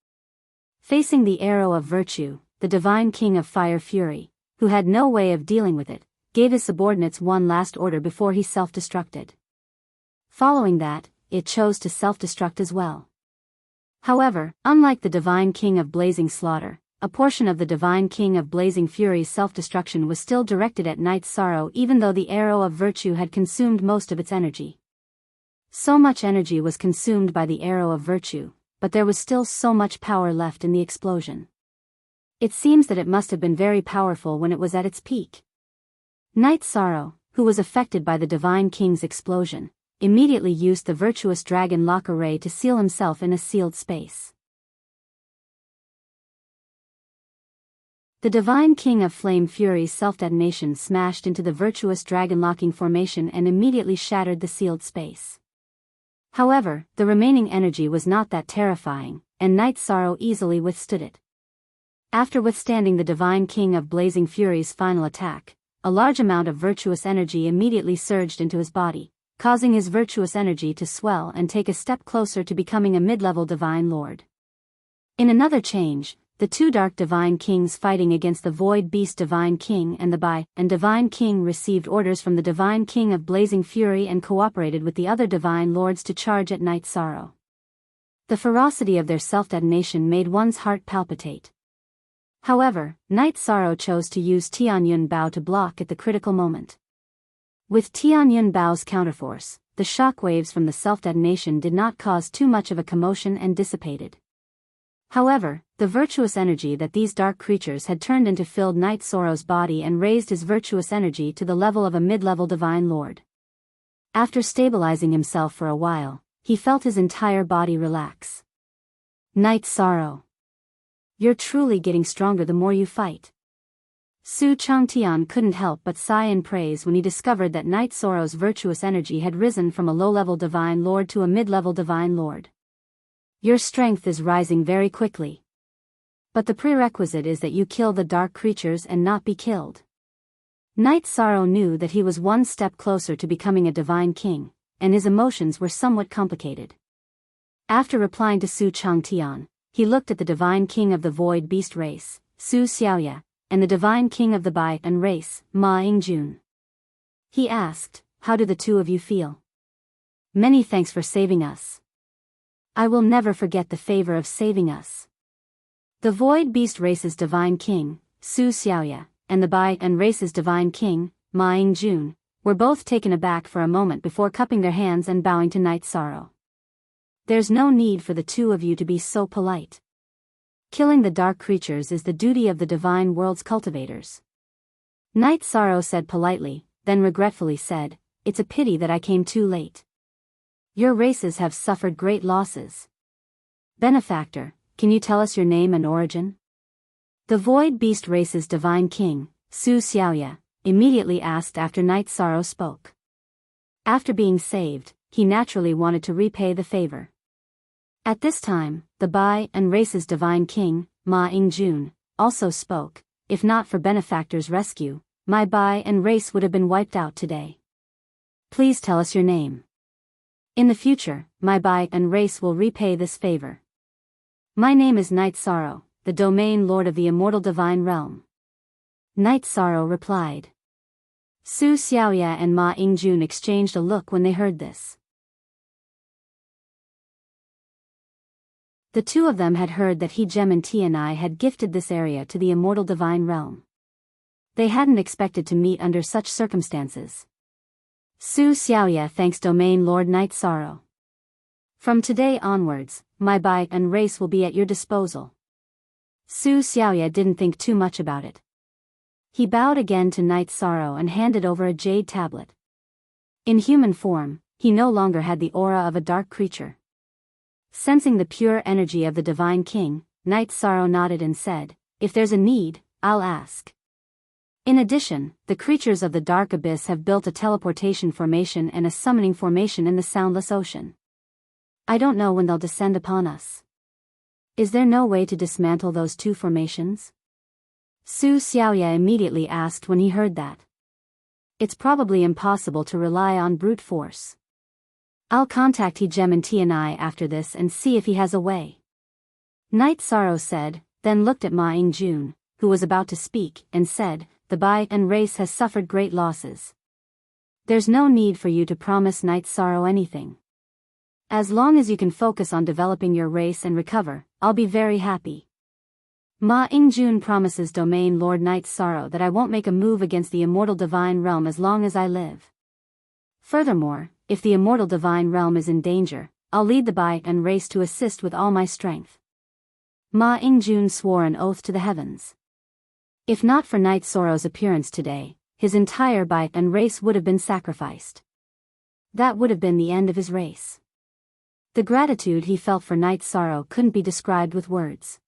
Speaker 1: Facing the arrow of virtue, the Divine King of Fire Fury, who had no way of dealing with it, gave his subordinates one last order before he self-destructed. Following that, it chose to self-destruct as well. However, unlike the Divine King of Blazing Slaughter, a portion of the Divine King of Blazing Fury's self-destruction was still directed at Night Sorrow even though the arrow of virtue had consumed most of its energy. So much energy was consumed by the arrow of virtue, but there was still so much power left in the explosion. It seems that it must have been very powerful when it was at its peak. Night Sorrow, who was affected by the Divine King's explosion, immediately used the virtuous dragon lock array to seal himself in a sealed space. The Divine King of Flame Fury's self-detonation smashed into the virtuous dragon-locking formation and immediately shattered the sealed space. However, the remaining energy was not that terrifying, and Night Sorrow easily withstood it. After withstanding the Divine King of Blazing Fury's final attack, a large amount of virtuous energy immediately surged into his body, causing his virtuous energy to swell and take a step closer to becoming a mid-level Divine Lord. In another change, the two Dark Divine Kings fighting against the Void Beast Divine King and the Bi and Divine King received orders from the Divine King of Blazing Fury and cooperated with the other Divine Lords to charge at Night Sorrow. The ferocity of their self-detonation made one's heart palpitate. However, Night Sorrow chose to use Tianyun Bao to block at the critical moment. With Tianyun Bao's counterforce, the shockwaves from the self-detonation did not cause too much of a commotion and dissipated. However, the virtuous energy that these dark creatures had turned into filled Night Sorrow's body and raised his virtuous energy to the level of a mid-level Divine Lord. After stabilizing himself for a while, he felt his entire body relax. Night Sorrow. You're truly getting stronger the more you fight. Su Changtian couldn't help but sigh in praise when he discovered that Night Sorrow's virtuous energy had risen from a low-level Divine Lord to a mid-level Divine Lord. Your strength is rising very quickly. But the prerequisite is that you kill the dark creatures and not be killed. Night Sorrow knew that he was one step closer to becoming a Divine King, and his emotions were somewhat complicated. After replying to Su Changtian, he looked at the Divine King of the Void Beast race, Su Xiaoya, and the Divine King of the Bai and race, Ma Yingjun. He asked, "How do the two of you feel?" "Many thanks for saving us. I will never forget the favor of saving us." The Void Beast race's Divine King, Su Xiaoya, and the Bai and race's Divine King, Ma Yingjun, were both taken aback for a moment before cupping their hands and bowing to Night Sorrow. "There's no need for the two of you to be so polite. Killing the dark creatures is the duty of the Divine World's cultivators." Night Sorrow said politely, then regretfully said, "It's a pity that I came too late. Your races have suffered great losses. Benefactor, can you tell us your name and origin?" The Void Beast race's Divine King, Su Xiaoya, immediately asked after Night Sorrow spoke. After being saved, he naturally wanted to repay the favor. At this time, the Bai and race's Divine King, Ma Yingjun, also spoke. "If not for Benefactor's rescue, my Bai and race would have been wiped out today. Please tell us your name. In the future, my Bai and race will repay this favor." "My name is Night Sorrow, the Domain Lord of the Immortal Divine Realm." Night Sorrow replied. Su Xiaoya and Ma Yingjun exchanged a look when they heard this. The two of them had heard that He Gem and Tianai had gifted this area to the Immortal Divine Realm. They hadn't expected to meet under such circumstances. Su Xiaoya thanks Domain Lord Night Sorrow. "From today onwards, my Bai and race will be at your disposal." Su Xiaoya didn't think too much about it. He bowed again to Night Sorrow and handed over a jade tablet. In human form, he no longer had the aura of a dark creature. Sensing the pure energy of the Divine King, Night Sorrow nodded and said, "If there's a need, I'll ask." In addition, the creatures of the Dark Abyss have built a teleportation formation and a summoning formation in the Soundless Ocean. I don't know when they'll descend upon us. Is there no way to dismantle those two formations? Su Xiaoye immediately asked when he heard that. It's probably impossible to rely on brute force. I'll contact He Gem and Tianai after this and see if he has a way. Night Sorrow said, then looked at Ma Yingjun, who was about to speak, and said, "The Bai and race has suffered great losses. There's no need for you to promise Night Sorrow anything. As long as you can focus on developing your race and recover, I'll be very happy." Ma Yingjun promises Domain Lord Night Sorrow that I won't make a move against the Immortal Divine Realm as long as I live. Furthermore, if the Immortal Divine Realm is in danger, I'll lead the Bai and race to assist with all my strength. Ma Yingjun swore an oath to the heavens. If not for Night Sorrow's appearance today, his entire Bai and race would have been sacrificed. That would have been the end of his race. The gratitude he felt for Night Sorrow couldn't be described with words.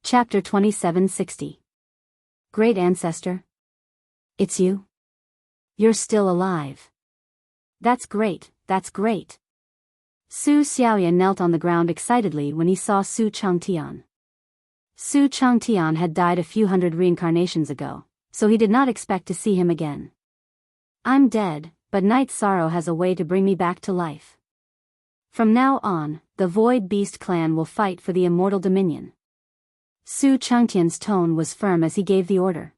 Speaker 1: Chapter 2760. Great Ancestor? It's you? You're still alive. That's great, that's great. Su Xiaoye knelt on the ground excitedly when he saw Su Changtian. Su Changtian had died a few hundred reincarnations ago, so he did not expect to see him again. I'm dead, but Night Sorrow has a way to bring me back to life. From now on, the Void Beast clan will fight for the Immortal Dominion. Su Changtian's tone was firm as he gave the order.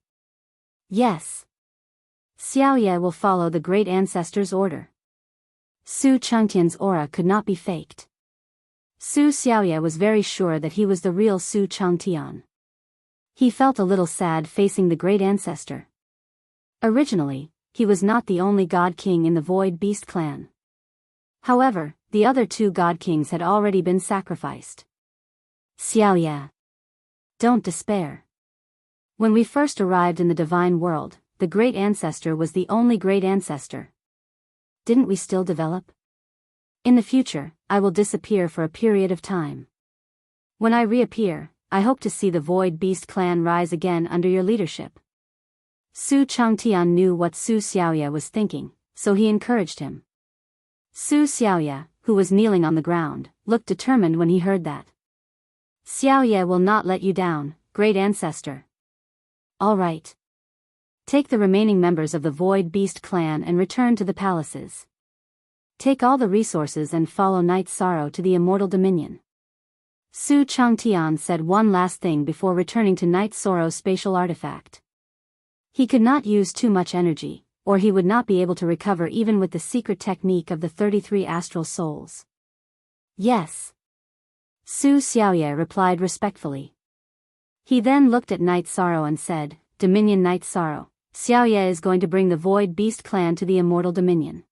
Speaker 1: Yes. Xiaoye will follow the Great Ancestor's order. Su Changtian's aura could not be faked. Su Xiaoye was very sure that he was the real Su Changtian. He felt a little sad facing the Great Ancestor. Originally, he was not the only God King in the Void Beast clan. However, the other two God Kings had already been sacrificed. Xiaoye. Don't despair. When we first arrived in the divine world, the Great Ancestor was the only Great Ancestor. Didn't we still develop? In the future, I will disappear for a period of time. When I reappear, I hope to see the Void Beast clan rise again under your leadership. Su Changtian knew what Su Xiaoye was thinking, so he encouraged him. Su Xiaoye, who was kneeling on the ground, looked determined when he heard that. Xiaoye will not let you down, Great Ancestor. All right. Take the remaining members of the Void Beast clan and return to the palaces. Take all the resources and follow Night Sorrow to the Immortal Dominion. Su Changtian said one last thing before returning to Night Sorrow's spatial artifact. He could not use too much energy, or he would not be able to recover even with the secret technique of the 33 astral souls. Yes. Su Xiaoye replied respectfully. He then looked at Night Sorrow and said, Dominion Night Sorrow, Xiaoye is going to bring the Void Beast clan to the Immortal Dominion.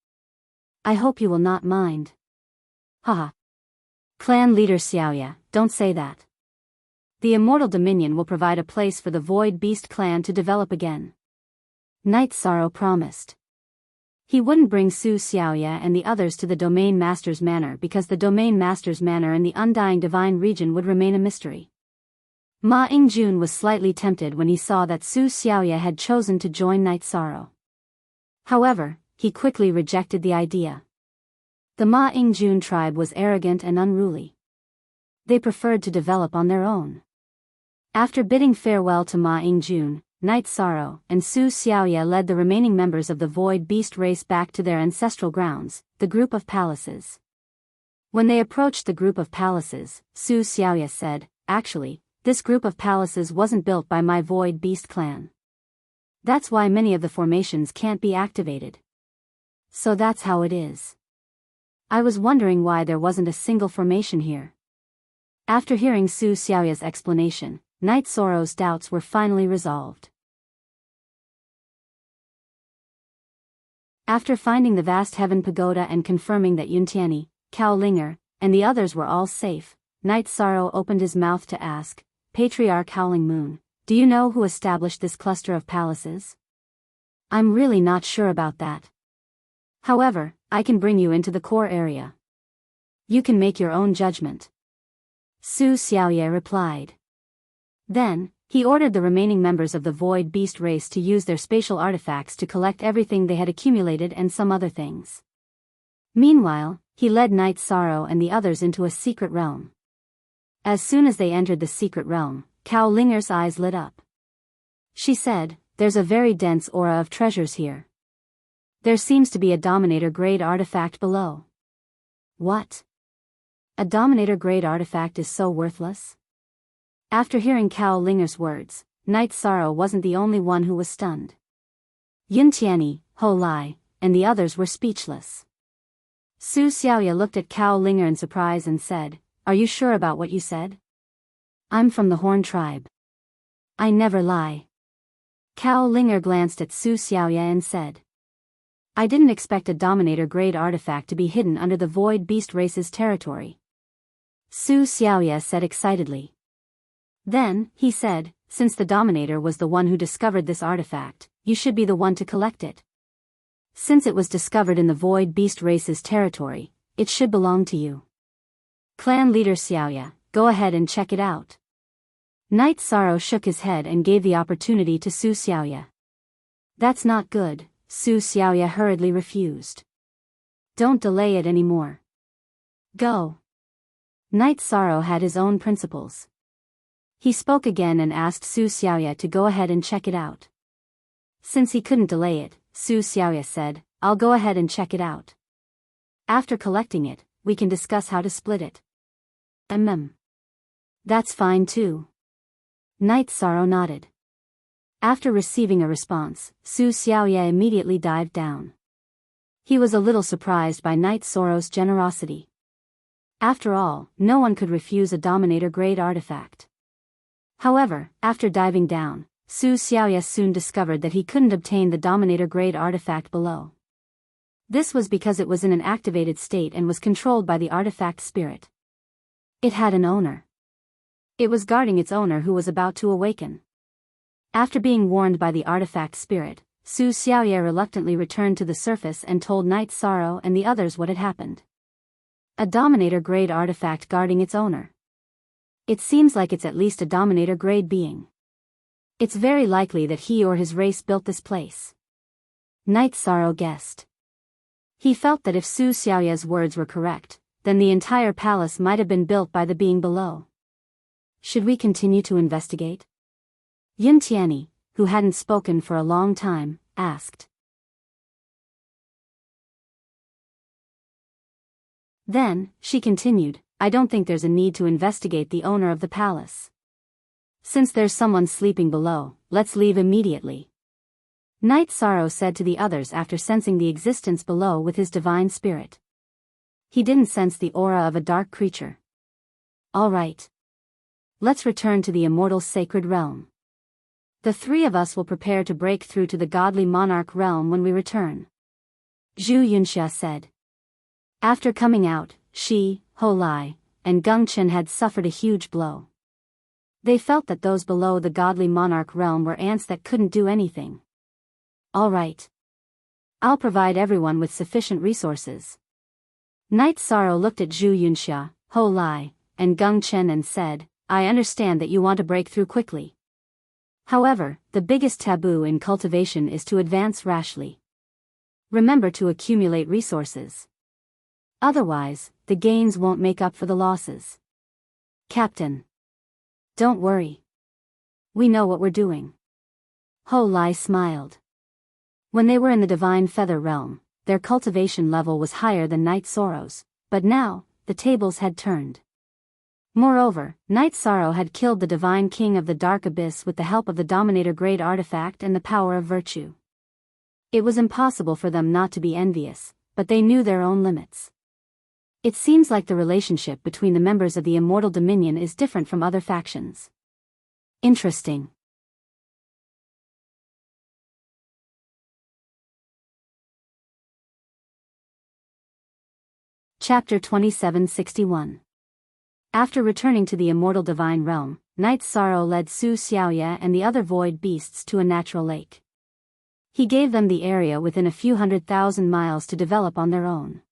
Speaker 1: I hope you will not mind. Haha. Clan leader Xiaoye, don't say that. The Immortal Dominion will provide a place for the Void Beast clan to develop again. Night Sorrow promised. He wouldn't bring Su Xiaoye and the others to the Domain Master's Manor because the Domain Master's Manor in the Undying Divine Region would remain a mystery. Ma Yingjun was slightly tempted when he saw that Su Xiaoye had chosen to join Night Sorrow. However, he quickly rejected the idea. The Ma Yingjun tribe was arrogant and unruly. They preferred to develop on their own. After bidding farewell to Ma Yingjun, Night Sorrow and Su Xiaoye led the remaining members of the Void Beast race back to their ancestral grounds, the group of palaces. When they approached the group of palaces, Su Xiaoye said, Actually, this group of palaces wasn't built by my Void Beast clan. That's why many of the formations can't be activated. So that's how it is. I was wondering why there wasn't a single formation here. After hearing Su Xiaoye's explanation, Night Sorrow's doubts were finally resolved. After finding the vast heaven pagoda and confirming that Yuntiani, Cao Linger, and the others were all safe, Night Sorrow opened his mouth to ask, Patriarch Howling Moon, do you know who established this cluster of palaces? I'm really not sure about that. However, I can bring you into the core area. You can make your own judgment. Su Xiaoye replied. Then, he ordered the remaining members of the Void Beast race to use their spatial artifacts to collect everything they had accumulated and some other things. Meanwhile, he led Night Sorrow and the others into a secret realm. As soon as they entered the secret realm, Cao Linger's eyes lit up. She said, "There's a very dense aura of treasures here. There seems to be a Dominator-grade artifact below." What? A Dominator-grade artifact is so worthless? After hearing Cao Linger's words, Night Sorrow wasn't the only one who was stunned. Yun Tianyi, Ho Lai, and the others were speechless. Su Xiaoya looked at Cao Linger in surprise and said, "Are you sure about what you said? I'm from the Horn tribe. I never lie." Cao Linger glanced at Su Xiaoya and said, "I didn't expect a Dominator-grade artifact to be hidden under the Void Beast race's territory." Su Xiaoya said excitedly. Then, he said, "Since the Dominator was the one who discovered this artifact, you should be the one to collect it. Since it was discovered in the Void Beast race's territory, it should belong to you. Clan leader Xiaoya, go ahead and check it out." Night Sorrow shook his head and gave the opportunity to Su Xiaoya. "That's not good," Su Xiaoya hurriedly refused. "Don't delay it anymore. Go." Night Sorrow had his own principles. He spoke again and asked Su Xiaoya to go ahead and check it out. Since he couldn't delay it, Su Xiaoya said, "I'll go ahead and check it out. After collecting it, we can discuss how to split it." That's fine too." Night Sorrow nodded. After receiving a response, Su Xiaoya immediately dived down. He was a little surprised by Night Sorrow's generosity. After all, no one could refuse a Dominator-grade artifact. However, after diving down, Su Xiaoya soon discovered that he couldn't obtain the Dominator-grade artifact below. This was because it was in an activated state and was controlled by the artifact spirit. It had an owner. It was guarding its owner who was about to awaken. After being warned by the artifact spirit, Su Xiaoya reluctantly returned to the surface and told Night Sorrow and the others what had happened. A Dominator-grade artifact guarding its owner. It seems like it's at least a Dominator-grade being. It's very likely that he or his race built this place. Night Sorrow guessed. He felt that if Su Xiaoya's words were correct, then the entire palace might have been built by the being below. Should we continue to investigate? Yun Tianyi, who hadn't spoken for a long time, asked. Then, she continued, "I don't think there's a need to investigate the owner of the palace. Since there's someone sleeping below, let's leave immediately." Night Sorrow said to the others after sensing the existence below with his divine spirit. He didn't sense the aura of a dark creature. "All right. Let's return to the immortal sacred realm. The three of us will prepare to break through to the godly monarch realm when we return," Zhu Yunxia said. After coming out, she, Ho Lai, and Geng Chen had suffered a huge blow. They felt that those below the godly monarch realm were ants that couldn't do anything. "All right. I'll provide everyone with sufficient resources." Night Sorrow looked at Zhu Yunxia, Ho Lai, and Geng Chen and said, "I understand that you want to break through quickly. However, the biggest taboo in cultivation is to advance rashly. Remember to accumulate resources. Otherwise, the gains won't make up for the losses." "Captain. Don't worry. We know what we're doing." Ho Lai smiled. When they were in the Divine Feather Realm, their cultivation level was higher than Night Sorrow's, but now, the tables had turned. Moreover, Night Sorrow had killed the Divine King of the Dark Abyss with the help of the Dominator-grade artifact and the power of virtue. It was impossible for them not to be envious, but they knew their own limits. It seems like the relationship between the members of the Immortal Dominion is different from other factions. Interesting. Chapter 2761. After returning to the immortal divine realm, Knight Sorrow led Su Xiaoye and the other void beasts to a natural lake. He gave them the area within a few 100,000 miles to develop on their own.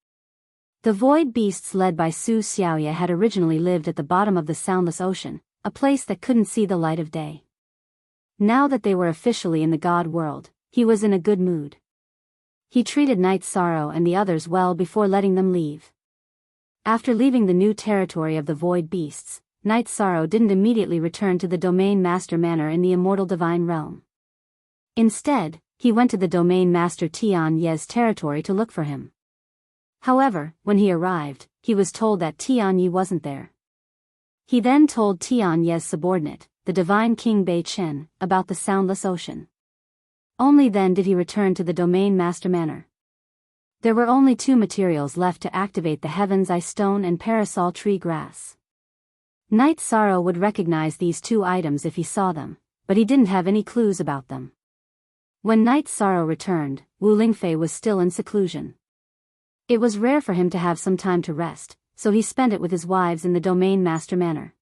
Speaker 1: The void beasts led by Su Xiaoye had originally lived at the bottom of the soundless ocean, a place that couldn't see the light of day. Now that they were officially in the god world, he was in a good mood. He treated Knight Sorrow and the others well before letting them leave. After leaving the new territory of the void beasts, Knight Sorrow didn't immediately return to the Domain Master Manor in the immortal divine realm. Instead, he went to the Domain Master Tian Ye's territory to look for him. However, when he arrived, he was told that Tian Ye wasn't there. He then told Tian Ye's subordinate, the divine King Bei Chen, about the soundless ocean. Only then did he return to the Domain Master Manor. There were only 2 materials left to activate the Heaven's Eye Stone and Parasol Tree Grass. Knight Sorrow would recognize these 2 items if he saw them, but he didn't have any clues about them. When Knight Sorrow returned, Wu Lingfei was still in seclusion. It was rare for him to have some time to rest, so he spent it with his wives in the Domain Master Manor.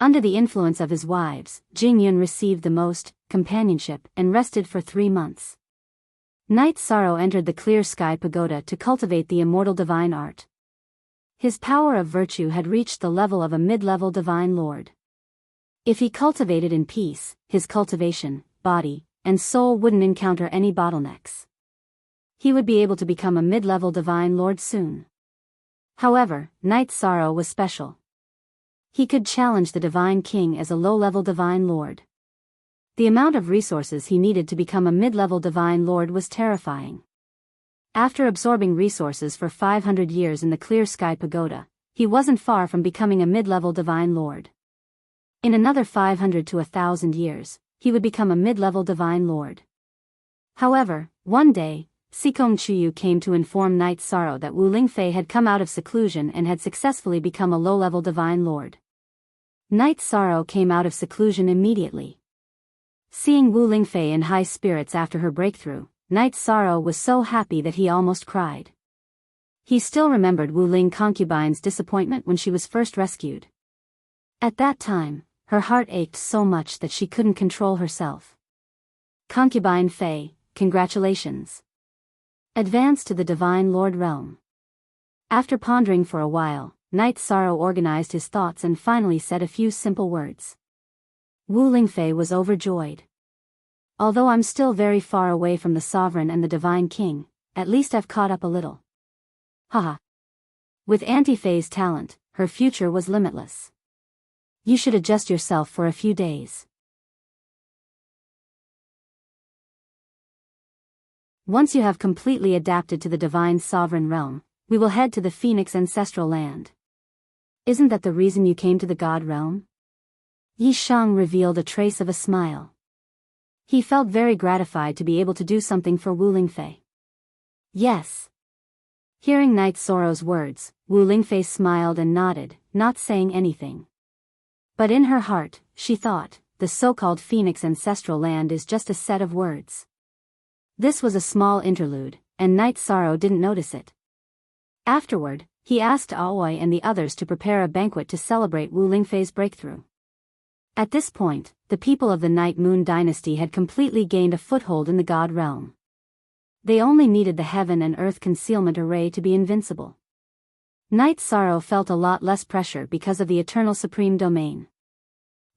Speaker 1: Under the influence of his wives, Jing Yun received the most companionship and rested for 3 months. Knight Sorrow entered the Clear Sky Pagoda to cultivate the immortal divine art. His power of virtue had reached the level of a mid-level divine lord. If he cultivated in peace, his cultivation, body, and soul wouldn't encounter any bottlenecks. He would be able to become a mid-level divine lord soon. However, Knight Sorrow was special. He could challenge the divine king as a low-level divine lord. The amount of resources he needed to become a mid-level divine lord was terrifying. After absorbing resources for 500 years in the Clear Sky Pagoda, he wasn't far from becoming a mid-level divine lord. In another 500 to 1,000 years, he would become a mid-level divine lord. However, one day, Sikong Chuyu came to inform Knight Sorrow that Wu Lingfei had come out of seclusion and had successfully become a low-level divine lord. Knight Sorrow came out of seclusion immediately. Seeing Wu Lingfei in high spirits after her breakthrough, Knight Sorrow was so happy that he almost cried. He still remembered Wu Ling concubine's disappointment when she was first rescued. At that time, her heart ached so much that she couldn't control herself. Concubine Fei, congratulations. Advance to the Divine Lord realm. After pondering for a while, Knight Sorrow organized his thoughts and finally said a few simple words. Wu Lingfei was overjoyed. Although I'm still very far away from the sovereign and the divine king, at least I've caught up a little. Haha. With Auntie Fei's talent, her future was limitless. You should adjust yourself for a few days. Once you have completely adapted to the divine sovereign realm, we will head to the Phoenix ancestral land. Isn't that the reason you came to the god realm? Yi Shang revealed a trace of a smile. He felt very gratified to be able to do something for Wu Lingfei. Yes. Hearing Knight Sorrow's words, Wu Lingfei smiled and nodded, not saying anything. But in her heart, she thought, the so-called Phoenix ancestral land is just a set of words. This was a small interlude, and Knight Sorrow didn't notice it. Afterward, he asked Aoi and the others to prepare a banquet to celebrate Wu Lingfei's breakthrough. At this point, the people of the Night Moon dynasty had completely gained a foothold in the god realm. They only needed the heaven and earth concealment array to be invincible. Knight Sorrow felt a lot less pressure because of the eternal supreme domain.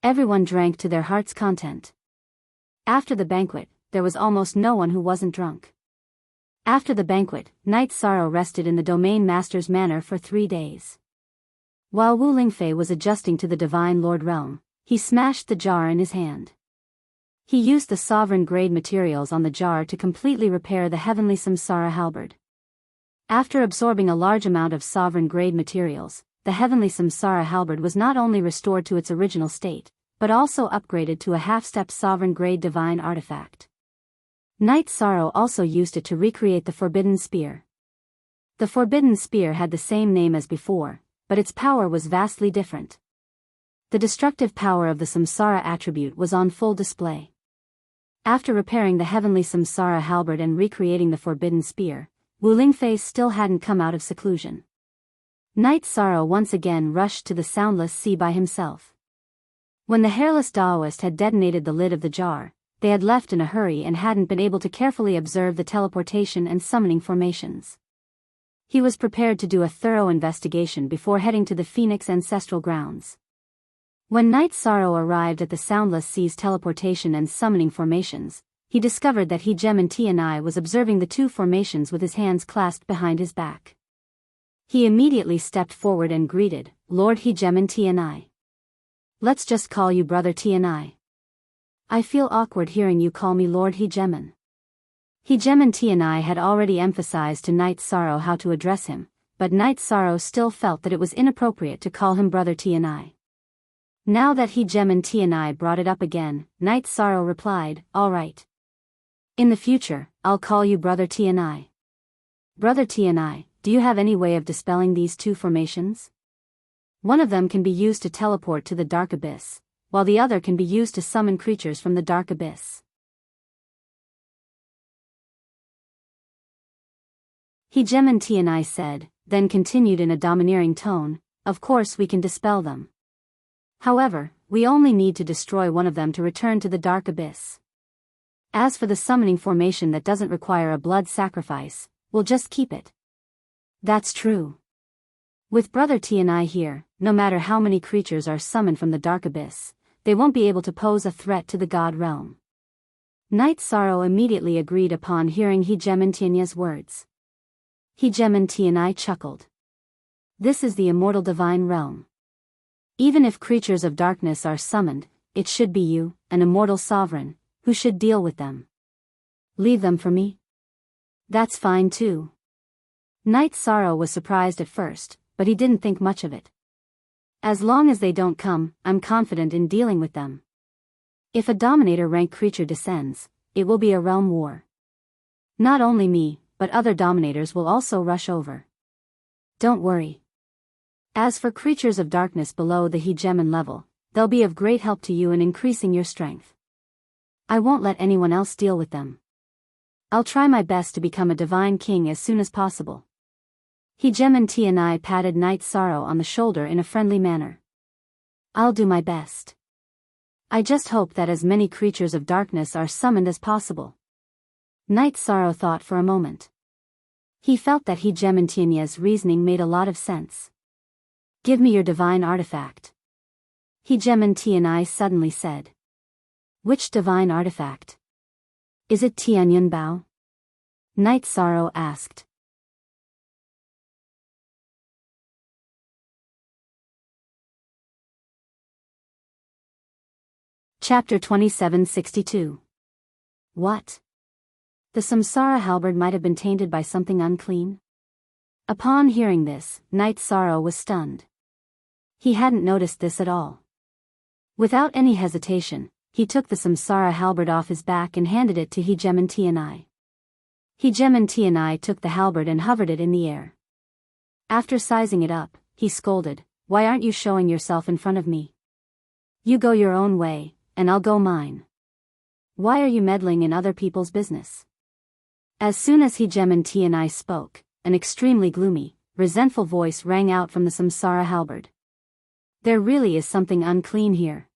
Speaker 1: Everyone drank to their heart's content. After the banquet, there was almost no one who wasn't drunk. After the banquet, Knight Sorrow rested in the Domain Master's manor for 3 days. While Wu Lingfei was adjusting to the Divine Lord realm, he smashed the jar in his hand. He used the sovereign-grade materials on the jar to completely repair the heavenly samsara halberd. After absorbing a large amount of sovereign-grade materials, the heavenly samsara halberd was not only restored to its original state, but also upgraded to a half-step sovereign-grade divine artifact. Knight Sorrow also used it to recreate the Forbidden Spear. The Forbidden Spear had the same name as before, but its power was vastly different. The destructive power of the samsara attribute was on full display. After repairing the heavenly samsara halberd and recreating the Forbidden Spear, Wu Lingfei still hadn't come out of seclusion. Night Sorrow once again rushed to the soundless sea by himself. When the hairless Taoist had detonated the lid of the jar, they had left in a hurry and hadn't been able to carefully observe the teleportation and summoning formations. He was prepared to do a thorough investigation before heading to the Phoenix ancestral grounds. When Night Sorrow arrived at the Soundless Sea's teleportation and summoning formations, he discovered that Heartwarming was observing the two formations with his hands clasped behind his back. He immediately stepped forward and greeted, "Lord Heartwarming. Let's just call you Brother Tni. I feel awkward hearing you call me Lord Heartwarming." Heartwarming had already emphasized to Night Sorrow how to address him, but Night Sorrow still felt that it was inappropriate to call him Brother Tni. Now that Heartwarming brought it up again, Night Sorrow replied, "All right. In the future, I'll call you Brother Tni. Brother Tni, do you have any way of dispelling these two formations? One of them can be used to teleport to the Dark Abyss, while the other can be used to summon creatures from the Dark Abyss." Heartwarming said, then continued in a domineering tone, "Of course we can dispel them. However, we only need to destroy one of them to return to the Dark Abyss. As for the summoning formation that doesn't require a blood sacrifice, we'll just keep it." That's true. With Brother Tni here, no matter how many creatures are summoned from the Dark Abyss, they won't be able to pose a threat to the God Realm. Night Sorrow immediately agreed upon hearing Heartwarming's words. Heartwarming chuckled. "This is the immortal divine realm. Even if creatures of darkness are summoned, it should be you, an immortal sovereign, who should deal with them. Leave them for me? That's fine too." Night Sorrow was surprised at first, but he didn't think much of it. "As long as they don't come, I'm confident in dealing with them. If a Dominator-rank creature descends, it will be a realm war. Not only me, but other Dominators will also rush over. Don't worry. As for creatures of darkness below the Heartwarming level, they'll be of great help to you in increasing your strength. I won't let anyone else deal with them. I'll try my best to become a divine king as soon as possible." Heartwarming patted Night Sorrow on the shoulder in a friendly manner. "I'll do my best. I just hope that as many creatures of darkness are summoned as possible." Night Sorrow thought for a moment. He felt that Heartwarming's reasoning made a lot of sense. "Give me your divine artifact," Heartwarming suddenly said. "Which divine artifact? Is it Tianyun Bao?" Night Sorrow asked. Chapter 2762. What? The Samsara halberd might have been tainted by something unclean? Upon hearing this, Night Sorrow was stunned. He hadn't noticed this at all. Without any hesitation, he took the Samsara halberd off his back and handed it to Heartwarming. Heartwarming took the halberd and hovered it in the air. After sizing it up, he scolded, "Why aren't you showing yourself in front of me? You go your own way, and I'll go mine. Why are you meddling in other people's business?" As soon as Heartwarming spoke, an extremely gloomy, resentful voice rang out from the Samsara halberd. "There really is something unclean here.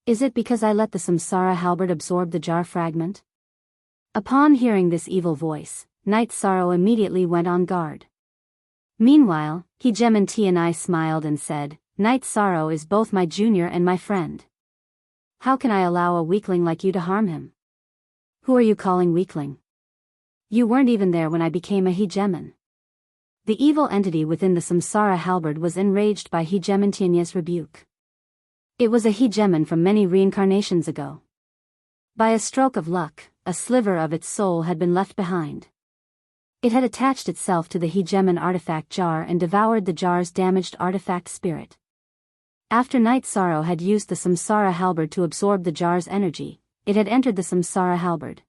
Speaker 1: Is it because I let the Samsara halberd absorb the jar fragment?" Upon hearing this evil voice, Night Sorrow immediately went on guard. Meanwhile, Heartwarming smiled and said, "Night Sorrow is both my junior and my friend. How can I allow a weakling like you to harm him?" "Who are you calling weakling? You weren't even there when I became a Heartwarming." The evil entity within the Samsara halberd was enraged by Heartwarming's rebuke. It was a Heartwarming from many reincarnations ago. By a stroke of luck, a sliver of its soul had been left behind. It had attached itself to the Heartwarming artifact jar and devoured the jar's damaged artifact spirit. After Night Sorrow had used the Samsara halberd to absorb the jar's energy, it had entered the Samsara halberd.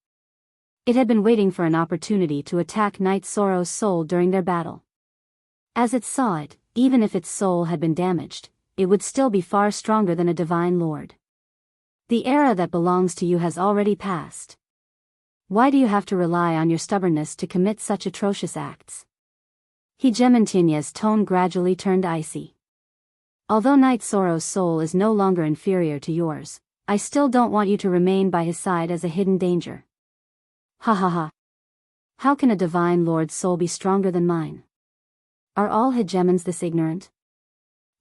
Speaker 1: It had been waiting for an opportunity to attack Night Sorrow's soul during their battle. As it saw it, even if its soul had been damaged, it would still be far stronger than a divine lord. "The era that belongs to you has already passed. Why do you have to rely on your stubbornness to commit such atrocious acts?" Hegemontinya's tone gradually turned icy. Although Knight Sorrow's soul is no longer inferior to yours, I still don't want you to remain by his side as a hidden danger. Ha ha ha. How can a divine lord's soul be stronger than mine? Are all hegemons this ignorant?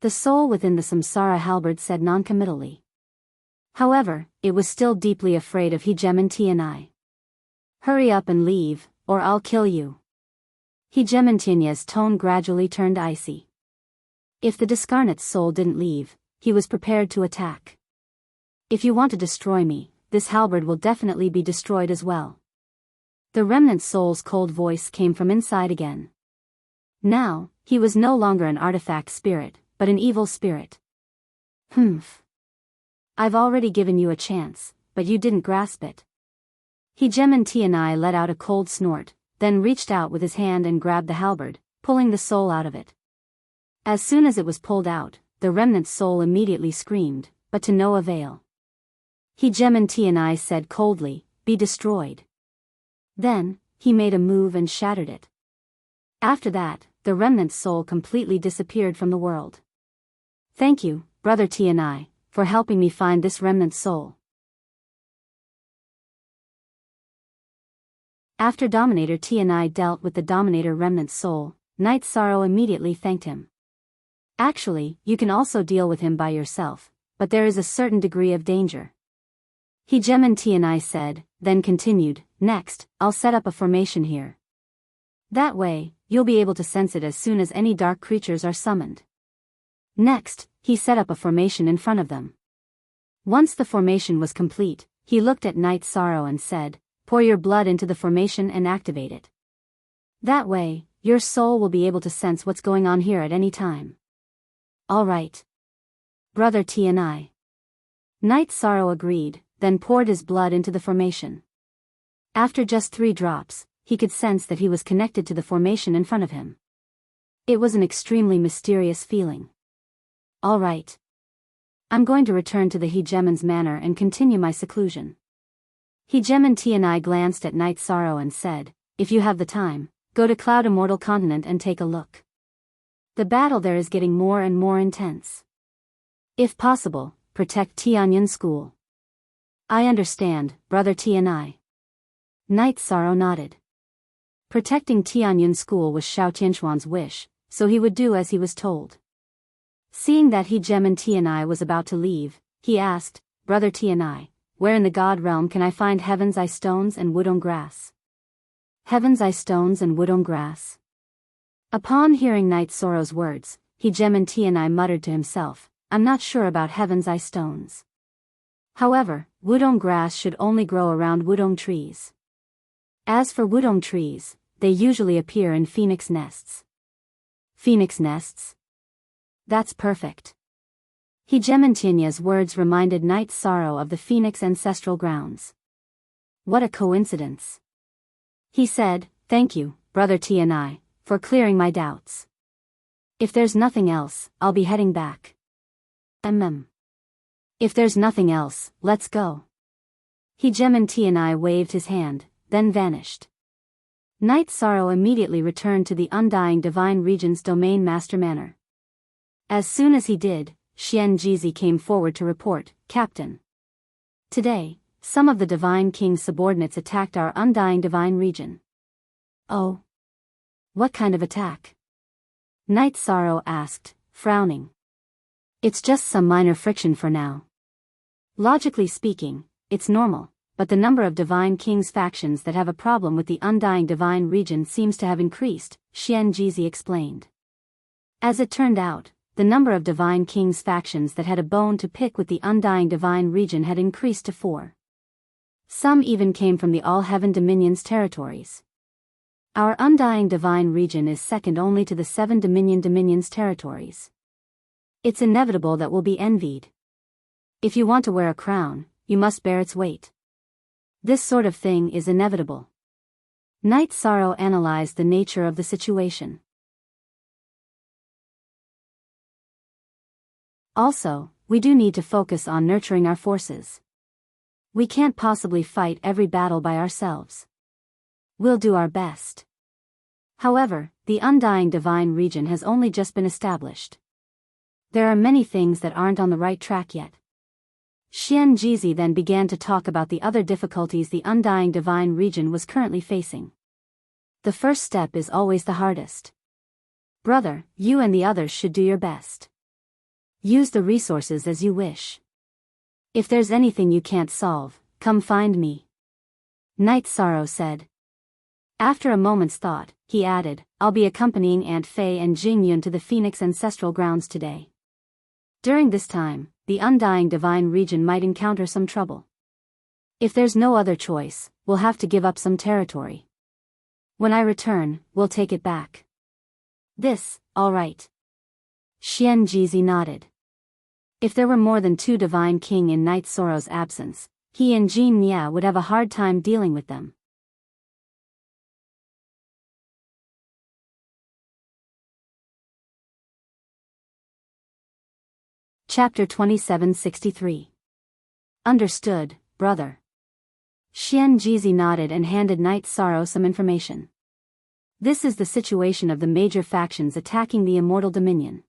Speaker 1: The soul within the samsara halberd said noncommittally. However, it was still deeply afraid of Hegemontinya. Hurry up and leave, or I'll kill you. Hegemontinya's tone gradually turned icy. If the discarnate's soul didn't leave, he was prepared to attack. If you want to destroy me, this halberd will definitely be destroyed as well. The remnant soul's cold voice came from inside again. Now, he was no longer an artifact spirit, but an evil spirit. Humph. I've already given you a chance, but you didn't grasp it. Hegemontinya let out a cold snort, then reached out with his hand and grabbed the halberd, pulling the soul out of it. As soon as it was pulled out, the remnant soul immediately screamed, but to no avail. Hegemontinya said coldly, "Be destroyed." Then, he made a move and shattered it. After that, the remnant soul completely disappeared from the world. Thank you, Brother Tianai, for helping me find this remnant soul. After Dominator Tianai dealt with the Dominator remnant soul, Knight Sorrow immediately thanked him. Actually, you can also deal with him by yourself, but there is a certain degree of danger. Hegemontinya said, then continued, next, I'll set up a formation here. That way, you'll be able to sense it as soon as any dark creatures are summoned. Next, he set up a formation in front of them. Once the formation was complete, he looked at Knight Sorrow and said, pour your blood into the formation and activate it. That way, your soul will be able to sense what's going on here at any time. All right. Brother Tianai. Knight Sorrow agreed, then poured his blood into the formation. After just 3 drops, he could sense that he was connected to the formation in front of him. It was an extremely mysterious feeling. All right. I'm going to return to the Hegemon's manor and continue my seclusion. Hegemontinya glanced at Knight Sorrow and said, if you have the time, go to Cloud Immortal Continent and take a look. The battle there is getting more and more intense. If possible, protect Tianyun School. I understand, Brother Tianai. Knight Sorrow nodded. Protecting Tianyun School was Xiao Tianxuan's wish, so he would do as he was told. Seeing that Hegemontinya was about to leave, he asked, Brother Tianai, where in the God realm can I find Heaven's Eye Stones and Wudong Grass? Heaven's Eye Stones and Wudong Grass? Upon hearing Knight Sorrow's words, Hegemontinya muttered to himself, I'm not sure about Heaven's Eye Stones. However, Wudong grass should only grow around Wudong trees. As for Wudong trees, they usually appear in phoenix nests. Phoenix nests? That's perfect. Hegemontinya's words reminded Knight Sorrow of the Phoenix ancestral grounds. What a coincidence. He said, thank you, Brother Tianai, for clearing my doubts. If there's nothing else, I'll be heading back. If there's nothing else, let's go. Hegemontinya waved his hand, then vanished. Knight Sorrow immediately returned to the Undying Divine Region's Domain Master Manor. As soon as he did, Xian Jizi came forward to report, Captain. Today, some of the Divine King's subordinates attacked our Undying Divine Region. Oh. What kind of attack? Knight Sorrow asked, frowning. It's just some minor friction for now. Logically speaking, it's normal, but the number of Divine King's factions that have a problem with the Undying Divine Region seems to have increased, Xian Jizi explained. As it turned out, the number of Divine King's factions that had a bone to pick with the Undying Divine Region had increased to 4. Some even came from the All Heaven Dominion's territories. Our Undying Divine Region is second only to the 7 Dominion's territories. It's inevitable that we'll be envied. If you want to wear a crown, you must bear its weight. This sort of thing is inevitable. Knight Sorrow analyzed the nature of the situation. Also, we do need to focus on nurturing our forces. We can't possibly fight every battle by ourselves. We'll do our best. However, the undying divine region has only just been established. There are many things that aren't on the right track yet. Xian Jizi then began to talk about the other difficulties the undying divine region was currently facing. The first step is always the hardest. Brother, you and the others should do your best. Use the resources as you wish. If there's anything you can't solve, come find me. Night Sorrow said. After a moment's thought, he added, I'll be accompanying Aunt Fei and Jing Yun to the Phoenix Ancestral Grounds today. During this time, the undying divine region might encounter some trouble. If there's no other choice, we'll have to give up some territory. When I return, we'll take it back. This, all right. Xian Jizi nodded. If there were more than 2 divine king in Night Sorrow's absence, he and Jin Nia would have a hard time dealing with them. Chapter 2763. Understood, brother. Xian Jizi nodded and handed Night Sorrow some information. This is the situation of the major factions attacking the Immortal Dominion.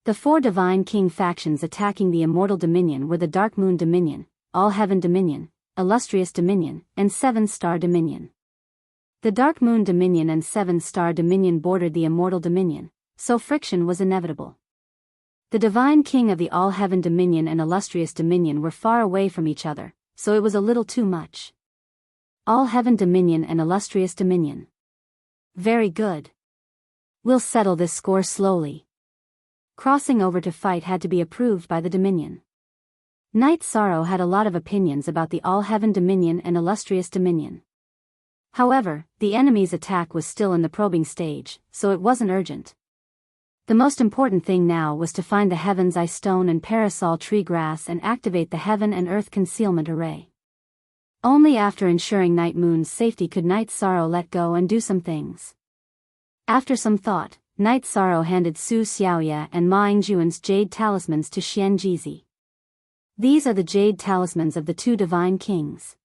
Speaker 1: The 4 Divine King factions attacking the Immortal Dominion were the Dark Moon Dominion, All Heaven Dominion, Illustrious Dominion, and 7-Star Dominion. The Dark Moon Dominion and 7-Star Dominion bordered the Immortal Dominion, so friction was inevitable. The Divine King of the All Heaven Dominion and Illustrious Dominion were far away from each other, so it was a little too much. All Heaven Dominion and Illustrious Dominion. Very good. We'll settle this score slowly. Crossing over to fight had to be approved by the Dominion. Night Sorrow had a lot of opinions about the All Heaven Dominion and Illustrious Dominion. However, the enemy's attack was still in the probing stage, so it wasn't urgent. The most important thing now was to find the Heaven's Eye Stone and Parasol Tree Grass and activate the Heaven and Earth Concealment Array. Only after ensuring Night Moon's safety could Night Sorrow let go and do some things. After some thought, Night Sorrow handed Su Xiaoya and Ma Yingjuan's jade talismans to Xian Jizi. These are the jade talismans of the 2 divine kings.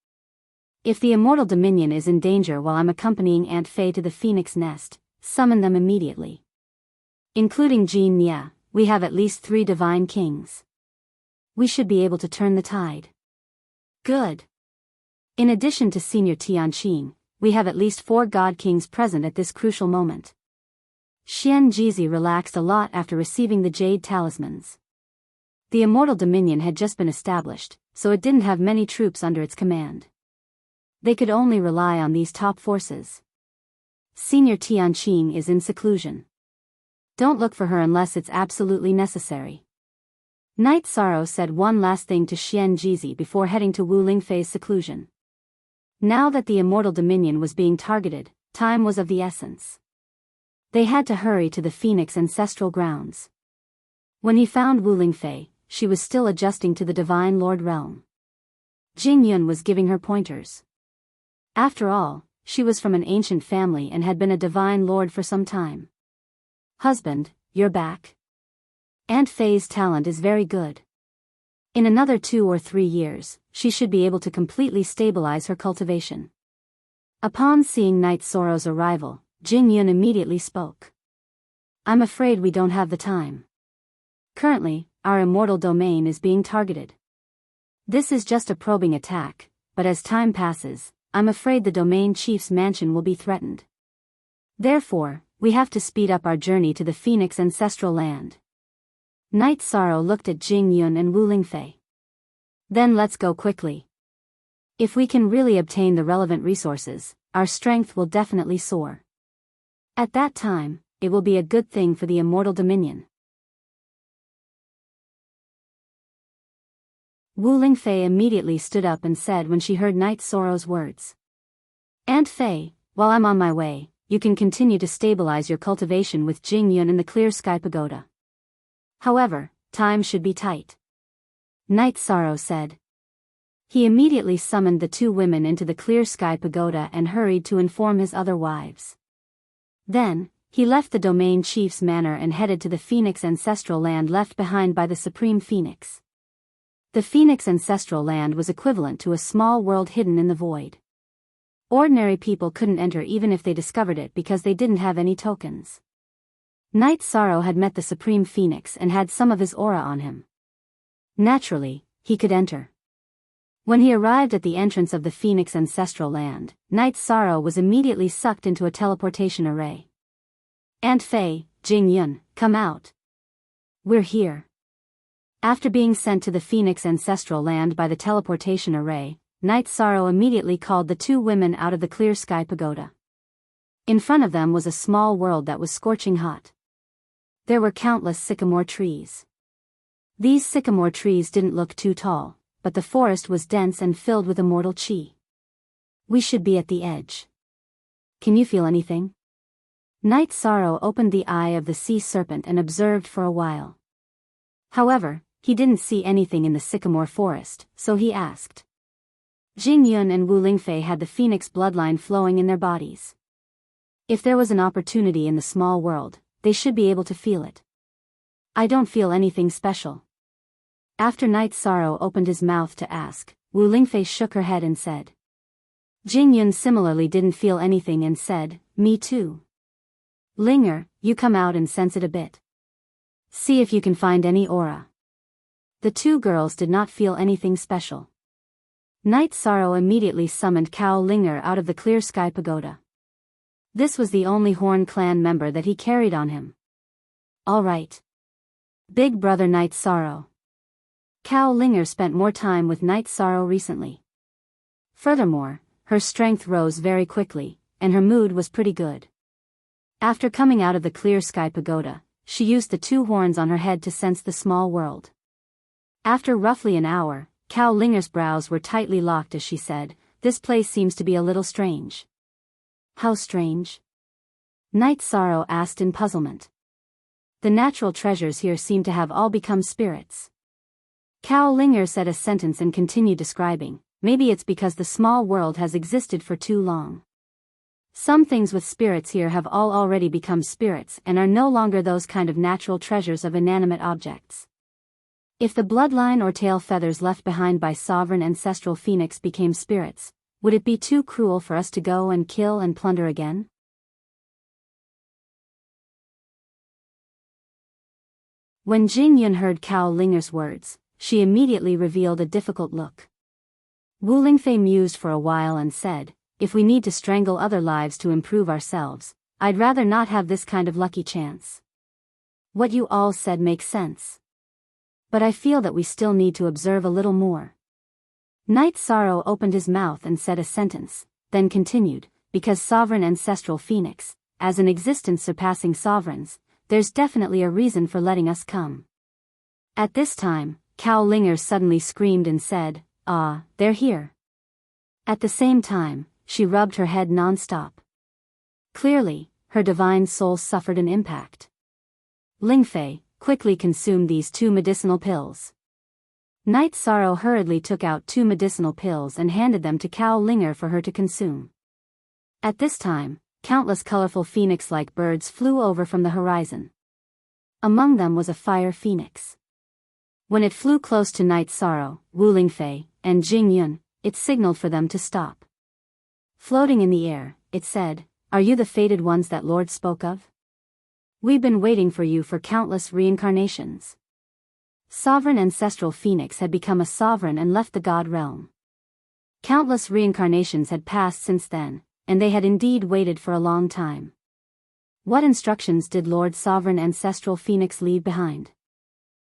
Speaker 1: If the Immortal Dominion is in danger while I'm accompanying Aunt Fei to the Phoenix Nest, summon them immediately. Including Jin Nia, we have at least 3 divine kings. We should be able to turn the tide. Good. In addition to Senior Tianqing, we have at least 4 God Kings present at this crucial moment. Xian Jizi relaxed a lot after receiving the jade talismans. The Immortal Dominion had just been established, so it didn't have many troops under its command. They could only rely on these top forces. Senior Tianqing is in seclusion. Don't look for her unless it's absolutely necessary. Night Sorrow said one last thing to Xian Jizi before heading to Wu Lingfei's seclusion. Now that the Immortal Dominion was being targeted, time was of the essence. They had to hurry to the Phoenix Ancestral Grounds. When he found Wu Lingfei, she was still adjusting to the Divine Lord realm. Jing Yun was giving her pointers. After all, she was from an ancient family and had been a Divine Lord for some time. Husband, you're back. Aunt Fei's talent is very good. In another 2 or 3 years, she should be able to completely stabilize her cultivation. Upon seeing Night Sorrow's arrival, Jing Yun immediately spoke. I'm afraid we don't have the time. Currently, our immortal domain is being targeted. This is just a probing attack, but as time passes, I'm afraid the domain chief's mansion will be threatened. Therefore, we have to speed up our journey to the Phoenix Ancestral Land. Night Sorrow looked at Jing Yun and Wu Lingfei. Then let's go quickly. If we can really obtain the relevant resources, our strength will definitely soar. At that time, it will be a good thing for the Immortal Dominion. Wu Lingfei immediately stood up and said when she heard Night Sorrow's words. Aunt Fei, while I'm on my way, you can continue to stabilize your cultivation with Jing Yun in the Clear Sky Pagoda. However, time should be tight. Night Sorrow said. He immediately summoned the 2 women into the Clear Sky Pagoda and hurried to inform his other wives. Then, he left the domain chief's manor and headed to the Phoenix Ancestral Land left behind by the Supreme Phoenix. The Phoenix Ancestral Land was equivalent to a small world hidden in the void. Ordinary people couldn't enter even if they discovered it because they didn't have any tokens. Night Sorrow had met the Supreme Phoenix and had some of his aura on him. Naturally, he could enter. When he arrived at the entrance of the Phoenix ancestral land, Night Sorrow was immediately sucked into a teleportation array. Aunt Fei, Jing Yun, come out. We're here. After being sent to the Phoenix ancestral land by the teleportation array, Night Sorrow immediately called the two women out of the clear sky pagoda. In front of them was a small world that was scorching hot. There were countless sycamore trees. These sycamore trees didn't look too tall, but the forest was dense and filled with immortal chi. We should be at the edge. Can you feel anything? Night Sorrow opened the eye of the sea serpent and observed for a while. However, he didn't see anything in the sycamore forest, so he asked. Jing Yun and Wu Lingfei had the phoenix bloodline flowing in their bodies. If there was an opportunity in the small world, they should be able to feel it. I don't feel anything special. After Night Sorrow opened his mouth to ask, Wu Lingfei shook her head and said. Jing Yun similarly didn't feel anything and said, me too. Linger, you come out and sense it a bit. See if you can find any aura. The two girls did not feel anything special. Night Sorrow immediately summoned Cao Linger out of the clear sky pagoda. This was the only Horn clan member that he carried on him. All right. Big brother Night Sorrow. Cao Linger spent more time with Night Sorrow recently. Furthermore, her strength rose very quickly, and her mood was pretty good. After coming out of the clear sky pagoda, she used the two horns on her head to sense the small world. After roughly an hour, Cao Linger's brows were tightly locked as she said, this place seems to be a little strange. How strange? Night Sorrow asked in puzzlement. The natural treasures here seem to have all become spirits. Cao Linger said a sentence and continued describing, maybe it's because the small world has existed for too long. Some things with spirits here have all already become spirits and are no longer those kind of natural treasures of inanimate objects. If the bloodline or tail feathers left behind by sovereign ancestral phoenix became spirits, would it be too cruel for us to go and kill and plunder again? When Jing Yun heard Cao Linger's words, she immediately revealed a difficult look. Wu Lingfei mused for a while and said, if we need to strangle other lives to improve ourselves, I'd rather not have this kind of lucky chance. What you all said makes sense. But I feel that we still need to observe a little more. Night Sorrow opened his mouth and said a sentence, then continued, because sovereign ancestral phoenix, as an existence surpassing sovereigns, there's definitely a reason for letting us come. At this time, Cao Linger suddenly screamed and said, ah, they're here. At the same time, she rubbed her head non-stop. Clearly, her divine soul suffered an impact. Lingfei, quickly consume these 2 medicinal pills. Night Sorrow hurriedly took out 2 medicinal pills and handed them to Cao Linger for her to consume. At this time, countless colorful phoenix-like birds flew over from the horizon. Among them was a fire phoenix. When it flew close to Night Sorrow, Wu Lingfei, and Jing Yun, it signaled for them to stop. Floating in the air, it said, are you the fated ones that Lord spoke of? We've been waiting for you for countless reincarnations. Sovereign ancestral phoenix had become a sovereign and left the god realm. Countless reincarnations had passed since then, and they had indeed waited for a long time. What instructions did Lord Sovereign Ancestral Phoenix leave behind?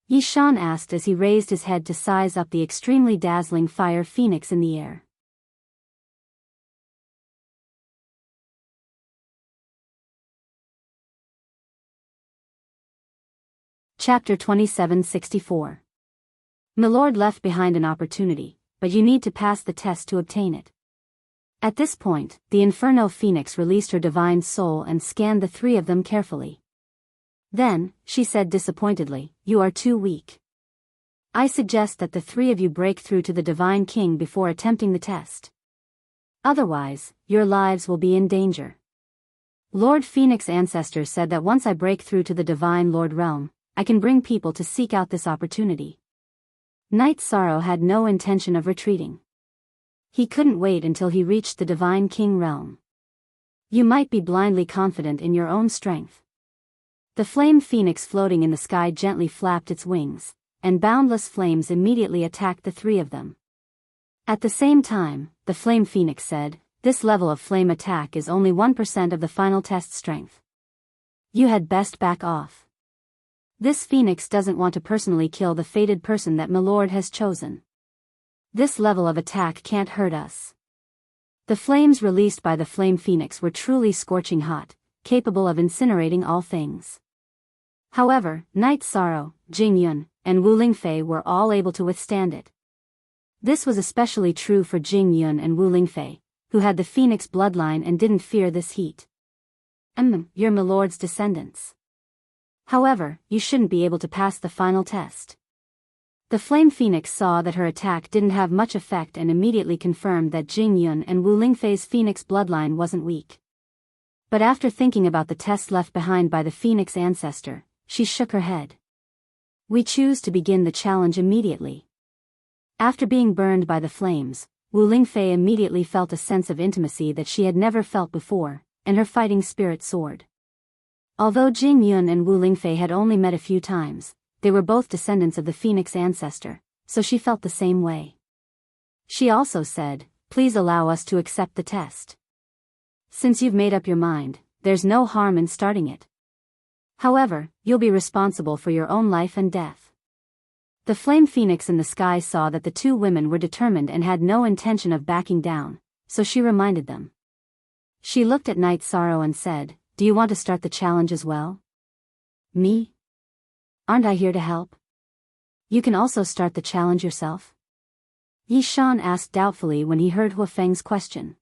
Speaker 1: Yi Shan asked as he raised his head to size up the extremely dazzling fire phoenix in the air. Chapter 2764. Milord left behind an opportunity, but you need to pass the test to obtain it. At this point, the Inferno Phoenix released her divine soul and scanned the 3 of them carefully. Then, she said disappointedly, you are too weak. I suggest that the 3 of you break through to the Divine King before attempting the test. Otherwise, your lives will be in danger. Lord Phoenix Ancestor said that once I break through to the Divine Lord Realm, I can bring people to seek out this opportunity. Night Sorrow had no intention of retreating. He couldn't wait until he reached the Divine King realm. You might be blindly confident in your own strength. The flame phoenix floating in the sky gently flapped its wings, and boundless flames immediately attacked the three of them. At the same time, the flame phoenix said, "This level of flame attack is only 1% of the final test strength. You had best back off. This phoenix doesn't want to personally kill the fated person that Milord has chosen. This level of attack can't hurt us." The flames released by the flame phoenix were truly scorching hot, capable of incinerating all things. However, Night Sorrow, Jing Yun, and Wu Lingfei were all able to withstand it. This was especially true for Jing Yun and Wu Lingfei, who had the phoenix bloodline and didn't fear this heat. You're Milord's descendants. However, you shouldn't be able to pass the final test. The flame phoenix saw that her attack didn't have much effect and immediately confirmed that Jing Yun and Wu Lingfei's phoenix bloodline wasn't weak. But after thinking about the test left behind by the phoenix ancestor, she shook her head. "We choose to begin the challenge immediately." After being burned by the flames, Wu Lingfei immediately felt a sense of intimacy that she had never felt before, and her fighting spirit soared. Although Jing Yun and Wu Lingfei had only met a few times, they were both descendants of the phoenix ancestor, so she felt the same way. She also said, "Please allow us to accept the test. Since you've made up your mind, there's no harm in starting it. However, you'll be responsible for your own life and death." The flame phoenix in the sky saw that the two women were determined and had no intention of backing down, so she reminded them. She looked at Night Sorrow and said, "Do you want to start the challenge as well?" "Me? Aren't I here to help? You can also start the challenge yourself?" Yi Shan asked doubtfully when he heard Hua Feng's question.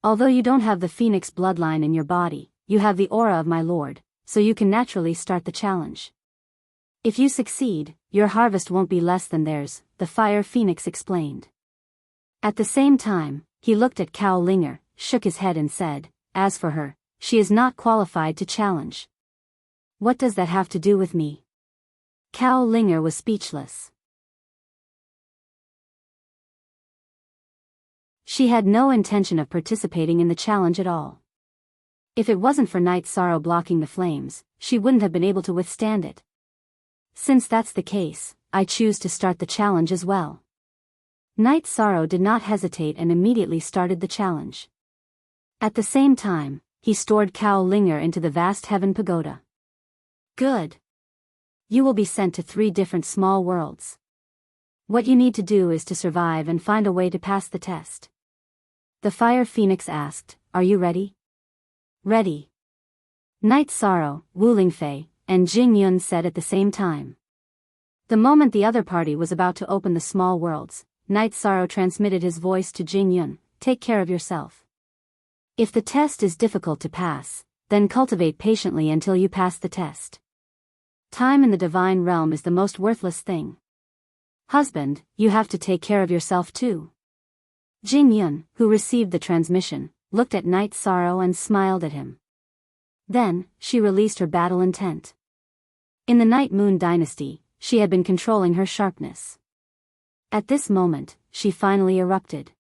Speaker 1: "Although you don't have the phoenix bloodline in your body, you have the aura of my lord, so you can naturally start the challenge. If you succeed, your harvest won't be less than theirs," the fire phoenix explained. At the same time, he looked at Cao Linger, shook his head and said, "As for her, she is not qualified to challenge." "What does that have to do with me?" Cao Linger was speechless. She had no intention of participating in the challenge at all. If it wasn't for Night Sorrow blocking the flames, she wouldn't have been able to withstand it. "Since that's the case, I choose to start the challenge as well." Night Sorrow did not hesitate and immediately started the challenge. At the same time, he stored Cao Linger into the vast heaven pagoda. "Good. You will be sent to 3 different small worlds. What you need to do is to survive and find a way to pass the test." The fire phoenix asked, "Are you ready?" "Ready." Night Sorrow, Wu Lingfei, and Jing Yun said at the same time. The moment the other party was about to open the small worlds, Night Sorrow transmitted his voice to Jing Yun, "Take care of yourself. If the test is difficult to pass, then cultivate patiently until you pass the test. Time in the divine realm is the most worthless thing. Husband, you have to take care of yourself too." Jing Yun, who received the transmission, looked at Night Sorrow and smiled at him. Then, she released her battle intent. In the Night Moon Dynasty, she had been controlling her sharpness. At this moment, she finally erupted.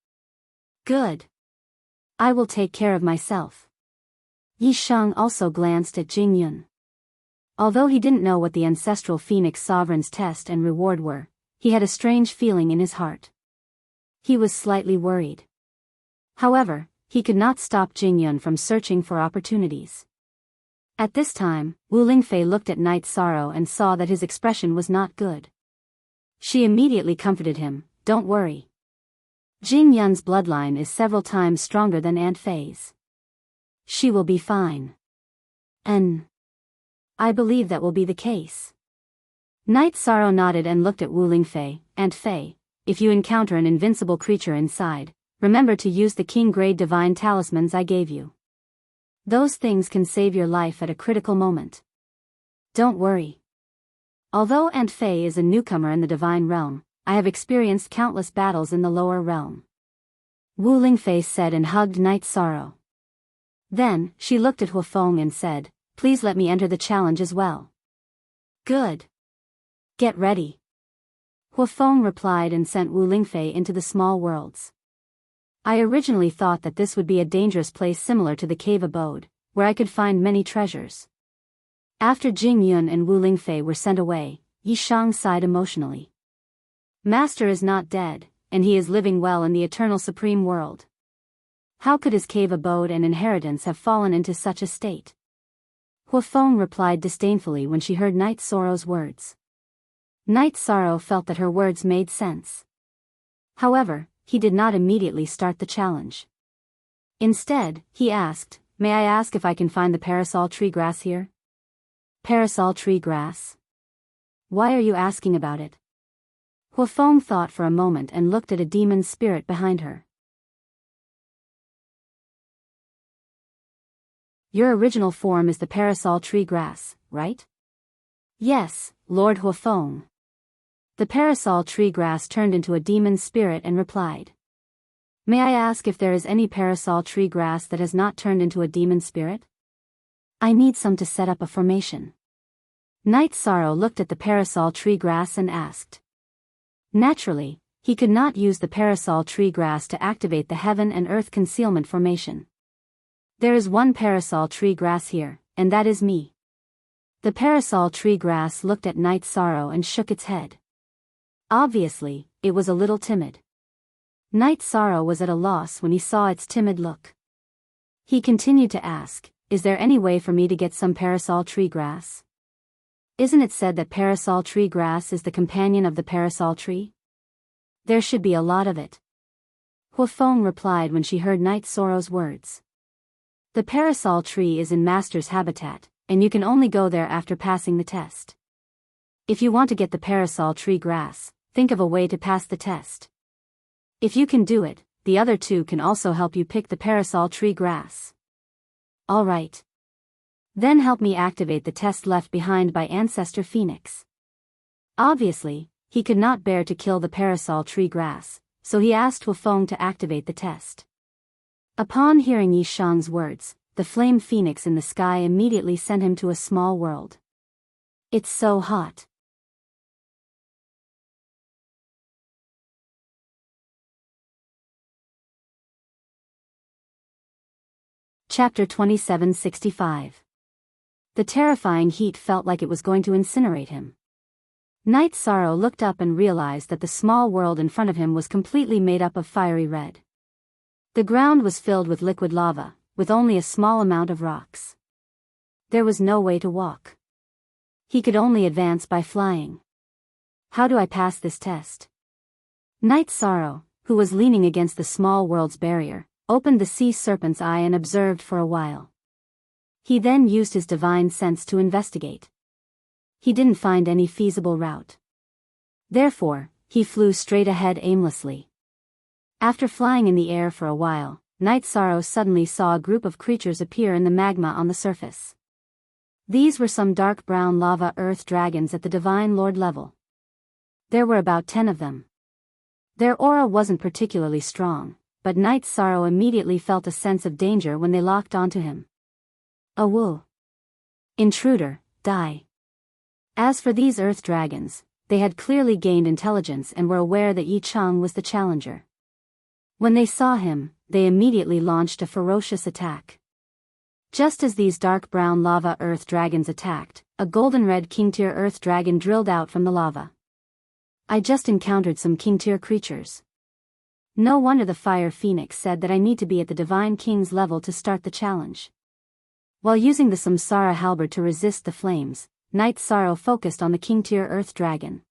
Speaker 1: "Good. I will take care of myself." Yi Shang also glanced at Jing Yun. Although he didn't know what the ancestral Phoenix Sovereign's test and reward were, he had a strange feeling in his heart. He was slightly worried. However, he could not stop Jing Yun from searching for opportunities. At this time, Wu Lingfei looked at Night Sorrow and saw that his expression was not good. She immediately comforted him, "Don't worry. Jing Yun's bloodline is several times stronger than Aunt Fei's. She will be fine." "And I believe that will be the case." Night Sorrow nodded and looked at Wu Lingfei. "Aunt Fei, if you encounter an invincible creature inside, remember to use the king-grade divine talismans I gave you. Those things can save your life at a critical moment. Don't worry. Although Aunt Fei is a newcomer in the divine realm, I have experienced countless battles in the lower realm." Wu Lingfei said and hugged Night Sorrow. Then, she looked at Huafeng and said, "Please let me enter the challenge as well." "Good. Get ready." Huafeng replied and sent Wu Lingfei into the small worlds. I originally thought that this would be a dangerous place similar to the cave abode, where I could find many treasures. After Jing Yun and Wu Lingfei were sent away, Yi Shang sighed emotionally. Master is not dead, and he is living well in the eternal supreme world. How could his cave abode and inheritance have fallen into such a state? Huafeng replied disdainfully when she heard Night Sorrow's words. Night Sorrow felt that her words made sense. However, he did not immediately start the challenge. Instead, he asked, "May I ask if I can find the parasol tree grass here?" Parasol tree grass? Why are you asking about it? Huafeng thought for a moment and looked at a demon spirit behind her. Your original form is the parasol tree grass, right? Yes, Lord Huafeng. The parasol tree grass turned into a demon spirit and replied. May I ask if there is any parasol tree grass that has not turned into a demon spirit? I need some to set up a formation. Night Sorrow looked at the parasol tree grass and asked. Naturally, he could not use the parasol tree grass to activate the heaven and earth concealment formation. There is one parasol tree grass here, and that is me. The parasol tree grass looked at Night Sorrow and shook its head. Obviously, it was a little timid. Night Sorrow was at a loss when he saw its timid look. He continued to ask, is there any way for me to get some parasol tree grass? Isn't it said that parasol tree grass is the companion of the parasol tree? There should be a lot of it. Huafeng replied when she heard Night Sorrow's words. The parasol tree is in Master's habitat, and you can only go there after passing the test. If you want to get the parasol tree grass, think of a way to pass the test. If you can do it, the other two can also help you pick the parasol tree grass. All right. Then help me activate the test left behind by Ancestor Phoenix. Obviously, he could not bear to kill the parasol tree grass, so he asked Huafeng to activate the test. Upon hearing Yi Shang's words, the flame phoenix in the sky immediately sent him to a small world. It's so hot. Chapter 2765. The terrifying heat felt like it was going to incinerate him. Night Sorrow looked up and realized that the small world in front of him was completely made up of fiery red. The ground was filled with liquid lava, with only a small amount of rocks. There was no way to walk. He could only advance by flying. How do I pass this test? Night Sorrow, who was leaning against the small world's barrier, opened the sea serpent's eye and observed for a while. He then used his divine sense to investigate. He didn't find any feasible route. Therefore, he flew straight ahead aimlessly. After flying in the air for a while, Night Sorrow suddenly saw a group of creatures appear in the magma on the surface. These were some dark brown lava earth dragons at the Divine Lord level. There were about 10 of them. Their aura wasn't particularly strong, but Night Sorrow immediately felt a sense of danger when they locked onto him. Awoo! Intruder, die! As for these earth dragons, they had clearly gained intelligence and were aware that Yi Chang was the challenger. When they saw him, they immediately launched a ferocious attack. Just as these dark brown lava earth dragons attacked, a golden-red king-tier earth dragon drilled out from the lava. I just encountered some king-tier creatures. No wonder the Fire Phoenix said that I need to be at the Divine King's level to start the challenge. While using the Samsara halberd to resist the flames, Night Sorrow focused on the king-tier earth dragon.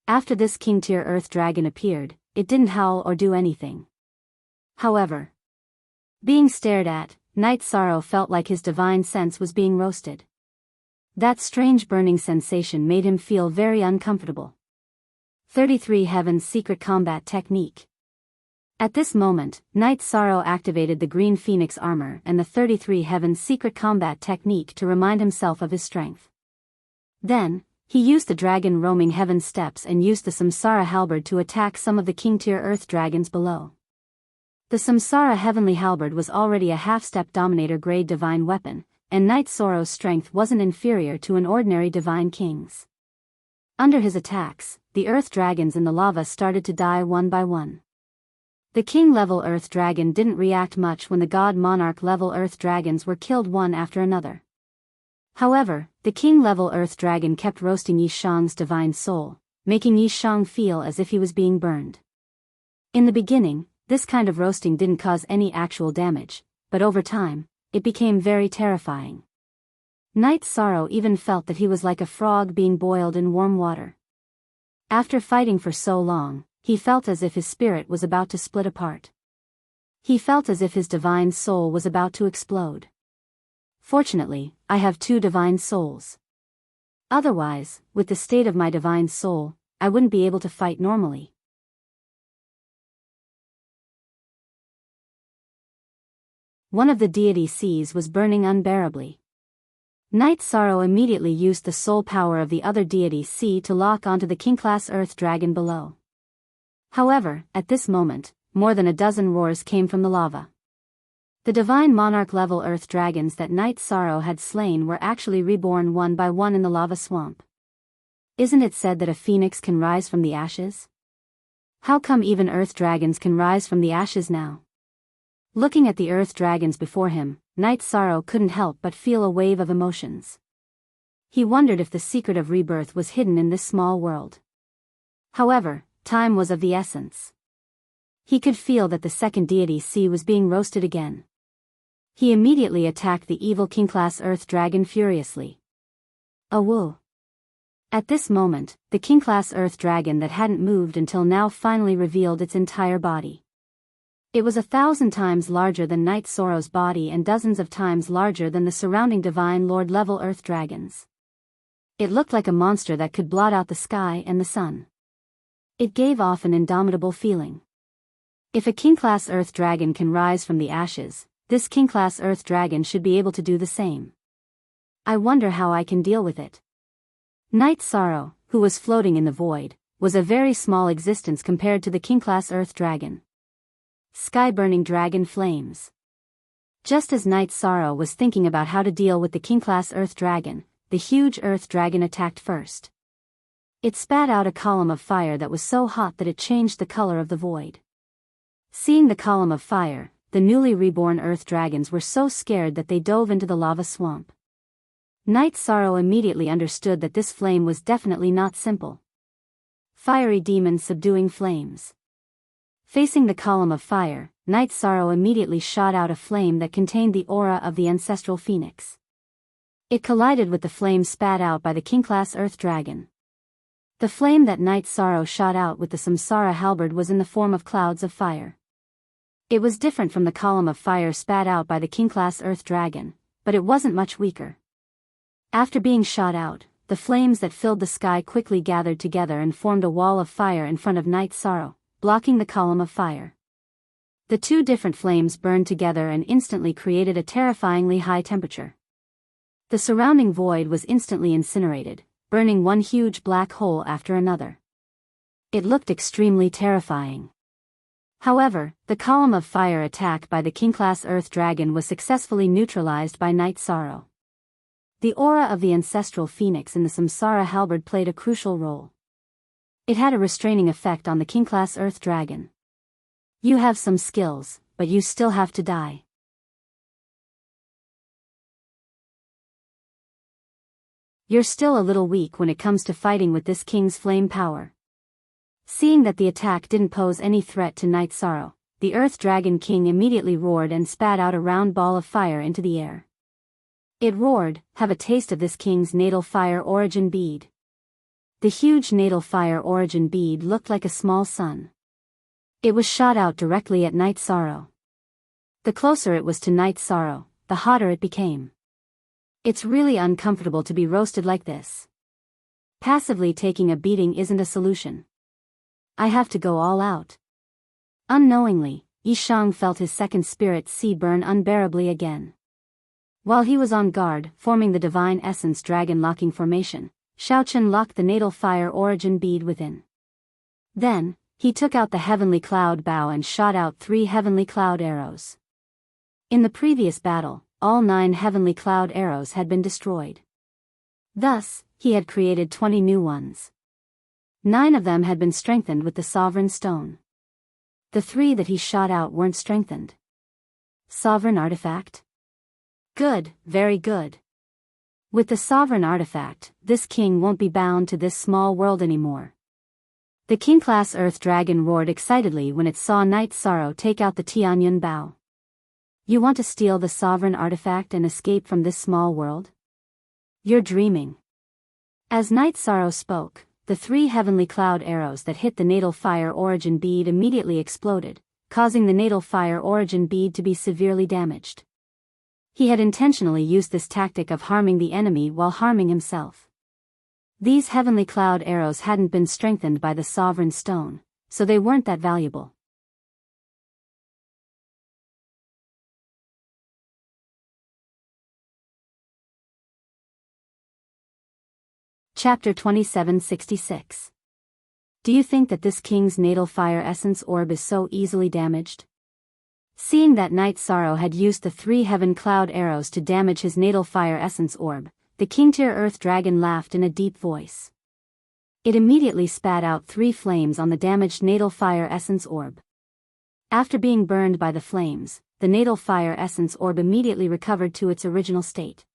Speaker 1: After this king-tier earth dragon appeared, it didn't howl or do anything. However, being stared at, Night Sorrow felt like his divine sense was being roasted. That strange burning sensation made him feel very uncomfortable. 33 Heaven's Secret Combat Technique. At this moment, Night Sorrow activated the Green Phoenix armor and the 33 Heaven's Secret Combat Technique to remind himself of his strength. Then, he used the Dragon Roaming Heaven Steps and used the Samsara Halberd to attack some of the King-tier Earth Dragons below. The Samsara Heavenly Halberd was already a half-step Dominator grade divine weapon, and Night Sorrow's strength wasn't inferior to an ordinary Divine King's. Under his attacks, the Earth Dragons in the lava started to die one by one. The king-level Earth Dragon didn't react much when the God Monarch-level Earth Dragons were killed one after another. However, the king-level Earth Dragon kept roasting Yi Shang's divine soul, making Yi Shang feel as if he was being burned. In the beginning, this kind of roasting didn't cause any actual damage, but over time, it became very terrifying. Night Sorrow even felt that he was like a frog being boiled in warm water. After fighting for so long, he felt as if his spirit was about to split apart. He felt as if his divine soul was about to explode. Fortunately, I have 2 divine souls. Otherwise, with the state of my divine soul, I wouldn't be able to fight normally. One of the deity seas was burning unbearably. Night Sorrow immediately used the soul power of the other deity sea to lock onto the king-class Earth Dragon below. However, at this moment, more than a dozen roars came from the lava. The divine monarch-level Earth Dragons that Night Sorrow had slain were actually reborn one by one in the lava swamp. Isn't it said that a phoenix can rise from the ashes? How come even Earth Dragons can rise from the ashes now? Looking at the Earth Dragons before him, Night Sorrow couldn't help but feel a wave of emotions. He wondered if the secret of rebirth was hidden in this small world. However, time was of the essence. He could feel that the second deity sea was being roasted again. He immediately attacked the evil king-class Earth Dragon furiously. Woo! At this moment, the king-class Earth Dragon that hadn't moved until now finally revealed its entire body. It was 1,000 times larger than Night Sorrow's body and dozens of times larger than the surrounding Divine Lord-level Earth Dragons. It looked like a monster that could blot out the sky and the sun. It gave off an indomitable feeling. If a king-class Earth Dragon can rise from the ashes, this king-class Earth Dragon should be able to do the same. I wonder how I can deal with it. Night Sorrow, who was floating in the void, was a very small existence compared to the king-class Earth Dragon. Sky-burning dragon flames. Just as Night Sorrow was thinking about how to deal with the king-class Earth Dragon, the huge Earth Dragon attacked first. It spat out a column of fire that was so hot that it changed the color of the void. Seeing the column of fire, the newly reborn Earth Dragons were so scared that they dove into the lava swamp. Night Sorrow immediately understood that this flame was definitely not simple. Fiery demon subduing flames. Facing the column of fire, Night Sorrow immediately shot out a flame that contained the aura of the ancestral phoenix. It collided with the flame spat out by the king-class Earth Dragon. The flame that Night Sorrow shot out with the Samsara halberd was in the form of clouds of fire. It was different from the column of fire spat out by the king-class Earth Dragon, but it wasn't much weaker. After being shot out, the flames that filled the sky quickly gathered together and formed a wall of fire in front of Night Sorrow, blocking the column of fire. The 2 different flames burned together and instantly created a terrifyingly high temperature. The surrounding void was instantly incinerated, burning one huge black hole after another. It looked extremely terrifying. However, the column of fire attack by the king-class Earth Dragon was successfully neutralized by Night Sorrow. The aura of the ancestral phoenix in the Samsara halberd played a crucial role. It had a restraining effect on the king-class Earth Dragon. You have some skills, but you still have to die. You're still a little weak when it comes to fighting with this king's flame power. Seeing that the attack didn't pose any threat to Night Sorrow, the Earth Dragon King immediately roared and spat out a round ball of fire into the air. It roared, "Have a taste of this king's natal fire origin bead." The huge natal fire origin bead looked like a small sun. It was shot out directly at Night Sorrow. The closer it was to Night Sorrow, the hotter it became. It's really uncomfortable to be roasted like this. Passively taking a beating isn't a solution. I have to go all out. Unknowingly, Yi Shang felt his second spirit sea burn unbearably again. While he was on guard, forming the Divine Essence Dragon locking formation, Shaochen locked the natal fire origin bead within. Then, he took out the heavenly cloud bow and shot out 3 heavenly cloud arrows. In the previous battle, all 9 heavenly cloud arrows had been destroyed. Thus, he had created 20 new ones. 9 of them had been strengthened with the Sovereign Stone. The 3 that he shot out weren't strengthened. Sovereign artifact? Good, very good. With the sovereign artifact, this king won't be bound to this small world anymore. The king-class Earth Dragon roared excitedly when it saw Night Sorrow take out the Tianyun bow. You want to steal the sovereign artifact and escape from this small world? You're dreaming. As Night Sorrow spoke, the 3 heavenly cloud arrows that hit the natal fire origin bead immediately exploded, causing the natal fire origin bead to be severely damaged. He had intentionally used this tactic of harming the enemy while harming himself. These heavenly cloud arrows hadn't been strengthened by the sovereign stone, so they weren't that valuable. Chapter 2766. Do you think that this king's natal fire essence orb is so easily damaged? Seeing that Night Sorrow had used the 3 heaven cloud arrows to damage his natal fire essence orb, the king-tier Earth Dragon laughed in a deep voice. It immediately spat out 3 flames on the damaged natal fire essence orb. After being burned by the flames, the natal fire essence orb immediately recovered to its original state.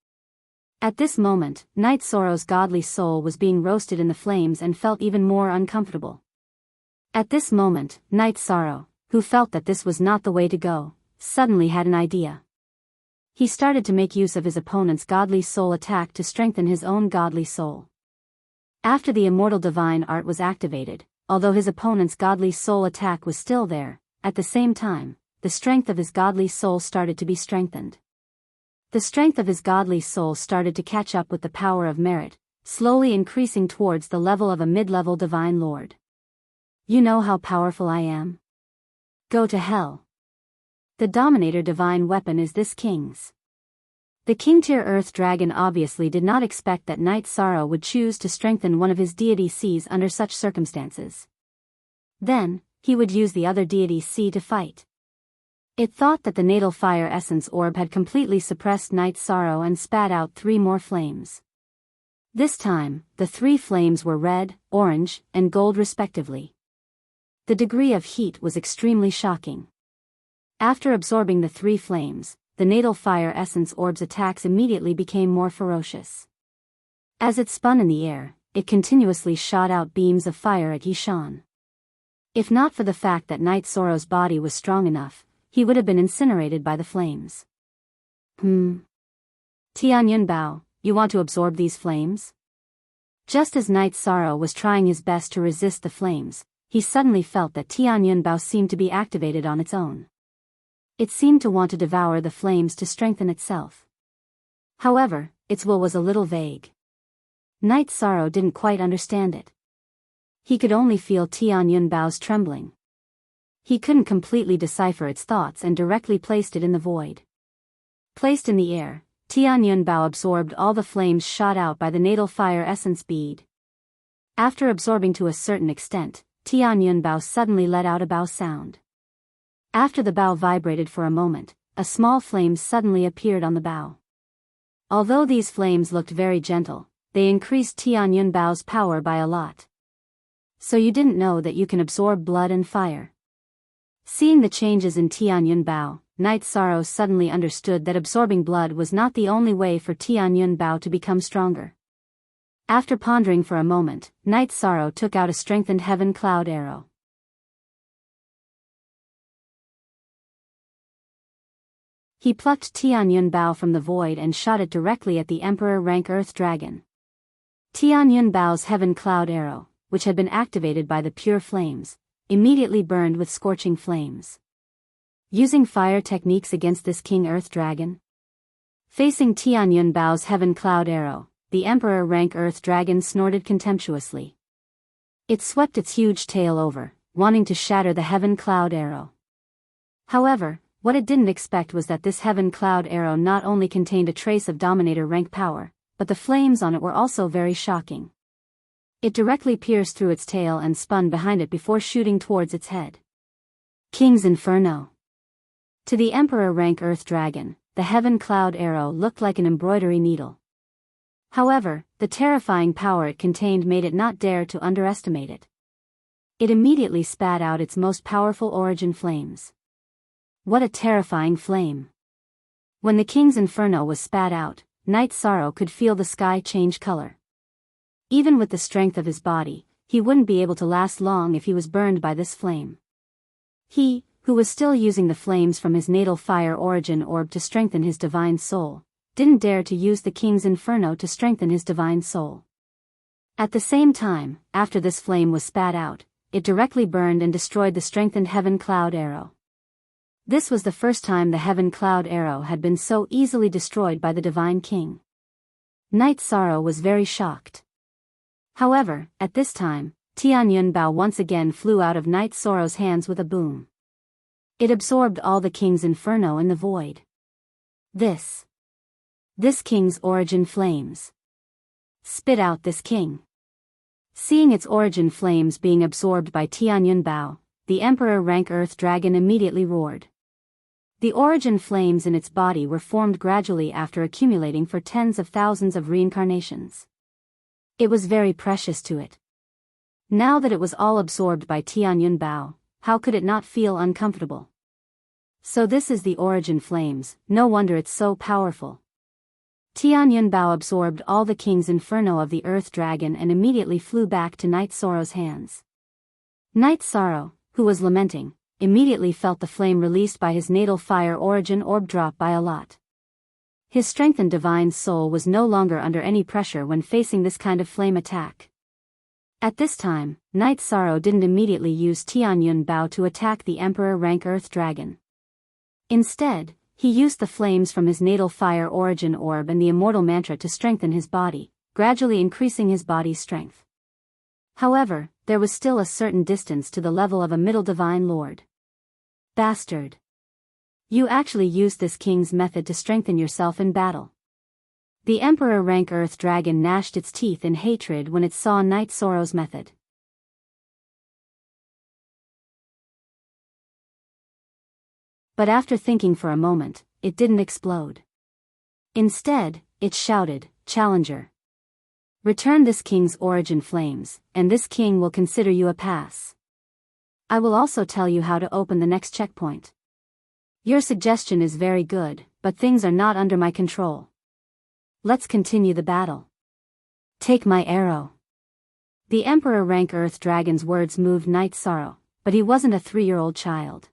Speaker 1: At this moment, Night Sorrow's godly soul was being roasted in the flames and felt even more uncomfortable. At this moment, Night Sorrow, who felt that this was not the way to go, suddenly had an idea. He started to make use of his opponent's godly soul attack to strengthen his own godly soul. After the immortal divine art was activated, although his opponent's godly soul attack was still there, at the same time, the strength of his godly soul started to be strengthened. The strength of his godly soul started to catch up with the power of merit, slowly increasing towards the level of a mid-level divine lord. You know how powerful I am? Go to hell. The Dominator divine weapon is this king's. The king-tier Earth Dragon obviously did not expect that Night Sorrow would choose to strengthen one of his deity Cs under such circumstances. Then, he would use the other deity C to fight. It thought that the natal fire essence orb had completely suppressed Night Sorrow and spat out 3 more flames. This time, the 3 flames were red, orange, and gold respectively. The degree of heat was extremely shocking. After absorbing the 3 flames, the natal fire essence orb's attacks immediately became more ferocious. As it spun in the air, it continuously shot out beams of fire at Yishan. If not for the fact that Night Sorrow's body was strong enough, he would have been incinerated by the flames. Tianyun Bao, you want to absorb these flames? Just as Night Sorrow was trying his best to resist the flames, he suddenly felt that Tianyun Bao seemed to be activated on its own. It seemed to want to devour the flames to strengthen itself. However, its will was a little vague. Night Sorrow didn't quite understand it. He could only feel Tianyun Bao's trembling. He couldn't completely decipher its thoughts and directly placed it in the void. Placed in the air, Tianyun Bao absorbed all the flames shot out by the natal fire essence bead. After absorbing to a certain extent, Tianyun Bao suddenly let out a bao sound. After the bao vibrated for a moment, a small flame suddenly appeared on the bao. Although these flames looked very gentle, they increased Tianyun Bao's power by a lot. So you didn't know that you can absorb blood and fire. Seeing the changes in Tianyun Bao, Night Sorrow suddenly understood that absorbing blood was not the only way for Tianyun Bao to become stronger. After pondering for a moment, Night Sorrow took out a strengthened heaven cloud arrow. He plucked Tianyun Bao from the void and shot it directly at the Emperor rank Earth Dragon. Tianyun Bao's heaven cloud arrow, which had been activated by the pure flames, immediately burned with scorching flames. Using fire techniques against this King Earth Dragon? Facing Tianyun Bao's heaven cloud arrow, the Emperor rank Earth Dragon snorted contemptuously. It swept its huge tail over, wanting to shatter the heaven cloud arrow. However, what it didn't expect was that this heaven cloud arrow not only contained a trace of Dominator rank power, but the flames on it were also very shocking. It directly pierced through its tail and spun behind it before shooting towards its head. King's Inferno. To the Emperor rank Earth Dragon, the heaven cloud arrow looked like an embroidery needle. However, the terrifying power it contained made it not dare to underestimate it. It immediately spat out its most powerful origin flames. What a terrifying flame! When the king's inferno was spat out, Night Sorrow could feel the sky change color. Even with the strength of his body, he wouldn't be able to last long if he was burned by this flame. He, who was still using the flames from his natal fire origin orb to strengthen his divine soul, didn't dare to use the king's inferno to strengthen his divine soul. At the same time, after this flame was spat out, it directly burned and destroyed the strengthened Heaven Cloud Arrow. This was the first time the Heaven Cloud Arrow had been so easily destroyed by the Divine King. Night Sorrow was very shocked. However, at this time, Tian Yun Bao once again flew out of Night Sorrow's hands with a boom. It absorbed all the king's inferno in the void. This king's origin flames. Spit out this king. Seeing its origin flames being absorbed by Tian Yun Bao, the Emperor Rank Earth Dragon immediately roared. The origin flames in its body were formed gradually after accumulating for tens of thousands of reincarnations. It was very precious to it. Now that it was all absorbed by Tian Yun Bao, how could it not feel uncomfortable? So this is the origin flames, no wonder it's so powerful. Tian Yun Bao absorbed all the king's inferno of the Earth Dragon and immediately flew back to Night Sorrow's hands. Night Sorrow, who was lamenting, immediately felt the flame released by his natal fire origin orb drop by a lot. His strengthened divine soul was no longer under any pressure when facing this kind of flame attack. At this time, Night Sorrow didn't immediately use Tian Yun Bao to attack the Emperor Rank Earth Dragon. Instead, he used the flames from his natal fire origin orb and the immortal mantra to strengthen his body, gradually increasing his body's strength. However, there was still a certain distance to the level of a middle divine lord. Bastard! You actually used this king's method to strengthen yourself in battle. The Emperor Rank Earth Dragon gnashed its teeth in hatred when it saw Night Sorrow's method. But after thinking for a moment, it didn't explode. Instead, it shouted, "Challenger! Return this king's origin flames, and this king will consider you a pass. I will also tell you how to open the next checkpoint. Your suggestion is very good, but things are not under my control. Let's continue the battle. Take my arrow." The Emperor Rank Earth Dragon's words moved Night Sorrow, but he wasn't a 3-year-old child.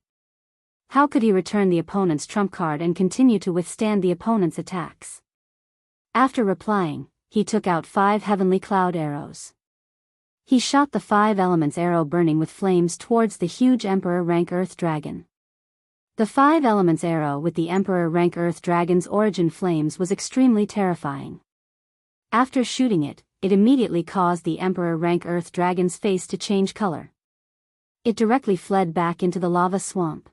Speaker 1: How could he return the opponent's trump card and continue to withstand the opponent's attacks? After replying, he took out 5 heavenly cloud arrows. He shot the 5 elements arrow burning with flames towards the huge Emperor Rank Earth Dragon. The 5 elements arrow with the Emperor Rank Earth Dragon's origin flames was extremely terrifying. After shooting it, it immediately caused the Emperor Rank Earth Dragon's face to change color. It directly fled back into the lava swamp.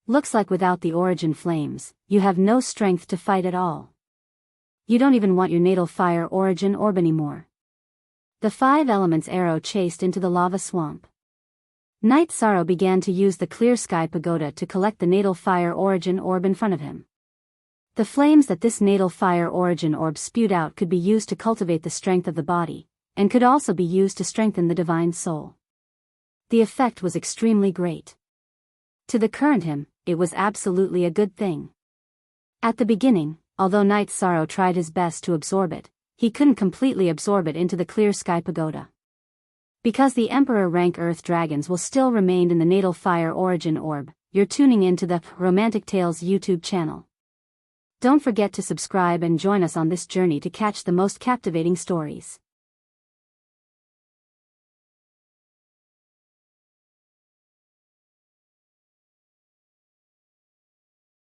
Speaker 1: Looks like without the origin flames, you have no strength to fight at all. You don't even want your natal fire origin orb anymore. The 5 elements arrow chased into the lava swamp. Night Sorrow began to use the clear sky pagoda to collect the natal fire origin orb in front of him. The flames that this natal fire origin orb spewed out could be used to cultivate the strength of the body, and could also be used to strengthen the divine soul. The effect was extremely great. To the current him, it was absolutely a good thing. At the beginning, although Night Sorrow tried his best to absorb it, he couldn't completely absorb it into the clear sky pagoda. Because the Emperor Rank Earth Dragons will still remain in the natal fire origin orb, you're tuning in to the Romantic Tales YouTube channel. Don't forget to subscribe and join us on this journey to catch the most captivating stories.